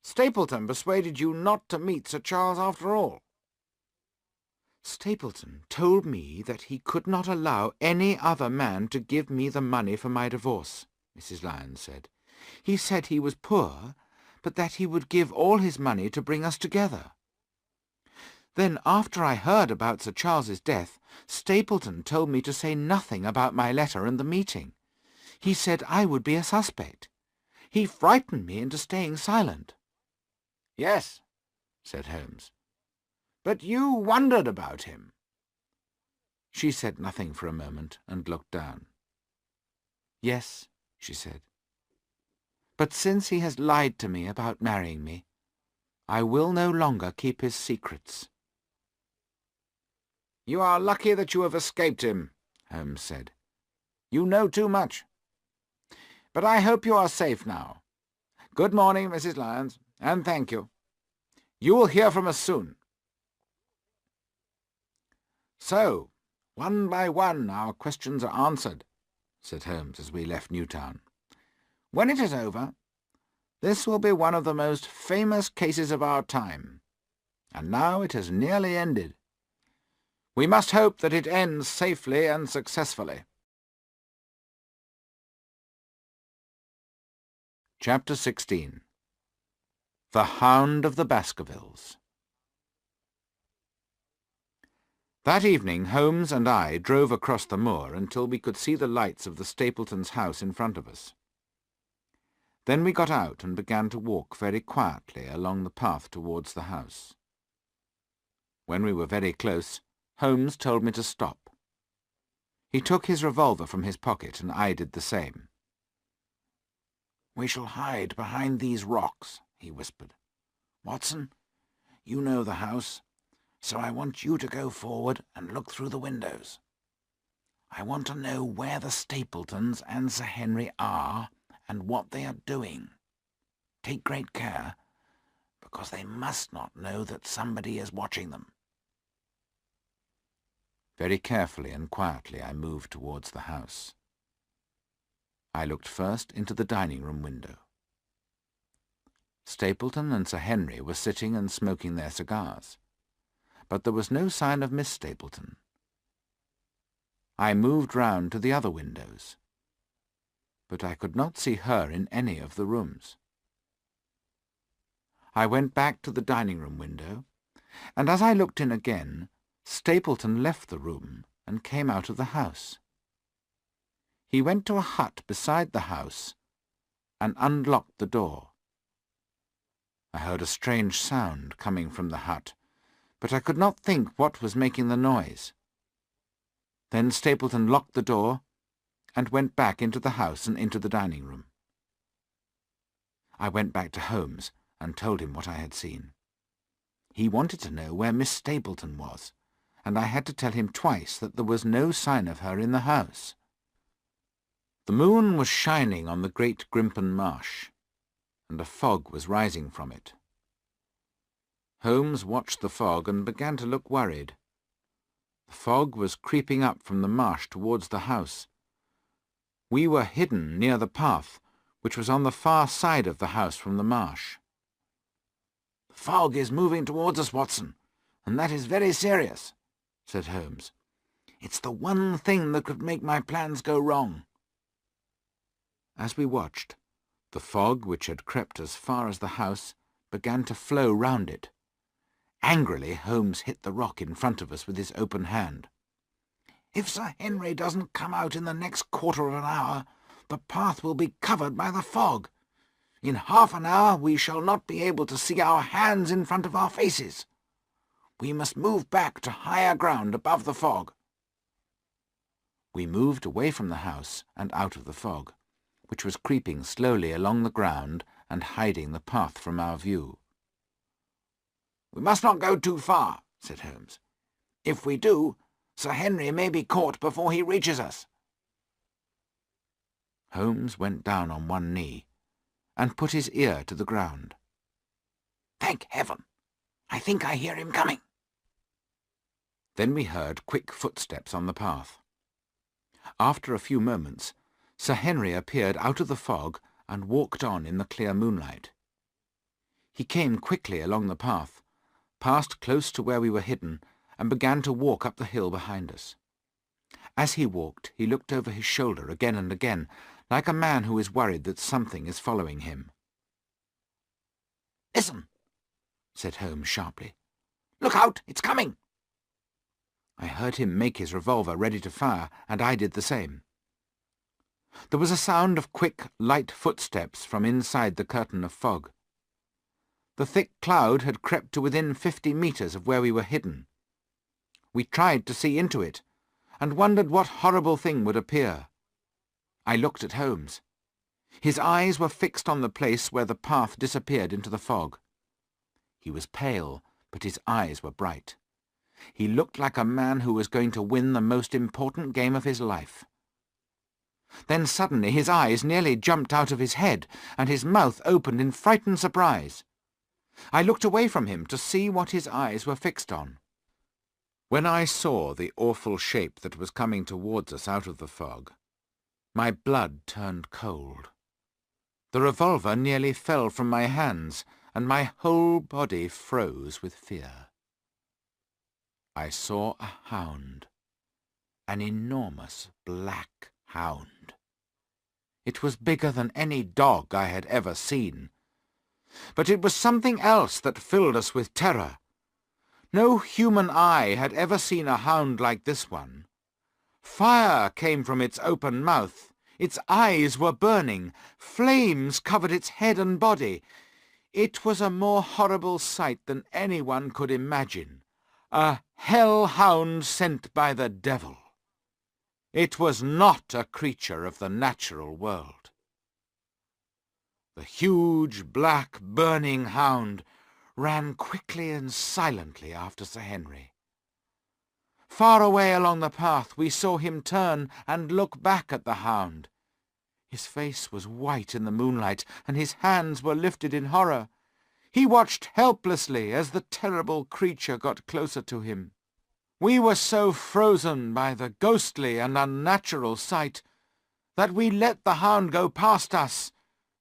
Stapleton persuaded you not to meet Sir Charles after all." "Stapleton told me that he could not allow any other man to give me the money for my divorce," Mrs. Lyons said. "He said he was poor, but that he would give all his money to bring us together. Then, after I heard about Sir Charles's death, Stapleton told me to say nothing about my letter and the meeting. He said I would be a suspect. He frightened me into staying silent." "Yes," said Holmes. "But you wondered about him." She said nothing for a moment and looked down. "Yes," she said. "But since he has lied to me about marrying me, I will no longer keep his secrets." "You are lucky that you have escaped him," Holmes said. "You know too much. But I hope you are safe now. Good morning, Mrs. Lyons, and thank you. You will hear from us soon." "So, one by one our questions are answered," said Holmes as we left Newtown. "When it is over, this will be one of the most famous cases of our time. And now it has nearly ended. We must hope that it ends safely and successfully." Chapter 16. The Hound of the Baskervilles. That evening Holmes and I drove across the moor until we could see the lights of the Stapletons' house in front of us. Then we got out and began to walk very quietly along the path towards the house. When we were very close, Holmes told me to stop. He took his revolver from his pocket, and I did the same. "We shall hide behind these rocks," he whispered. "Watson, you know the house, so I want you to go forward and look through the windows. I want to know where the Stapletons and Sir Henry are and what they are doing. Take great care, because they must not know that somebody is watching them." Very carefully and quietly I moved towards the house. I looked first into the dining-room window. Stapleton and Sir Henry were sitting and smoking their cigars, but there was no sign of Miss Stapleton. I moved round to the other windows, but I could not see her in any of the rooms. I went back to the dining-room window, and as I looked in again, Stapleton left the room and came out of the house. He went to a hut beside the house and unlocked the door. I heard a strange sound coming from the hut, but I could not think what was making the noise. Then Stapleton locked the door and went back into the house and into the dining-room. I went back to Holmes and told him what I had seen. He wanted to know where Miss Stapleton was, and I had to tell him twice that there was no sign of her in the house. The moon was shining on the great Grimpen Marsh, and a fog was rising from it. Holmes watched the fog and began to look worried. The fog was creeping up from the marsh towards the house. We were hidden near the path, which was on the far side of the house from the marsh. "The fog is moving towards us, Watson, and that is very serious," said Holmes. "It's the one thing that could make my plans go wrong." As we watched, the fog, which had crept as far as the house, began to flow round it. Angrily, Holmes hit the rock in front of us with his open hand. "If Sir Henry doesn't come out in the next quarter of an hour, the path will be covered by the fog. In half an hour we shall not be able to see our hands in front of our faces. We must move back to higher ground above the fog." We moved away from the house and out of the fog, which was creeping slowly along the ground and hiding the path from our view. "We must not go too far," said Holmes. "If we do, Sir Henry may be caught before he reaches us." Holmes went down on one knee and put his ear to the ground. "Thank heaven! I think I hear him coming." Then we heard quick footsteps on the path. After a few moments, Sir Henry appeared out of the fog and walked on in the clear moonlight. He came quickly along the path, passed close to where we were hidden, and began to walk up the hill behind us. As he walked, he looked over his shoulder again and again, like a man who is worried that something is following him. "Listen," said Holmes sharply. "Look out! It's coming!" I heard him make his revolver ready to fire, and I did the same. There was a sound of quick, light footsteps from inside the curtain of fog. The thick cloud had crept to within 50 metres of where we were hidden. We tried to see into it, and wondered what horrible thing would appear. I looked at Holmes. His eyes were fixed on the place where the path disappeared into the fog. He was pale, but his eyes were bright. He looked like a man who was going to win the most important game of his life. Then suddenly his eyes nearly jumped out of his head, and his mouth opened in frightened surprise. I looked away from him to see what his eyes were fixed on. When I saw the awful shape that was coming towards us out of the fog, my blood turned cold. The revolver nearly fell from my hands, and my whole body froze with fear. I saw a hound, an enormous black hound. It was bigger than any dog I had ever seen. But it was something else that filled us with terror. No human eye had ever seen a hound like this one. Fire came from its open mouth. Its eyes were burning. Flames covered its head and body. It was a more horrible sight than anyone could imagine. A hell-hound sent by the devil. It was not a creature of the natural world. The huge, black, burning hound ran quickly and silently after Sir Henry. Far away along the path we saw him turn and look back at the hound. His face was white in the moonlight, and his hands were lifted in horror. He watched helplessly as the terrible creature got closer to him. We were so frozen by the ghostly and unnatural sight that we let the hound go past us,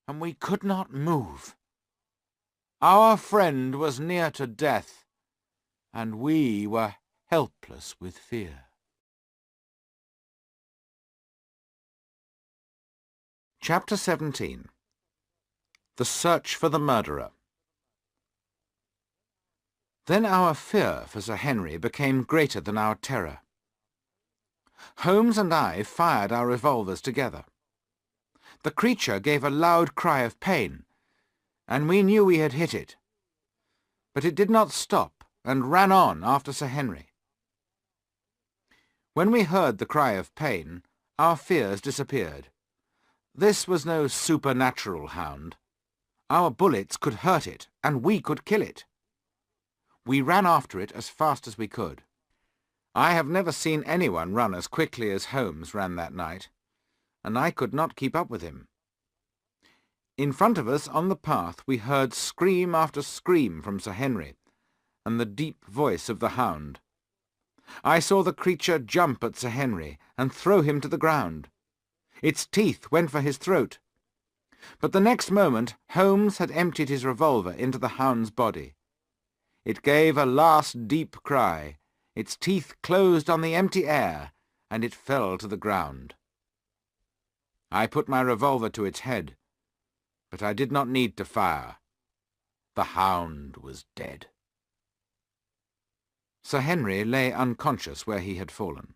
and we could not move. Our friend was near to death, and we were helpless with fear. Chapter 17. The Search for the Murderer. Then our fear for Sir Henry became greater than our terror. Holmes and I fired our revolvers together. The creature gave a loud cry of pain, and we knew we had hit it. But it did not stop, and ran on after Sir Henry. When we heard the cry of pain, our fears disappeared. This was no supernatural hound. Our bullets could hurt it, and we could kill it. We ran after it as fast as we could. I have never seen anyone run as quickly as Holmes ran that night, and I could not keep up with him. In front of us on the path we heard scream after scream from Sir Henry, and the deep voice of the hound. I saw the creature jump at Sir Henry and throw him to the ground. Its teeth went for his throat. But the next moment Holmes had emptied his revolver into the hound's body. It gave a last deep cry. Its teeth closed on the empty air, and it fell to the ground. I put my revolver to its head, but I did not need to fire. The hound was dead. Sir Henry lay unconscious where he had fallen.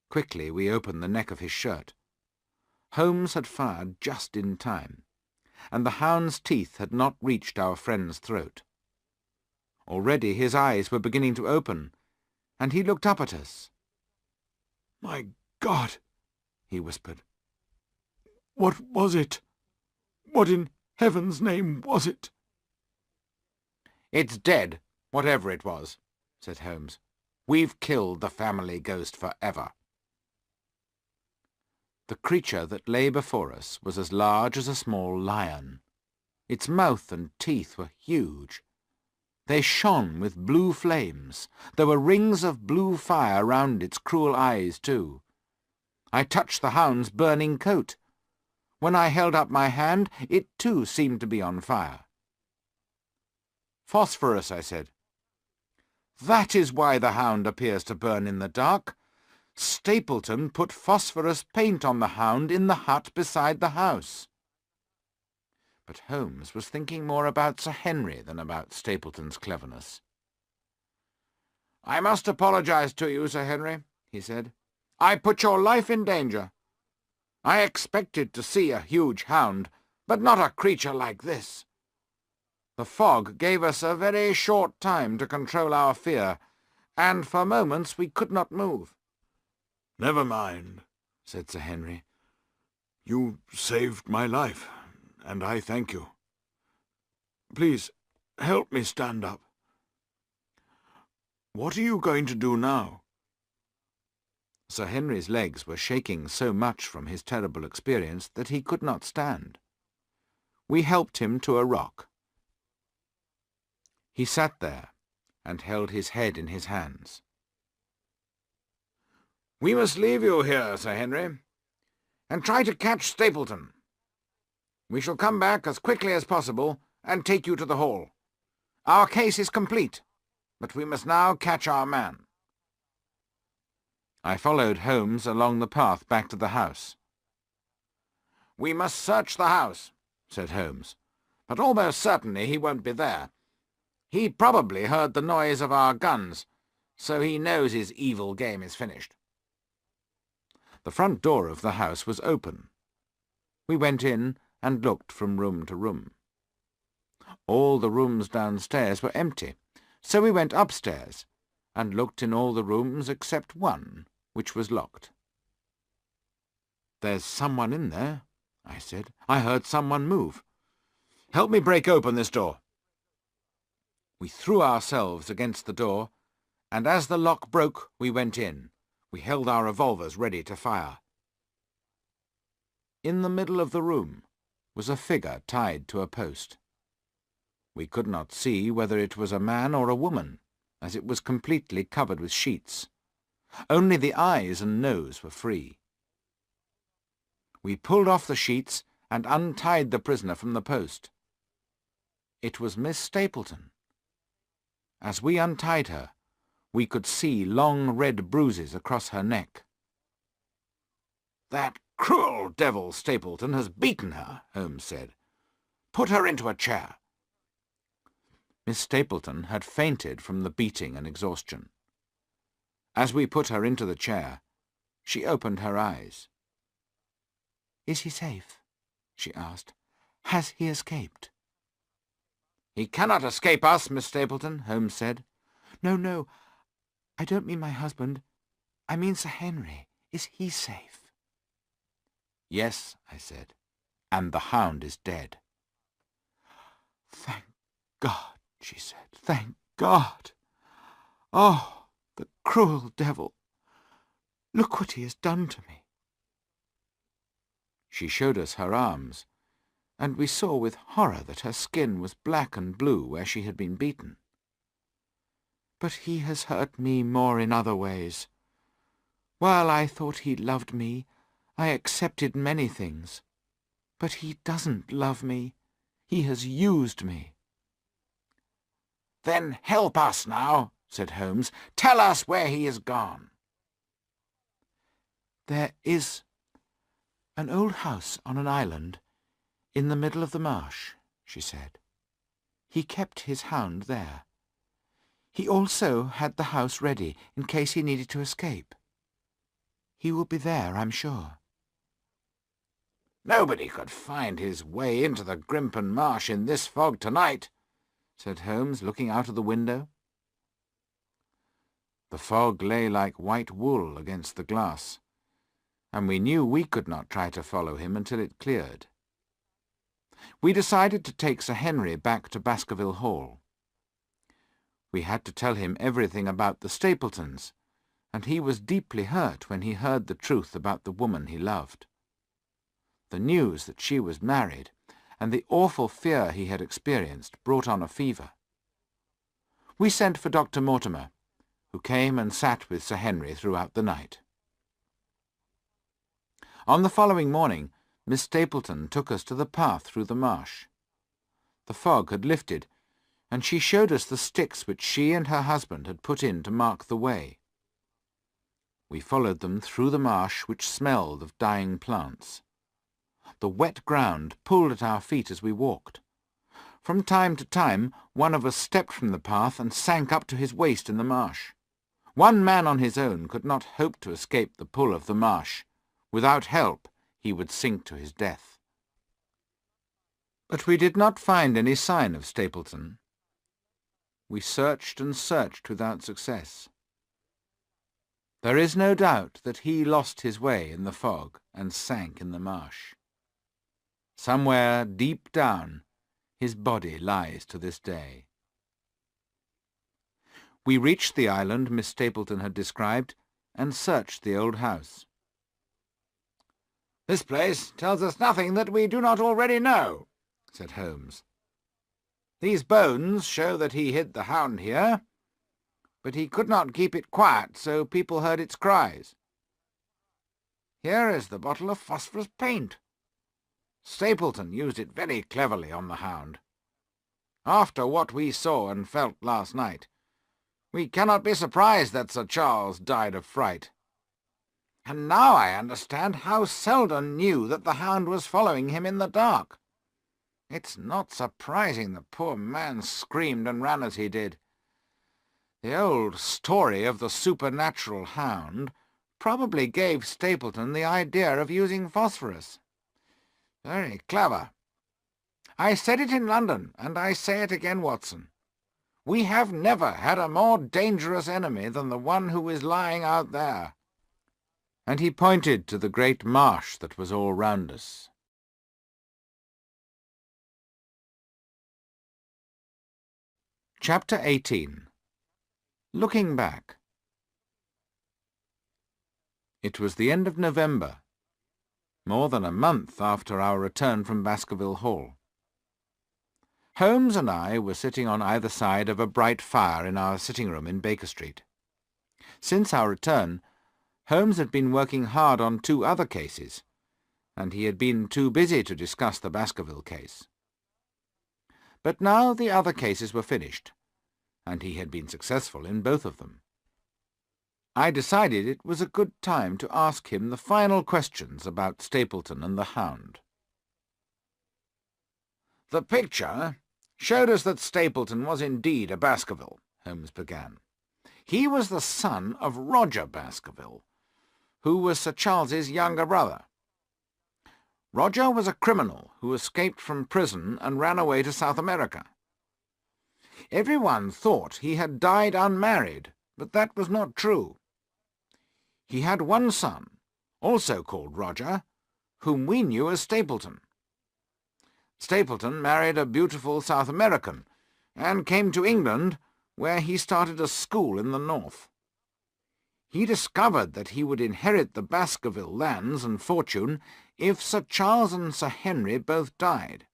Quickly we opened the neck of his shirt. Holmes had fired just in time, and the hound's teeth had not reached our friend's throat. Already his eyes were beginning to open, and he looked up at us. "My God," he whispered. "What was it? What in heaven's name was it?" "It's dead, whatever it was," said Holmes. "We've killed the family ghost forever." The creature that lay before us was as large as a small lion. Its mouth and teeth were huge. They shone with blue flames. There were rings of blue fire round its cruel eyes, too. I touched the hound's burning coat. When I held up my hand, it too seemed to be on fire. "Phosphorus," I said. "That is why the hound appears to burn in the dark. Stapleton put phosphorus paint on the hound in the hut beside the house." But Holmes was thinking more about Sir Henry than about Stapleton's cleverness. "I must apologize to you, Sir Henry," he said. "I put your life in danger. I expected to see a huge hound, but not a creature like this. The fog gave us a very short time to control our fear, and for moments we could not move. "Never mind," said Sir Henry. "You saved my life, and I thank you. Please, help me stand up. What are you going to do now?" Sir Henry's legs were shaking so much from his terrible experience that he could not stand. We helped him to a rock. He sat there and held his head in his hands. "We must leave you here, Sir Henry, and try to catch Stapleton. We shall come back as quickly as possible and take you to the Hall. Our case is complete, but we must now catch our man." I followed Holmes along the path back to the house. "We must search the house," said Holmes, "but almost certainly he won't be there. He probably heard the noise of our guns, so he knows his evil game is finished." The front door of the house was open. We went in and looked from room to room. All the rooms downstairs were empty, so we went upstairs and looked in all the rooms except one, which was locked. "There's someone in there," I said. "I heard someone move. Help me break open this door." We threw ourselves against the door, and as the lock broke, we went in. We held our revolvers ready to fire. In the middle of the room was a figure tied to a post. We could not see whether it was a man or a woman, as it was completely covered with sheets. Only the eyes and nose were free. We pulled off the sheets and untied the prisoner from the post. It was Miss Stapleton. As we untied her, we could see long red bruises across her neck. "That cruel devil Stapleton has beaten her," Holmes said. "Put her into a chair." Miss Stapleton had fainted from the beating and exhaustion. As we put her into the chair, she opened her eyes. "Is he safe?" she asked. "Has he escaped?" "He cannot escape us, Miss Stapleton," Holmes said. No, I don't mean my husband. I mean Sir Henry. Is he safe?" "Yes," I said, "and the Hound is dead." "Thank God," she said. "Thank God. Oh, the cruel devil! Look what he has done to me." She showed us her arms, and we saw with horror that her skin was black and blue where she had been beaten. "But he has hurt me more in other ways. While I thought he loved me, I accepted many things. But he doesn't love me. He has used me." "Then help us now," said Holmes. "Tell us where he is gone." "There is an old house on an island in the middle of the marsh," she said. "He kept his hound there. He also had the house ready in case he needed to escape. He will be there, I'm sure." "Nobody could find his way into the Grimpen Marsh in this fog tonight," said Holmes, looking out of the window. The fog lay like white wool against the glass, and we knew we could not try to follow him until it cleared. We decided to take Sir Henry back to Baskerville Hall. We had to tell him everything about the Stapletons, and he was deeply hurt when he heard the truth about the woman he loved. The news that she was married, and the awful fear he had experienced, brought on a fever. We sent for Dr. Mortimer, who came and sat with Sir Henry throughout the night. On the following morning, Miss Stapleton took us to the path through the marsh. The fog had lifted, and she showed us the sticks which she and her husband had put in to mark the way. We followed them through the marsh, which smelled of dying plants. The wet ground pulled at our feet as we walked. From time to time, one of us stepped from the path and sank up to his waist in the marsh. One man on his own could not hope to escape the pull of the marsh. Without help, he would sink to his death. But we did not find any sign of Stapleton. We searched and searched without success. There is no doubt that he lost his way in the fog and sank in the marsh. Somewhere deep down, his body lies to this day. We reached the island Miss Stapleton had described and searched the old house. "This place tells us nothing that we do not already know," said Holmes. "These bones show that he hid the hound here, but he could not keep it quiet, so people heard its cries. Here is the bottle of phosphorus paint. Stapleton used it very cleverly on the hound. After what we saw and felt last night, we cannot be surprised that Sir Charles died of fright. And now I understand how Selden knew that the hound was following him in the dark. It's not surprising the poor man screamed and ran as he did. The old story of the supernatural hound probably gave Stapleton the idea of using phosphorus. Very clever. I said it in London, and I say it again, Watson. We have never had a more dangerous enemy than the one who is lying out there." And he pointed to the great marsh that was all round us. Chapter 18. Looking Back. It was the end of November, more than a month after our return from Baskerville Hall. Holmes and I were sitting on either side of a bright fire in our sitting-room in Baker Street. Since our return, Holmes had been working hard on 2 other cases, and he had been too busy to discuss the Baskerville case. But now the other cases were finished, and he had been successful in both of them. I decided it was a good time to ask him the final questions about Stapleton and the hound. "The picture showed us that Stapleton was indeed a Baskerville," Holmes began. "He was the son of Roger Baskerville, who was Sir Charles's younger brother. Roger was a criminal who escaped from prison and ran away to South America. Everyone thought he had died unmarried, but that was not true. He had one son, also called Roger, whom we knew as Stapleton. Stapleton married a beautiful South American and came to England, where he started a school in the north. He discovered that he would inherit the Baskerville lands and fortune if Sir Charles and Sir Henry both died.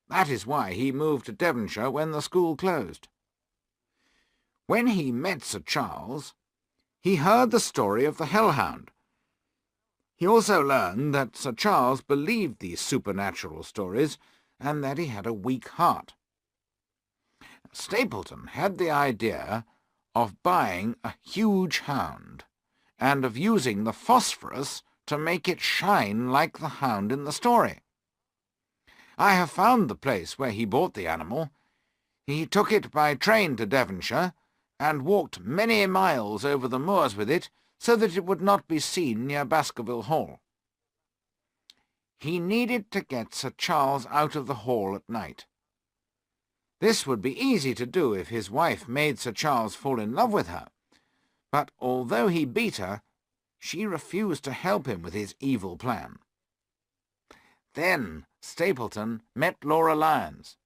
That is why he moved to Devonshire when the school closed. When he met Sir Charles, he heard the story of the hellhound. He also learned that Sir Charles believed these supernatural stories and that he had a weak heart. Stapleton had the idea of buying a huge hound and of using the phosphorus to make it shine like the hound in the story. I have found the place where he bought the animal. He took it by train to Devonshire and walked many miles over the moors with it so that it would not be seen near Baskerville Hall. He needed to get Sir Charles out of the hall at night. This would be easy to do if his wife made Sir Charles fall in love with her, but although he beat her, she refused to help him with his evil plan. Then Stapleton met Laura Lyons.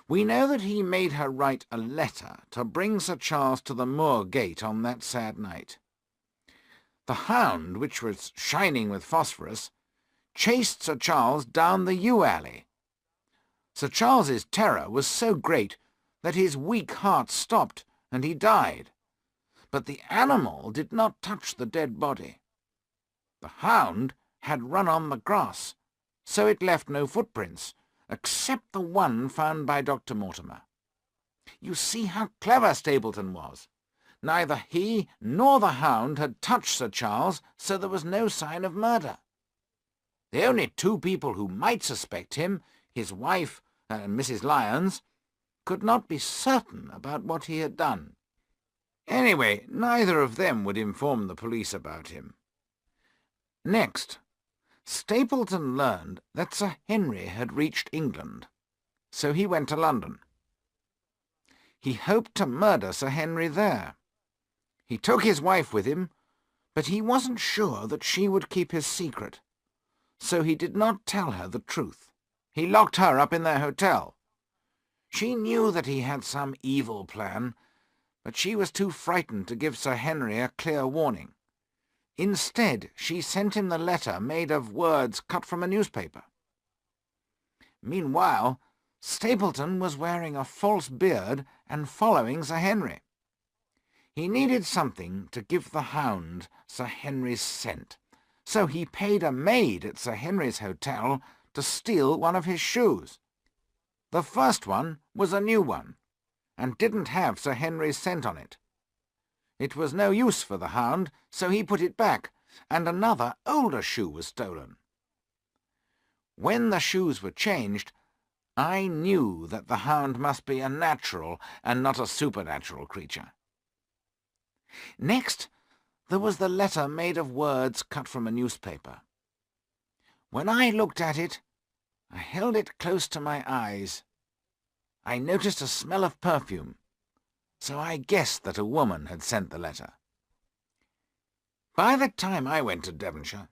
We know that he made her write a letter to bring Sir Charles to the moor gate on that sad night. The hound, which was shining with phosphorus, chased Sir Charles down the yew alley. Sir Charles's terror was so great that his weak heart stopped and he died. But the animal did not touch the dead body. The hound had run on the grass, so it left no footprints, except the one found by Dr. Mortimer. You see how clever Stapleton was. Neither he nor the hound had touched Sir Charles, so there was no sign of murder. The only 2 people who might suspect him, his wife and Mrs. Lyons, could not be certain about what he had done. Anyway, neither of them would inform the police about him. Next, Stapleton learned that Sir Henry had reached England, so he went to London. He hoped to murder Sir Henry there. He took his wife with him, but he wasn't sure that she would keep his secret, so he did not tell her the truth. He locked her up in their hotel. She knew that he had some evil plan, but she was too frightened to give Sir Henry a clear warning. Instead, she sent him the letter made of words cut from a newspaper. Meanwhile, Stapleton was wearing a false beard and following Sir Henry. He needed something to give the Hound Sir Henry's scent, so he paid a maid at Sir Henry's hotel to steal one of his shoes. The first one was a new one, and didn't have Sir Henry's scent on it. It was no use for the Hound, so he put it back, and another, older shoe was stolen. When the shoes were changed, I knew that the Hound must be a natural and not a supernatural creature. Next, there was the letter made of words cut from a newspaper. When I looked at it, I held it close to my eyes. I noticed a smell of perfume, so I guessed that a woman had sent the letter. By the time I went to Devonshire,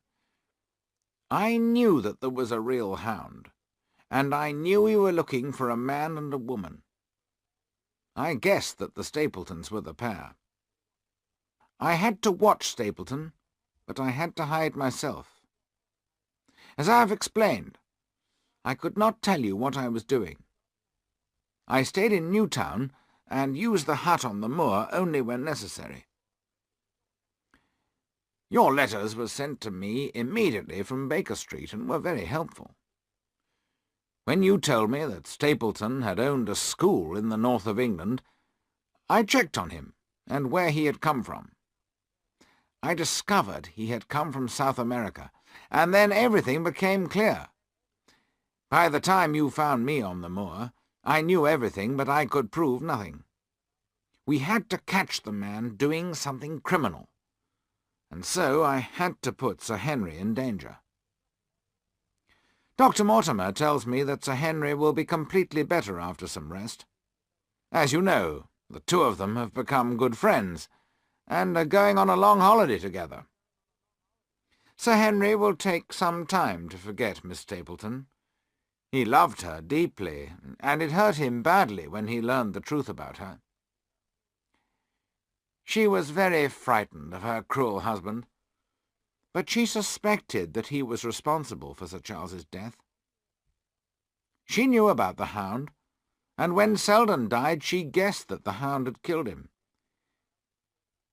I knew that there was a real Hound, and I knew we were looking for a man and a woman. I guessed that the Stapletons were the pair. I had to watch Stapleton, but I had to hide myself. As I have explained, I could not tell you what I was doing. I stayed in Newtown and used the hut on the moor only when necessary. Your letters were sent to me immediately from Baker Street and were very helpful. When you told me that Stapleton had owned a school in the north of England, I checked on him and where he had come from. I discovered he had come from South America, and then everything became clear. By the time you found me on the moor, I knew everything, but I could prove nothing. We had to catch the man doing something criminal, and so I had to put Sir Henry in danger. Dr. Mortimer tells me that Sir Henry will be completely better after some rest. As you know, the two of them have become good friends, and are going on a long holiday together. Sir Henry will take some time to forget Miss Stapleton. He loved her deeply, and it hurt him badly when he learned the truth about her. She was very frightened of her cruel husband, but she suspected that he was responsible for Sir Charles's death. She knew about the Hound, and when Selden died she guessed that the Hound had killed him.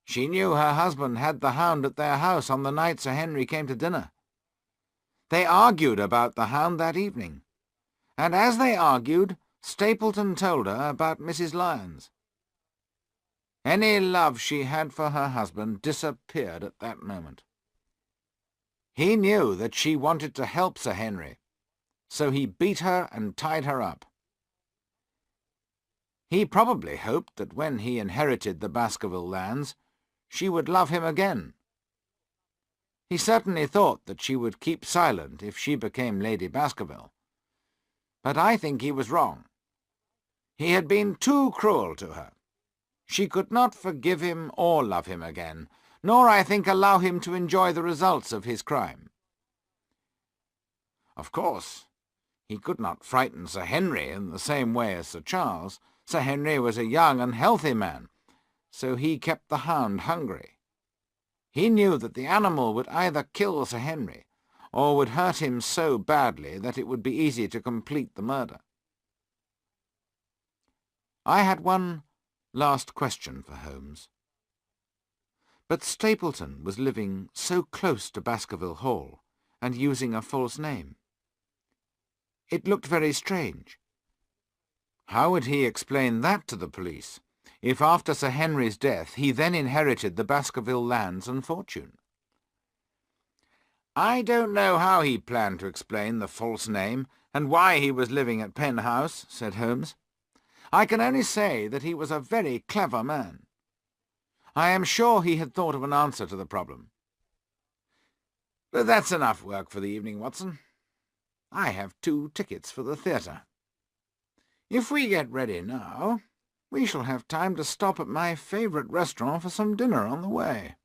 She knew her husband had the Hound at their house on the night Sir Henry came to dinner. They argued about the Hound that evening, and as they argued, Stapleton told her about Mrs. Lyons. Any love she had for her husband disappeared at that moment. He knew that she wanted to help Sir Henry, so he beat her and tied her up. He probably hoped that when he inherited the Baskerville lands, she would love him again. He certainly thought that she would keep silent if she became Lady Baskerville, but I think he was wrong. He had been too cruel to her. She could not forgive him or love him again, nor, I think, allow him to enjoy the results of his crime. Of course, he could not frighten Sir Henry in the same way as Sir Charles. Sir Henry was a young and healthy man, so he kept the Hound hungry. He knew that the animal would either kill Sir Henry, or would hurt him so badly that it would be easy to complete the murder. I had one last question for Holmes. But Stapleton was living so close to Baskerville Hall, and using a false name. It looked very strange. How would he explain that to the police, if after Sir Henry's death he then inherited the Baskerville lands and fortune? I don't know how he planned to explain the false name, and why he was living at Penn House, said Holmes. I can only say that he was a very clever man. I am sure he had thought of an answer to the problem. But that's enough work for the evening, Watson. I have 2 tickets for the theatre. If we get ready now, we shall have time to stop at my favourite restaurant for some dinner on the way.